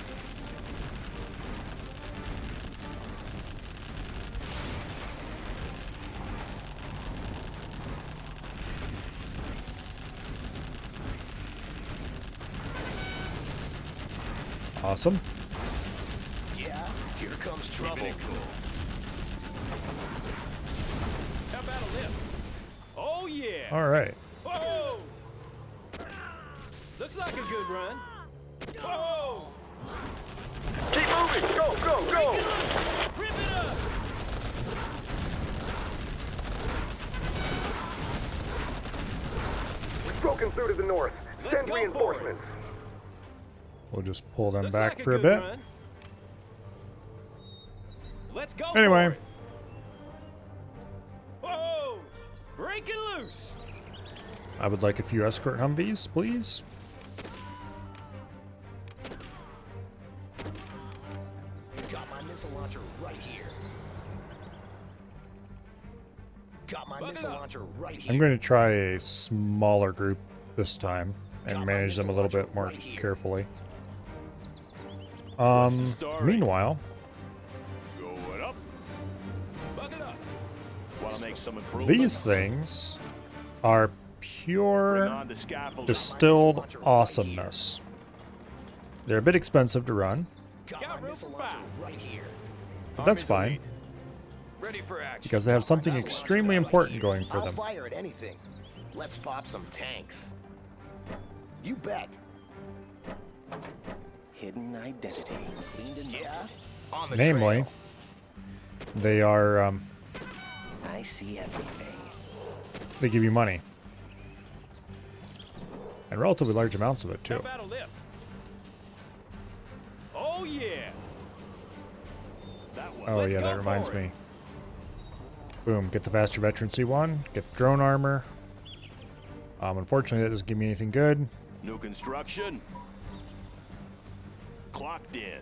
Awesome. Yeah, here comes trouble. How about a lift? Oh yeah. Alright. Whoa. Looks like a good run. Whoa. Keep moving. Go, go, go. Rip it up. We've broken through to the north. Let's Send go for reinforcements. We'll just pull them Looks back like for a good bit. run. Let's go. Anyway. For it. Whoa. Break it loose. I would like a few escort Humvees, please. Got my missile launcher right here. Got my Buck it missile up. launcher right here. I'm going to try a smaller group this time and Got my manage them a missile little launcher bit more right here. carefully. story? Meanwhile, Going up. Buck it up. Want to make some improvements? these things are Bring pure on the scaffolding. distilled awesomeness. They're a bit expensive to run, Got Got my room missile for launcher five. right here. but that's Army's fine elite. Ready for action. because they have something extremely important going for I'll them. fire at anything. Let's pop some tanks. You bet. Hidden identity. Cleaned and yeah. On the Namely, trail. they are I see everything. they give you money and relatively large amounts of it How too. about a lift? Oh yeah. That one. Oh Let's yeah, go that reminds for it. me. Boom, get the faster veteran C1, get the drone armor. Unfortunately, that doesn't give me anything good. New construction. Clocked in.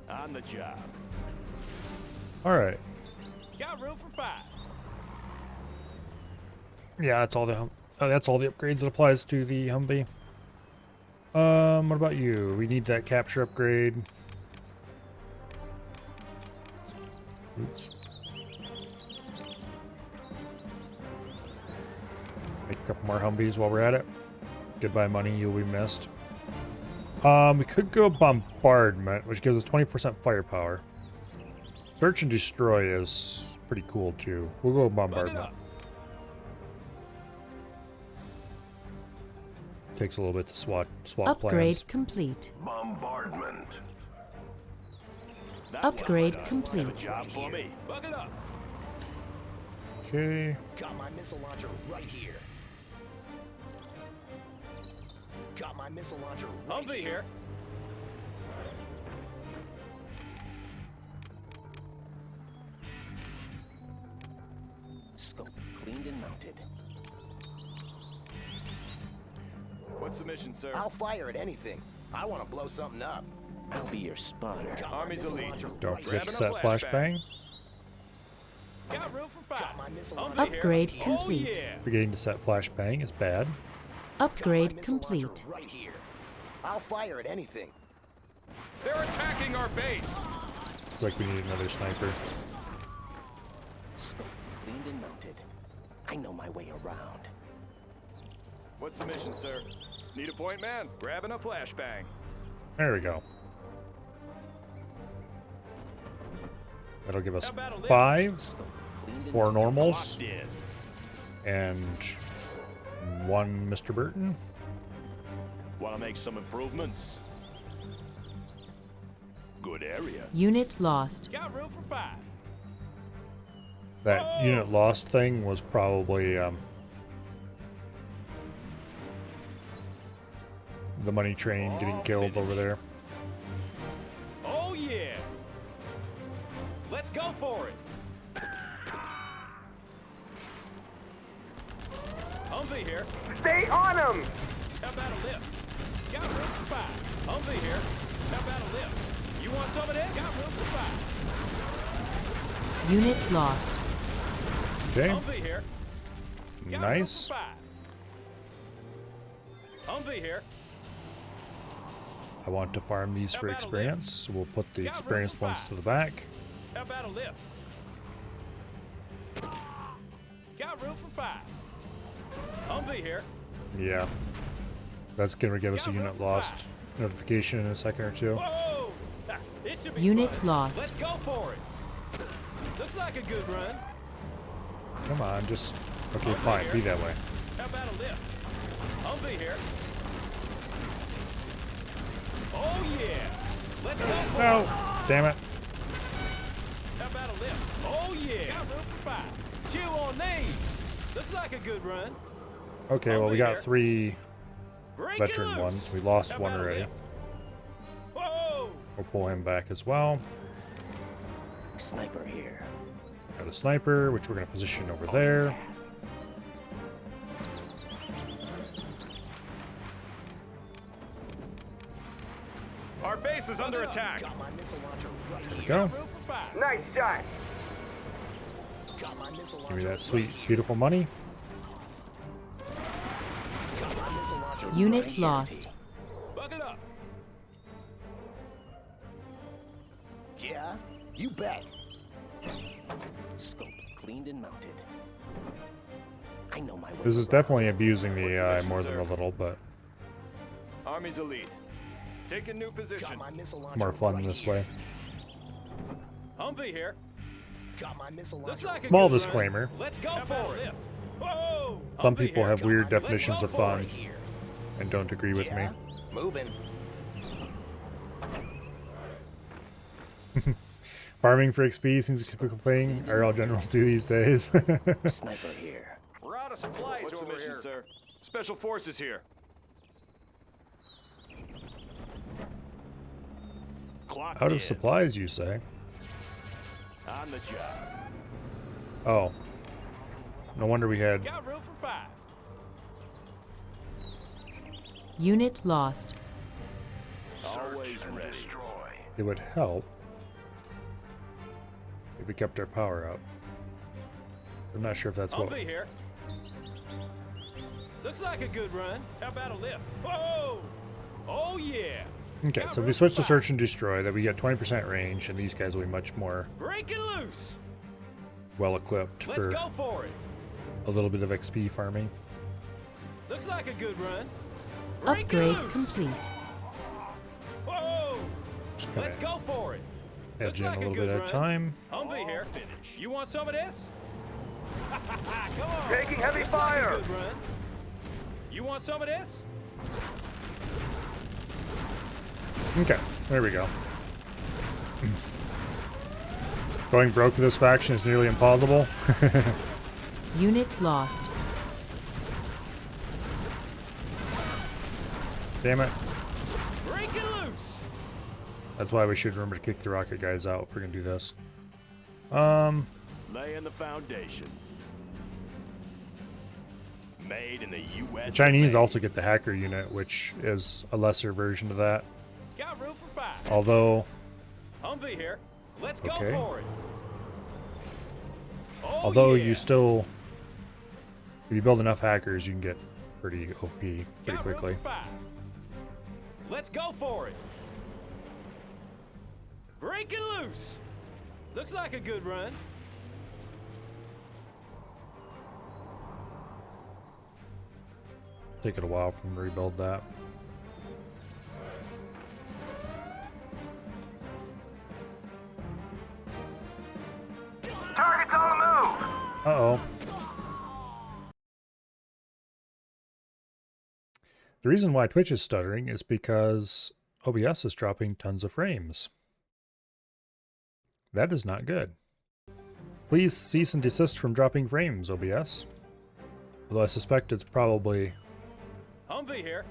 On the job. All right. Got room for five. Yeah, that's all the that's all the upgrades that applies to the Humvee. What about you? We need that capture upgrade. Oops. Make a couple more Humvees while we're at it. Goodbye money, you'll be missed. We could go bombardment, which gives us 20% firepower. Search and destroy is pretty cool too. We'll go Buck it bombardment. up. Takes a little bit to swap Upgrade plans. complete. Bombardment. That Upgrade one. complete. Have a job for me. Buck it up. Okay. Got my missile launcher right here. Got my missile launcher right Humvee here. Scope cleaned and mounted. What's the mission, sir? I'll fire at anything. I want to blow something up. I'll be your spotter. Army's elite. Don't forget to Grabbing a set flashbang. flashbang. Got room for 5. Got my missile Humvee launcher here. Upgrade Oh, complete. yeah. Forgetting to set flashbang is bad. Upgrade Got my missile launcher complete. right here. I'll fire at anything. They're attacking our base. It's like we need another sniper. Scope cleaned and mounted. I know my way around. What's the mission, sir? Need a point man? Grabbing a flashbang. There we go. That'll give us How about a lift? 5 Cleaned and 4 normals Locked in. and 1 Mr. Burton. Want to make some improvements? Good area. Unit lost. Got room for 5. That unit lost thing was probably the money train getting killed over there. Oh, yeah. Let's go for it. Humvee here. Stay on him! How about a lift? Got room for 5. Humvee here. How about a lift? You want some of this? Got room for 5. Unit lost. Okay, Humvee here. Got nice. room for 5. Humvee here. I want to farm these for How about a lift? experience, so we'll put the Got room experienced for ones 5. to the back. How about a lift? Got room for 5. Humvee here. Yeah, that's gonna give us a Got room unit for lost 5. notification in a second or two. Whoa! Ah, this should be Unit fun. lost. Let's go for it. Looks like a good run. Come on, just okay, Humvee fine, here. be that way. How about a lift? Humvee here. Oh yeah! Let's go for No, it. damn it. How about a lift? Oh yeah! Got room for 5. Chew on these. Looks like a good run. Okay, well we Humvee got here. 3 Break it veteran loose. ones. We lost How one about a already. lift? Whoa! We'll pull him back as well. Sniper here. Got a sniper, which we're gonna position over there. Our base is under attack. Got my missile launcher right There we here. go. Room for 5. Nice shot! Got my missile launcher Give me that right sweet, here. beautiful money. Got my missile launcher Unit right here. lost. Buckle up. Yeah, you bet. Scope cleaned and mounted. I know my way. This is around. definitely abusing the What's the AI mission, more than sir? a little, but Army's elite. Taking new Got position. my missile launcher it's more fun right this here. way. Humvee here. Got my missile Looks launcher. like a Small good run. disclaimer. Let's go for it. Whoa! Some Humvee people here. have weird Let's go definitions of for fun it. here. and don't agree with me. Yeah, moving. Farming for XP seems a typical thing our all generals do these days. Sniper here. We're out of supplies What's the over mission, here. sir? Special forces here. Clocked Out in. of supplies, you say? On the job. Oh. No wonder we had... Got room for 5. Unit lost. Always ready. It would help if we kept our power up. I'm not sure if that's what... Humvee here. Looks like a good run. How about a lift? Whoa! Oh yeah! Okay, so if we switch to search and destroy, that we get 20% range, and these guys will be much more Break it loose. well equipped Let's for go for it. a little bit of XP farming. Looks like a good run. Break it Upgrade loose. complete. Whoa! Just kind Let's of go for it. edge Looks in like a little good bit at a run. time. Humvee here. You want some of this? Come on. Taking heavy Looks like a fire. good run. You want some of this? Okay, there we go. Going broke with this faction is nearly impossible. Unit lost. Damn it. Break it loose. That's why we should remember to kick the rocket guys out if we're gonna do this. Laying the foundation. Made in the U.S. The Chinese also get the hacker unit, which is a lesser version of that. Got room for 5. Although, Humvee here. Let's go Okay. for it. Oh, although yeah. you still, if you build enough hackers, you can get pretty OP pretty Got quickly. room for 5. Let's go for it. Break it loose. Looks like a good run. Take it a while for them to rebuild that. Target's on the move. Uh-oh. The reason why Twitch is stuttering is because OBS is dropping tons of frames. That is not good. Please cease and desist from dropping frames, OBS. Although I suspect it's probably Humvee here.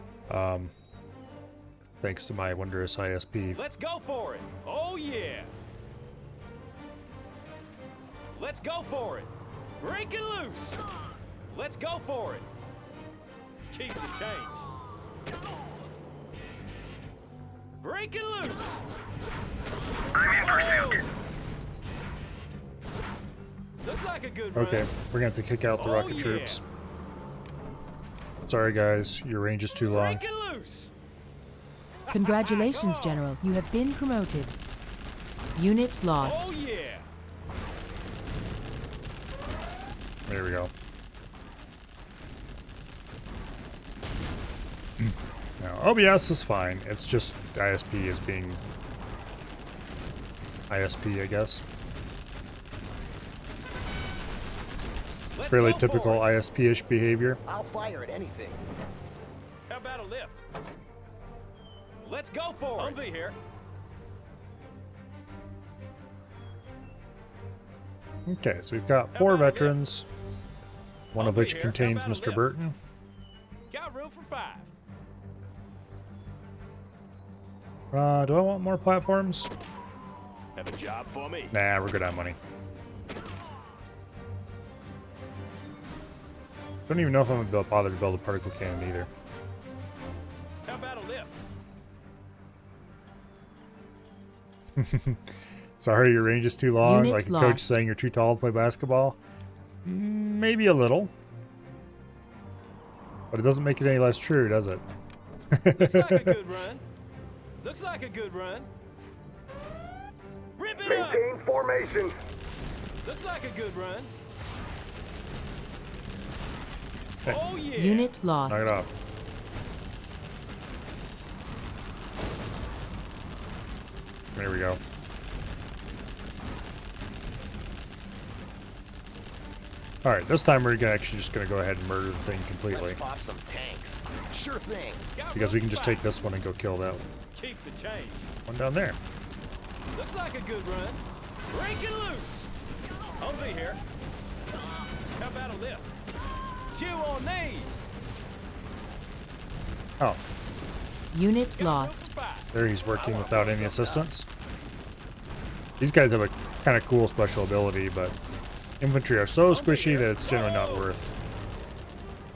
thanks to my wondrous ISP. Let's go for it. Oh, yeah. Let's go for it. Break it loose. Let's go for it. Keep the change. Break it loose. I'm in pursuit. Looks like a good run. Okay, we're gonna have to kick out the Oh, rocket yeah. troops. Sorry guys, your range is too long. Break it loose. Congratulations, Come on. General. You have been promoted. Unit lost. Oh, yeah. There we go. Now, OBS is fine. It's just ISP is being ISP, I guess. It's Let's fairly go typical for it. ISP-ish behavior. I'll fire at anything. How about a lift? Let's go for it. Humvee here. Okay, so we've got 4 veterans, one of Humvee which here. contains How about a Mr. lift? Burton. Got room for 5. Do I want more platforms? Have a job for me. Nah, we're good on money. Don't even know if I'm gonna bother to build a particle cannon either. How about a lift? Sorry, your range is too long. Unit Like a coach lost. saying you're too tall to play basketball. Maybe a little. But it doesn't make it any less true, does it? Looks like a good run. Looks like a good run. Rip it up. Maintain formation. Looks like a good run. Okay. Oh, yeah. Unit lost. Knock it off. There we go. Alright, this time we're actually just going to go ahead and murder the thing completely. Let's pop some tanks. Sure thing. Got Because we room can just for take 5. this one and go kill that Keep the change. one down there. Looks like a good run. Break it loose. Humvee here. How about a lift? Chew on these. Oh, Unit Got room lost. for 5. there he's working without any assistance. These guys have a kind of cool special ability, but infantry are so squishy that it's generally not worth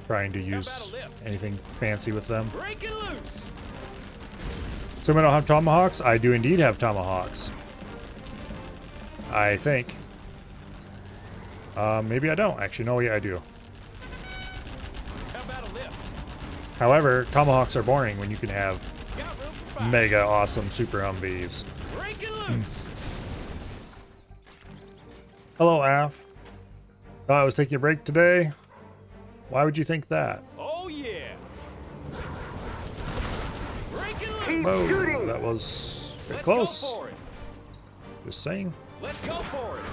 trying to use anything fancy with them. Break it loose. So I don't have tomahawks? I do indeed have tomahawks. I think. Maybe I don't. Actually, no, yeah, I do. How about a lift? However, tomahawks are boring when you can have Got room for 5. mega awesome super Humvees. Break it loose. Hello, Af. Thought I was taking a break today? Why would you think that? Oh, yeah. Break it loose. Keep Whoa, shooting. that was very Let's close. go for it. Just saying. Let's go for it.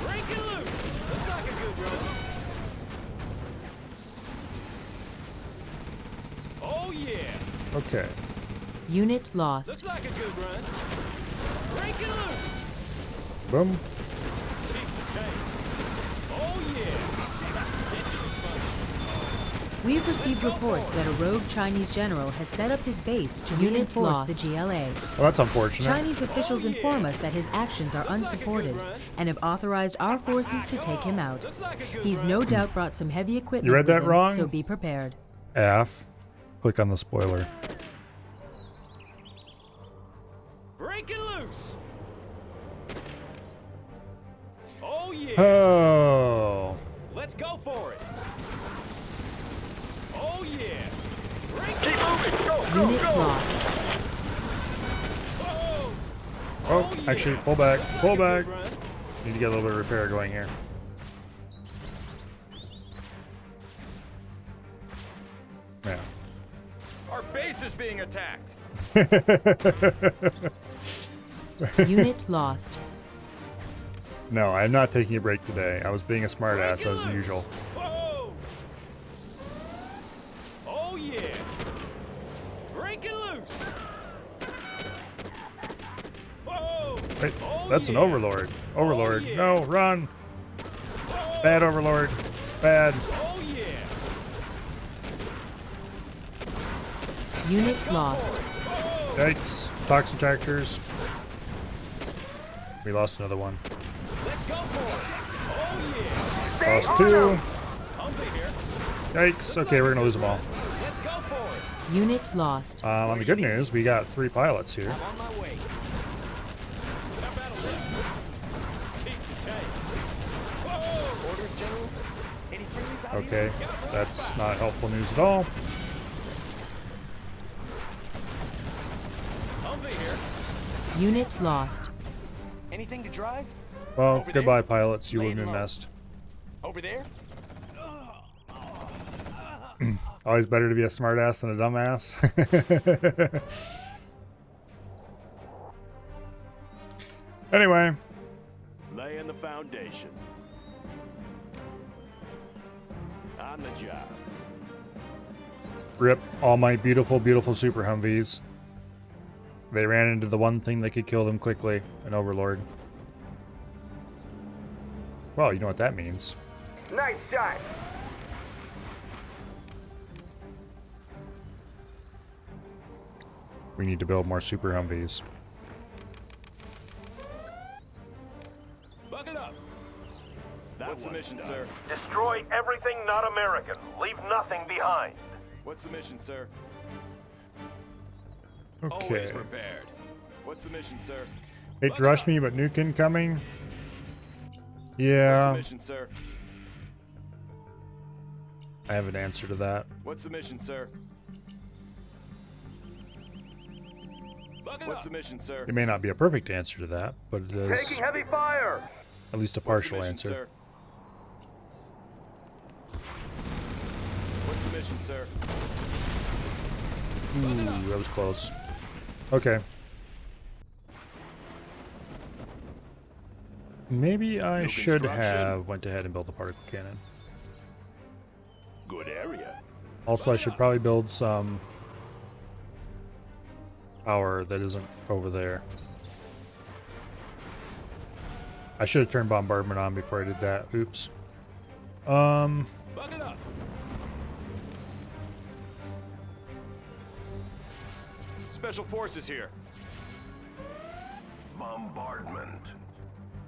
Break it loose. Looks like a good run. Oh, yeah. Okay. Unit lost. Looks like a good run. Break it loose. Boom. We've received reports that a rogue Chinese general has set up his base to reinforce the GLA. Well, that's unfortunate. Chinese officials inform us that his actions are unsupported and have authorized our forces to take him out. He's no doubt brought some heavy equipment You read with that him, wrong? so be prepared. F. Click on the spoiler. Breaking loose. Oh yeah. Oh. Let's go for it. Oh yeah. Keep moving. Go, go, Unit go. lost. Whoa. Oh, yeah. actually, pull back. Looks like Pull a good back. run. Need to get a little bit of repair going here. Yeah. Our base is being attacked. Unit lost. No, I'm not taking a break today. I was being a smartass as usual. Whoa. Oh yeah. Breaking loose. Whoa. Wait, Oh, that's an yeah. overlord. Overlord. yeah. No, run. Whoa. Bad overlord. Bad. Oh yeah. Unit lost. Yikes. Toxin tractors. We lost another one. Let's go for it. Oh yeah. Lost two. Humvee here. Yikes. Okay, we're gonna lose them all. Let's go for it. Unit lost. On the good news, we got 3 pilots here. I'm on my way. How about a lift? Keep the change. Whoa. Orders, General? Any friendlies out Okay, that's not helpful news at all. Humvee here. Unit lost. here? Anything to drive? Well, Over goodbye, there. pilots. You Laying wouldn't have low. missed. Over there? Always better to be a smartass than a dumbass. Anyway, Laying the foundation. On the job. rip all my beautiful, beautiful Super Humvees. They ran into the one thing that could kill them quickly, an Overlord. Well, you know what that means. Nice shot. We need to build more Super Humvees. Bucket up. What's the mission, sir? Destroy everything not American. Leave nothing behind. What's the mission, sir? Okay. Always prepared. What's the mission, sir? Hate to rush me, but nuke incoming. What's Yeah, the mission, sir? I have an answer to that. What's the mission, sir? Bucket What's up. the mission, sir? It may not be a perfect answer to that, but it is Taking heavy fire. at least a What's the partial mission, answer. sir? What's the mission, sir? Ooh, that was close. Okay. Maybe I New should construction. have went ahead and built a particle cannon. Good area. Also, I should probably build some power that isn't over there. I should have turned bombardment on before I did that. Oops. Bucket up. Special forces here. Bombardment.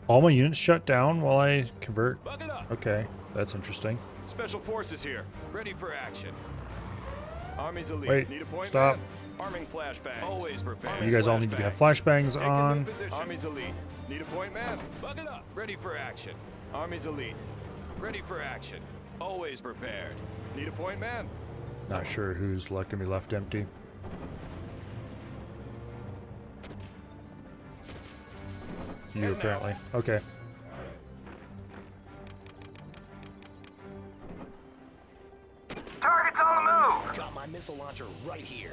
All my units shut down while I convert. Bucket up. Okay, that's interesting. Special forces here. Ready for action. Army's elite. Wait, Need a point, stop. man? Arming flashbangs. Always prepared. You guys all need to have flashbangs Take a new on. position. Army's elite. Need a point, man? Bucket up. Ready for action. Army's elite. Ready for action. Always prepared. Need a point, man? Not sure who's gonna be left empty. You And now. apparently. Okay. Target's on the move. Got my missile launcher right here.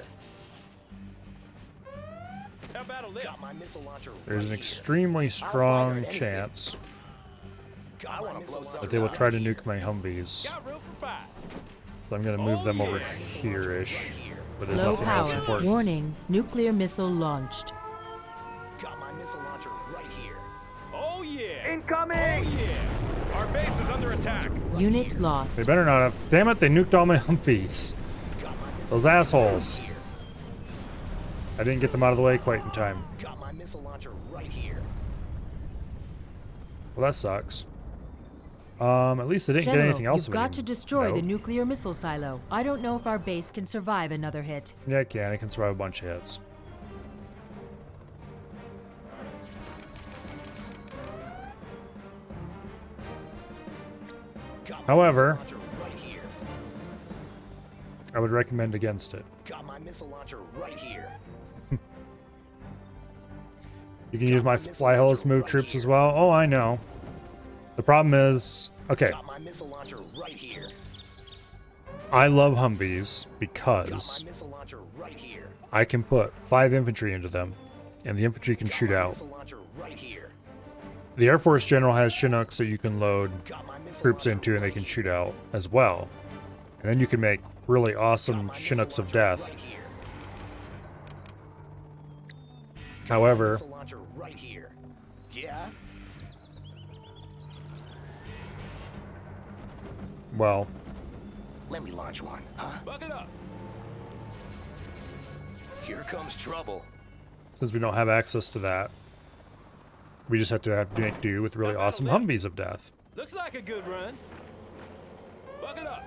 How about a lift? Got my missile launcher There's an right extremely fire strong anything. chance here. I want to blow something that they will up. try to nuke my Humvees. Got room for 5. So I'm gonna move Oh, them over yeah. here-ish. But there's Low nothing else power. important. Warning, nuclear missile launched. Got my missile launcher right here. Oh yeah. Incoming. Oh yeah. Our base is under attack. Unit lost. They better not have. Damn it, they nuked all my Humvees. Those assholes. I didn't get them out of the way quite in time. Got my missile launcher right here. Well, that sucks. At least they didn't General, get anything else. you've got to destroy the Nope. nuclear missile silo. I don't know if our base can survive another hit. Yeah, it can. It can survive a bunch of hits. Got my However, missile launcher right here. I would recommend against it. Got my missile launcher right here. You can use my supply hulls to move troops as well. Oh, I know. The problem is, okay, Got my missile launcher right here. I love Humvees Got because my missile launcher right here. I can put 5 infantry into them, and the infantry can shoot out. Missile launcher right here. The Air Force General has Chinooks that you can load Got my missile troops launcher into, and they right can here. shoot out as well. And then you can make really awesome My missile Chinooks of launcher death. right here. However, Missile launcher right here. Yeah. well, Let me launch one, huh? Buck it up. Here comes trouble. since we don't have access to that, we just have to make do with really awesome Humvees of death. Looks like a good run. Buck it up.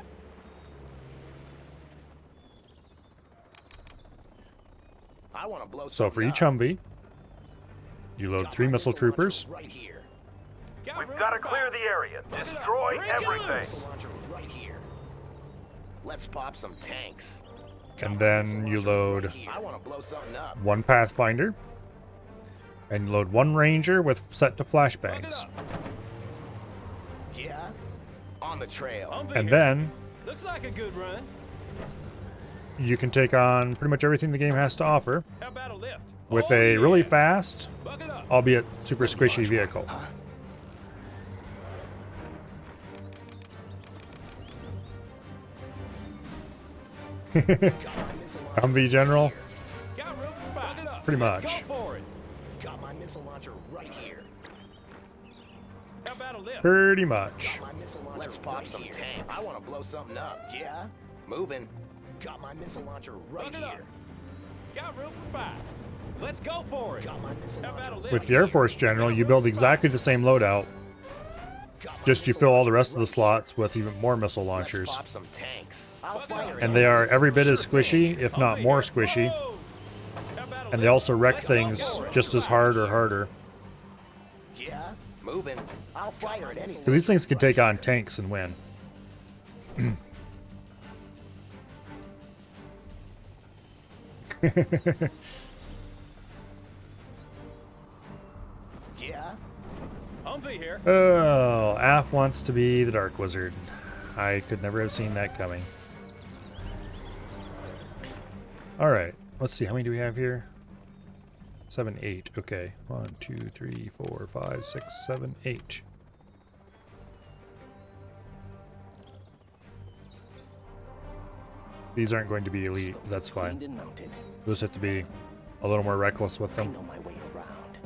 I want to blow So for something each up. Humvee, you load Got 3 my missile launcher troopers, right here. We've got to clear the area. Destroy everything. Missile launcher right here. Let's pop some tanks. and then you load I want to blow something up. 1 Pathfinder, and you load 1 Ranger with set to Buck it flashbangs. up. Yeah. On the trail. Humvee And here. then Looks like a good run. you can take on pretty much everything the game has to offer How about a lift? with Oh, a really yeah. fast, Buck it up. albeit super squishy vehicle. Humvee General, Got room for five. Buck it up. pretty Let's much. Go for it. Got my missile launcher right here. How about a lift? Pretty much. My missile launcher Let's pop some tanks. I want to blow something up. Yeah. Moving. Got my missile launcher right Buck it up. here. Got room for 5. Let's go for it. Got my missile How about a launcher. lift? With the Air Force General, you build exactly the same loadout, just you fill all the rest of the slots with even more missile launchers. Pop some tanks. I'll fire And they are every bit as squishy, if not more squishy, Whoa. How about a and they lift? also wreck Let's go things for it. just as hard or harder. Yeah. Moving. I'll fire at any. Because these things can take on tanks and win. Yeah. Humvee here. Oh, Af wants to be the Dark Wizard. I could never have seen that coming. Alright, let's see. How many do we have here? 7, 8. Okay. 1, 2, 3, 4, 5, 6, 7, 8. These aren't going to be elite. That's fine. Cleaned and mounted. We'll just have to be a little more reckless with I them. know my way around.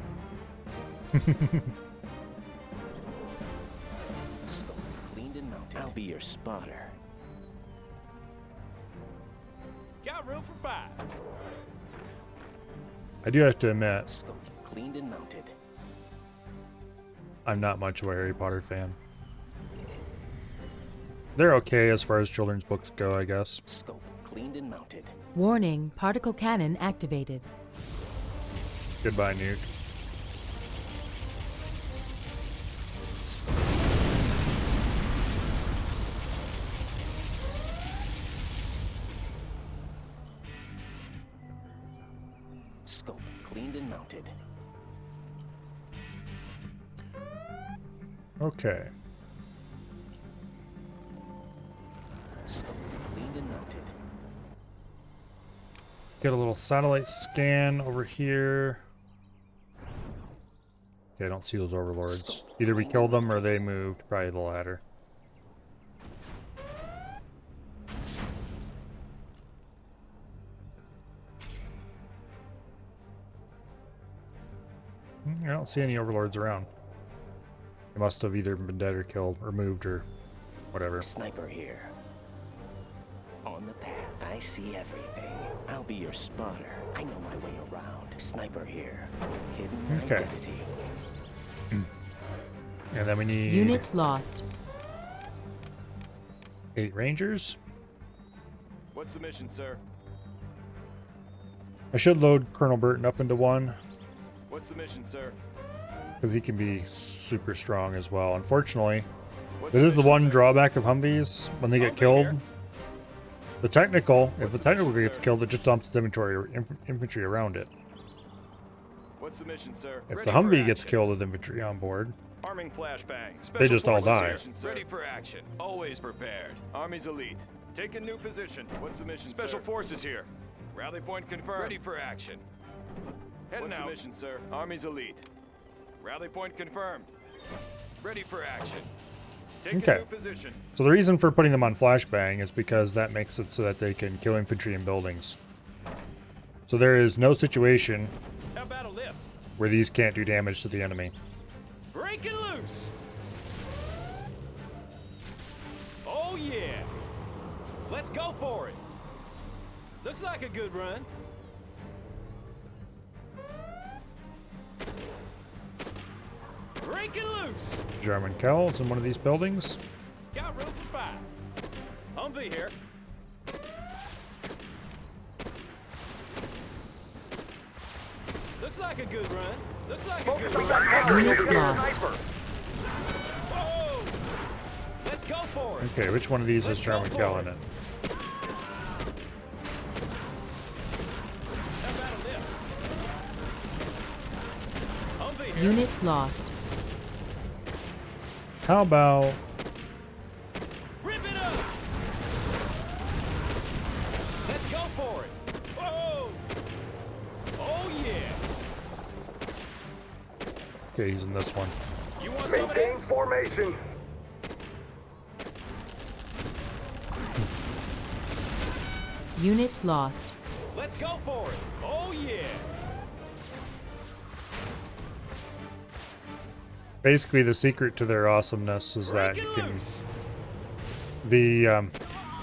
Scope cleaned and mounted. I'll be your spotter. Got room for 5. I do have to admit, Scope cleaned and mounted. I'm not much of a Harry Potter fan. They're okay as far as children's books go, I guess. Scope cleaned and mounted. Warning, particle cannon activated. Goodbye, Nuke. Scope cleaned and mounted. Okay. Scope cleaned and mounted. Get a little satellite scan over here. Okay, I don't see those overlords. Either we killed them or they moved. Probably the latter. I don't see any overlords around. They must have either been dead or killed or moved or whatever. Sniper here. On the path, I see everything. I'll be your spotter. I know my way around. Sniper here. Hidden identity. And then we need Unit lost. 8 Rangers. What's the mission, sir? I should load Colonel Burton up into one, What's the mission, sir? because he can be super strong as well. Unfortunately, What's this is the mission, one sir? drawback of Humvees when they get killed. The technical, if the technical gets killed, it just dumps its inventory or infantry around it. What's the mission, sir? If the Humvee gets killed with infantry on board, Arming flashbang. They just all die. Mission, ready for action. Always prepared. Army's elite. Take a new position. What's the mission, Special forces here. Rally point confirmed. Ready for action. Heading out. What's the mission, sir? Army's elite. Rally point confirmed. Ready for action. Take a new position. So the reason for putting them on flashbang is because that makes it so that they can kill infantry in buildings. So there is no situation How about a lift? where these can't do damage to the enemy. Breaking loose. Oh yeah. Let's go for it. Looks like a good run. Breaking loose. German Kells in one of these buildings. Got room for 5. Humvee here. Looks like a good run. Looks like a good run. Unit lost. Whoa! Let's go for it. Okay, which one of these has German Kell in it? How about a lift? Humvee here. Unit lost. How about Rip it up! Let's go for it! Whoa! Oh yeah! okay, he's in this one. You want some of Maintain this? formation. Unit lost. Let's go for it! Oh yeah! Basically, the secret to their awesomeness is that Break you it can. loose!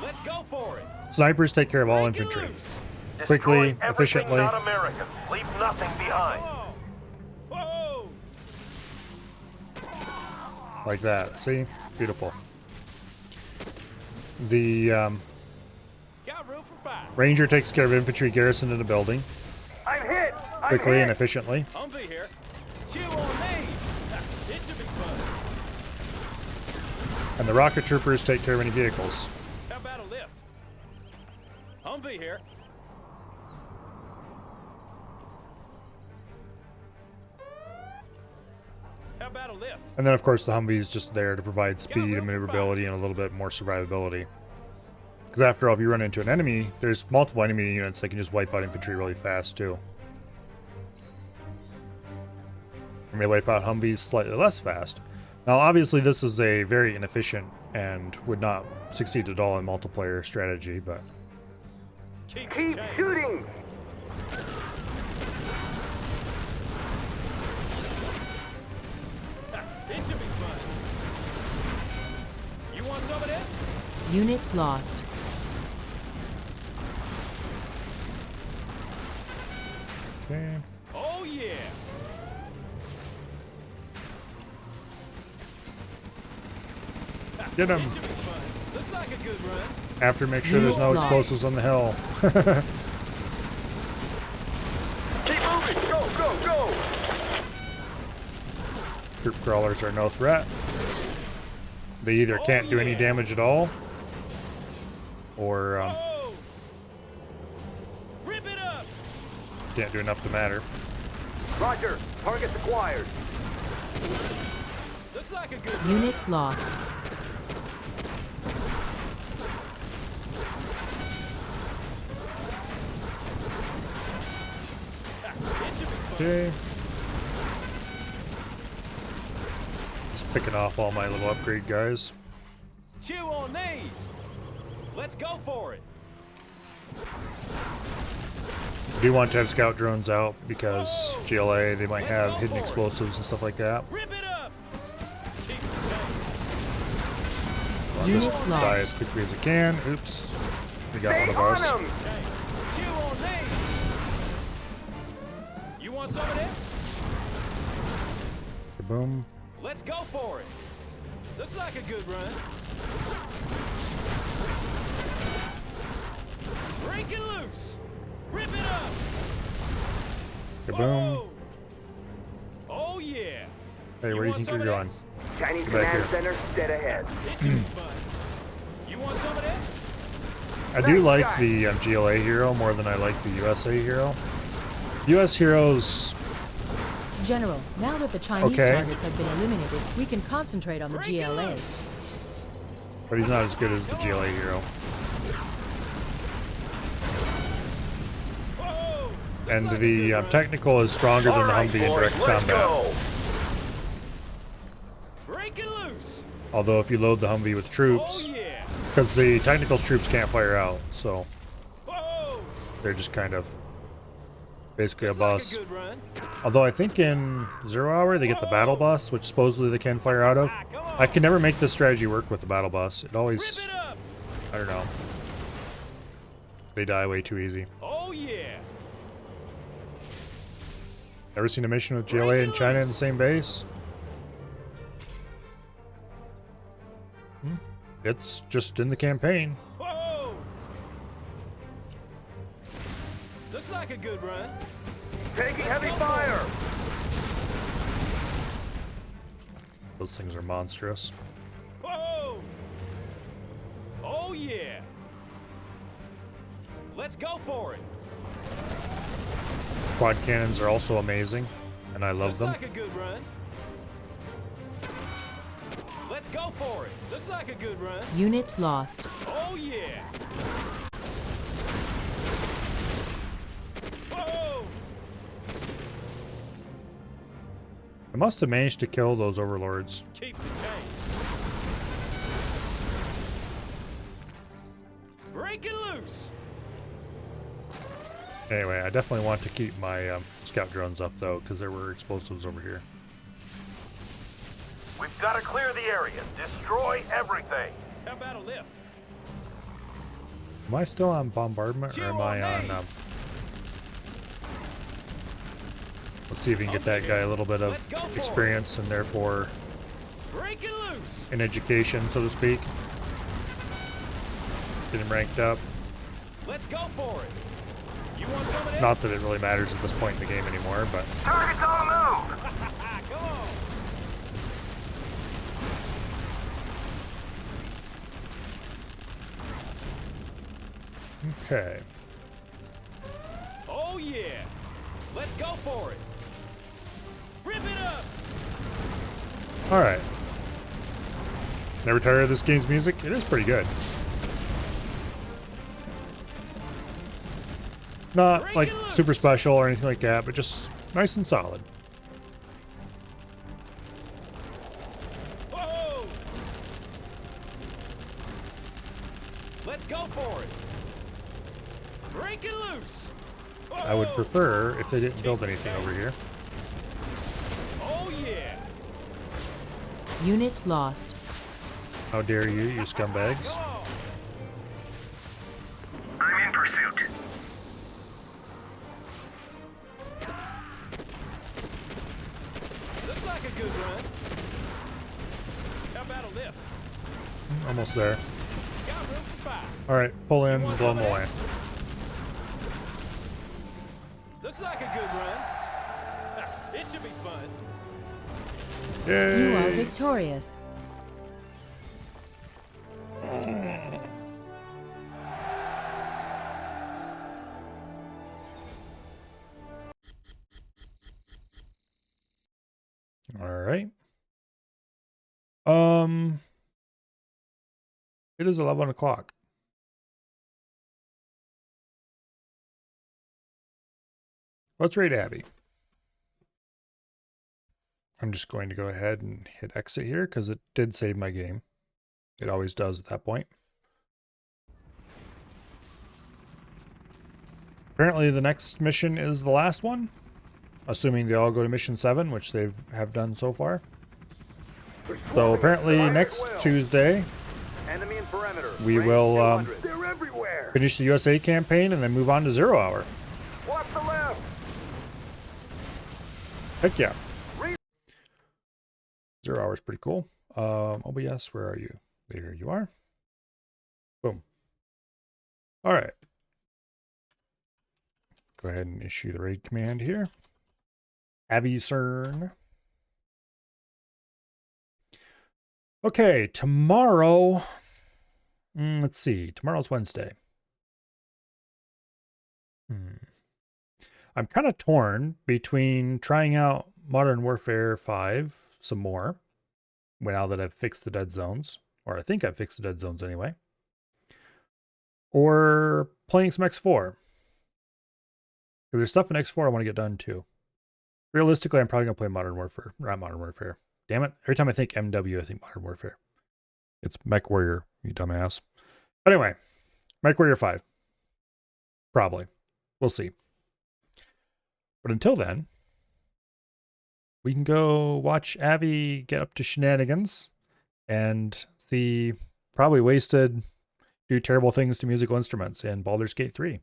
Let's go for it! Snipers take care of all Break it infantry loose. quickly, efficiently. American. Leave nothing behind. Whoa! Whoa! Like that. See? Beautiful. The Got room for 5. Ranger takes care of infantry garrison in the building I'm hit. quickly and efficiently. Humvee here. Chew on me! It should be fun. And the rocket troopers take care of any vehicles. How about a lift? Humvee here. How about a lift? And then, of course, the Humvee is just there to provide speed and maneuverability and a little bit more survivability. Because after all, if you run into an enemy, there's multiple enemy units that can just wipe out infantry really fast, too. And they wipe out Humvees slightly less fast. Now, obviously, this is a very inefficient and would not succeed at all in multiplayer strategy, but Keep shooting. It should be fun. You want some of this? Unit lost. okay. Oh yeah! Get It him. should be fun. Looks like a good run. After, make sure there's no Unit lost. explosives on the hill. Keep moving. Go, go, go. Troop crawlers are no threat. They either can't do any damage at all, or Oh! Rip it up! can't do enough to matter. Roger. Targets acquired. Looks like a good run. Unit lost. It should be fun. Okay. Just picking off all my little upgrade guys. Chew on these! Let's go for it! I do want to have scout drones out because GLA, they might have hidden explosives and stuff like that. Rip it up! I'll Unit just lost. die as quickly as I can. Oops. We got Stay one of us. on 'em! Two on me. You want some of this? Boom. Let's go for it. Looks like a good run. Break it loose. Rip it up. Kaboom. Whoa. Oh yeah. Hey, where do you think you're going? Chinese Back command here. center, dead ahead. It should be fun. You want some of this? I do like the GLA hero more than I like the USA hero. US heroes, General, now that the Chinese Okay. targets have been eliminated, we can concentrate on the Break it GLA. loose. but he's not as good as the GLA hero. Whoa. And Looks like a the good run. technical is stronger than All the right, Humvee in boys, direct let's combat. go. Break it loose. Although if you load the Humvee with Oh troops, yeah. because the technicals troops can't fire out, so Whoa. they're just kind of basically a Looks like bus. a good run. Although I think in 0 Hour they get the battle bus, which supposedly they can fire out of. Ah, come on. I can never make this strategy work with the battle bus. It always, Rip it up. I don't know. They die way too easy. Oh yeah. Ever seen a mission with GLA and China in the same base? It's just in the campaign. Whoa. Looks like a good run. Taking heavy fire. Those things are monstrous. Whoa. Oh yeah. Let's go for it. Quad cannons are also amazing, and I love Looks them. like a good run. Let's go for it. Looks like a good run. Unit lost. Oh yeah. Whoa. I must have managed to kill those overlords. Keep the change. Break it loose. Anyway, I definitely want to keep my scout drones up though, because there were explosives over here. We've got to clear the area. Destroy everything. How about a lift? Am I still on bombardment, or am I on? Let's see if we can get that guy a little bit of experience and therefore Break it loose. an education, so to speak. Get him ranked up. Let's go for it. You want some of this? Not that it really matters at this point in the game anymore, but Target's on the move. Come on. okay. Oh yeah. Let's go for it. Rip it up. All right. Never tired of this game's music? It is pretty good. Not like super special or anything like that, but just nice and solid. Whoa. Let's go for it. Break it loose. I would Whoa. prefer if they didn't build anything over here. Oh yeah. Unit lost. How dare you, you scumbags. Go on. I'm in pursuit. Looks like a good run. How about a lift? Almost there. Got room for 5. All right, pull in, blow them away. Looks like a good run. It should be fun. Yay! You are victorious. All right. It is 11 o'clock. Let's raid Abby. I'm just going to go ahead and hit exit here because it did save my game. It always does at that point. Apparently the next mission is the last one. Assuming they all go to mission 7, which they have done so far. So apparently next Tuesday, Enemy in perimeter. we Range will 200. They're everywhere. finish the USA campaign and then move on to 0 Hour. Watch the left. Heck yeah. 0 Hour is pretty cool. OBS, where are you? There you are. Boom. All right. Go ahead and issue the raid command here. Avicern. Okay, tomorrow. Let's see. Tomorrow's Wednesday. I'm kind of torn between trying out Modern Warfare 5 some more, now that I've fixed the dead zones, or I think I've fixed the dead zones anyway, or playing some X4. Because there's stuff in X4 I want to get done too. Realistically, I'm probably going to play Modern Warfare. Not Modern Warfare. Damn it. Every time I think MW, I think Modern Warfare. It's Mech Warrior, you dumbass. Anyway, Mech Warrior 5. Probably. We'll see. But until then, we can go watch Avi get up to shenanigans and see probably wasted, do terrible things to musical instruments in Baldur's Gate 3.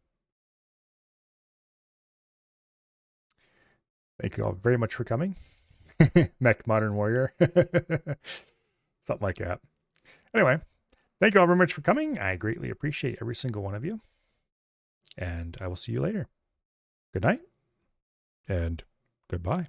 Thank you all very much for coming. Mech Modern Warrior. Something like that. Anyway, thank you all very much for coming. I greatly appreciate every single one of you. And I will see you later. Good night and goodbye.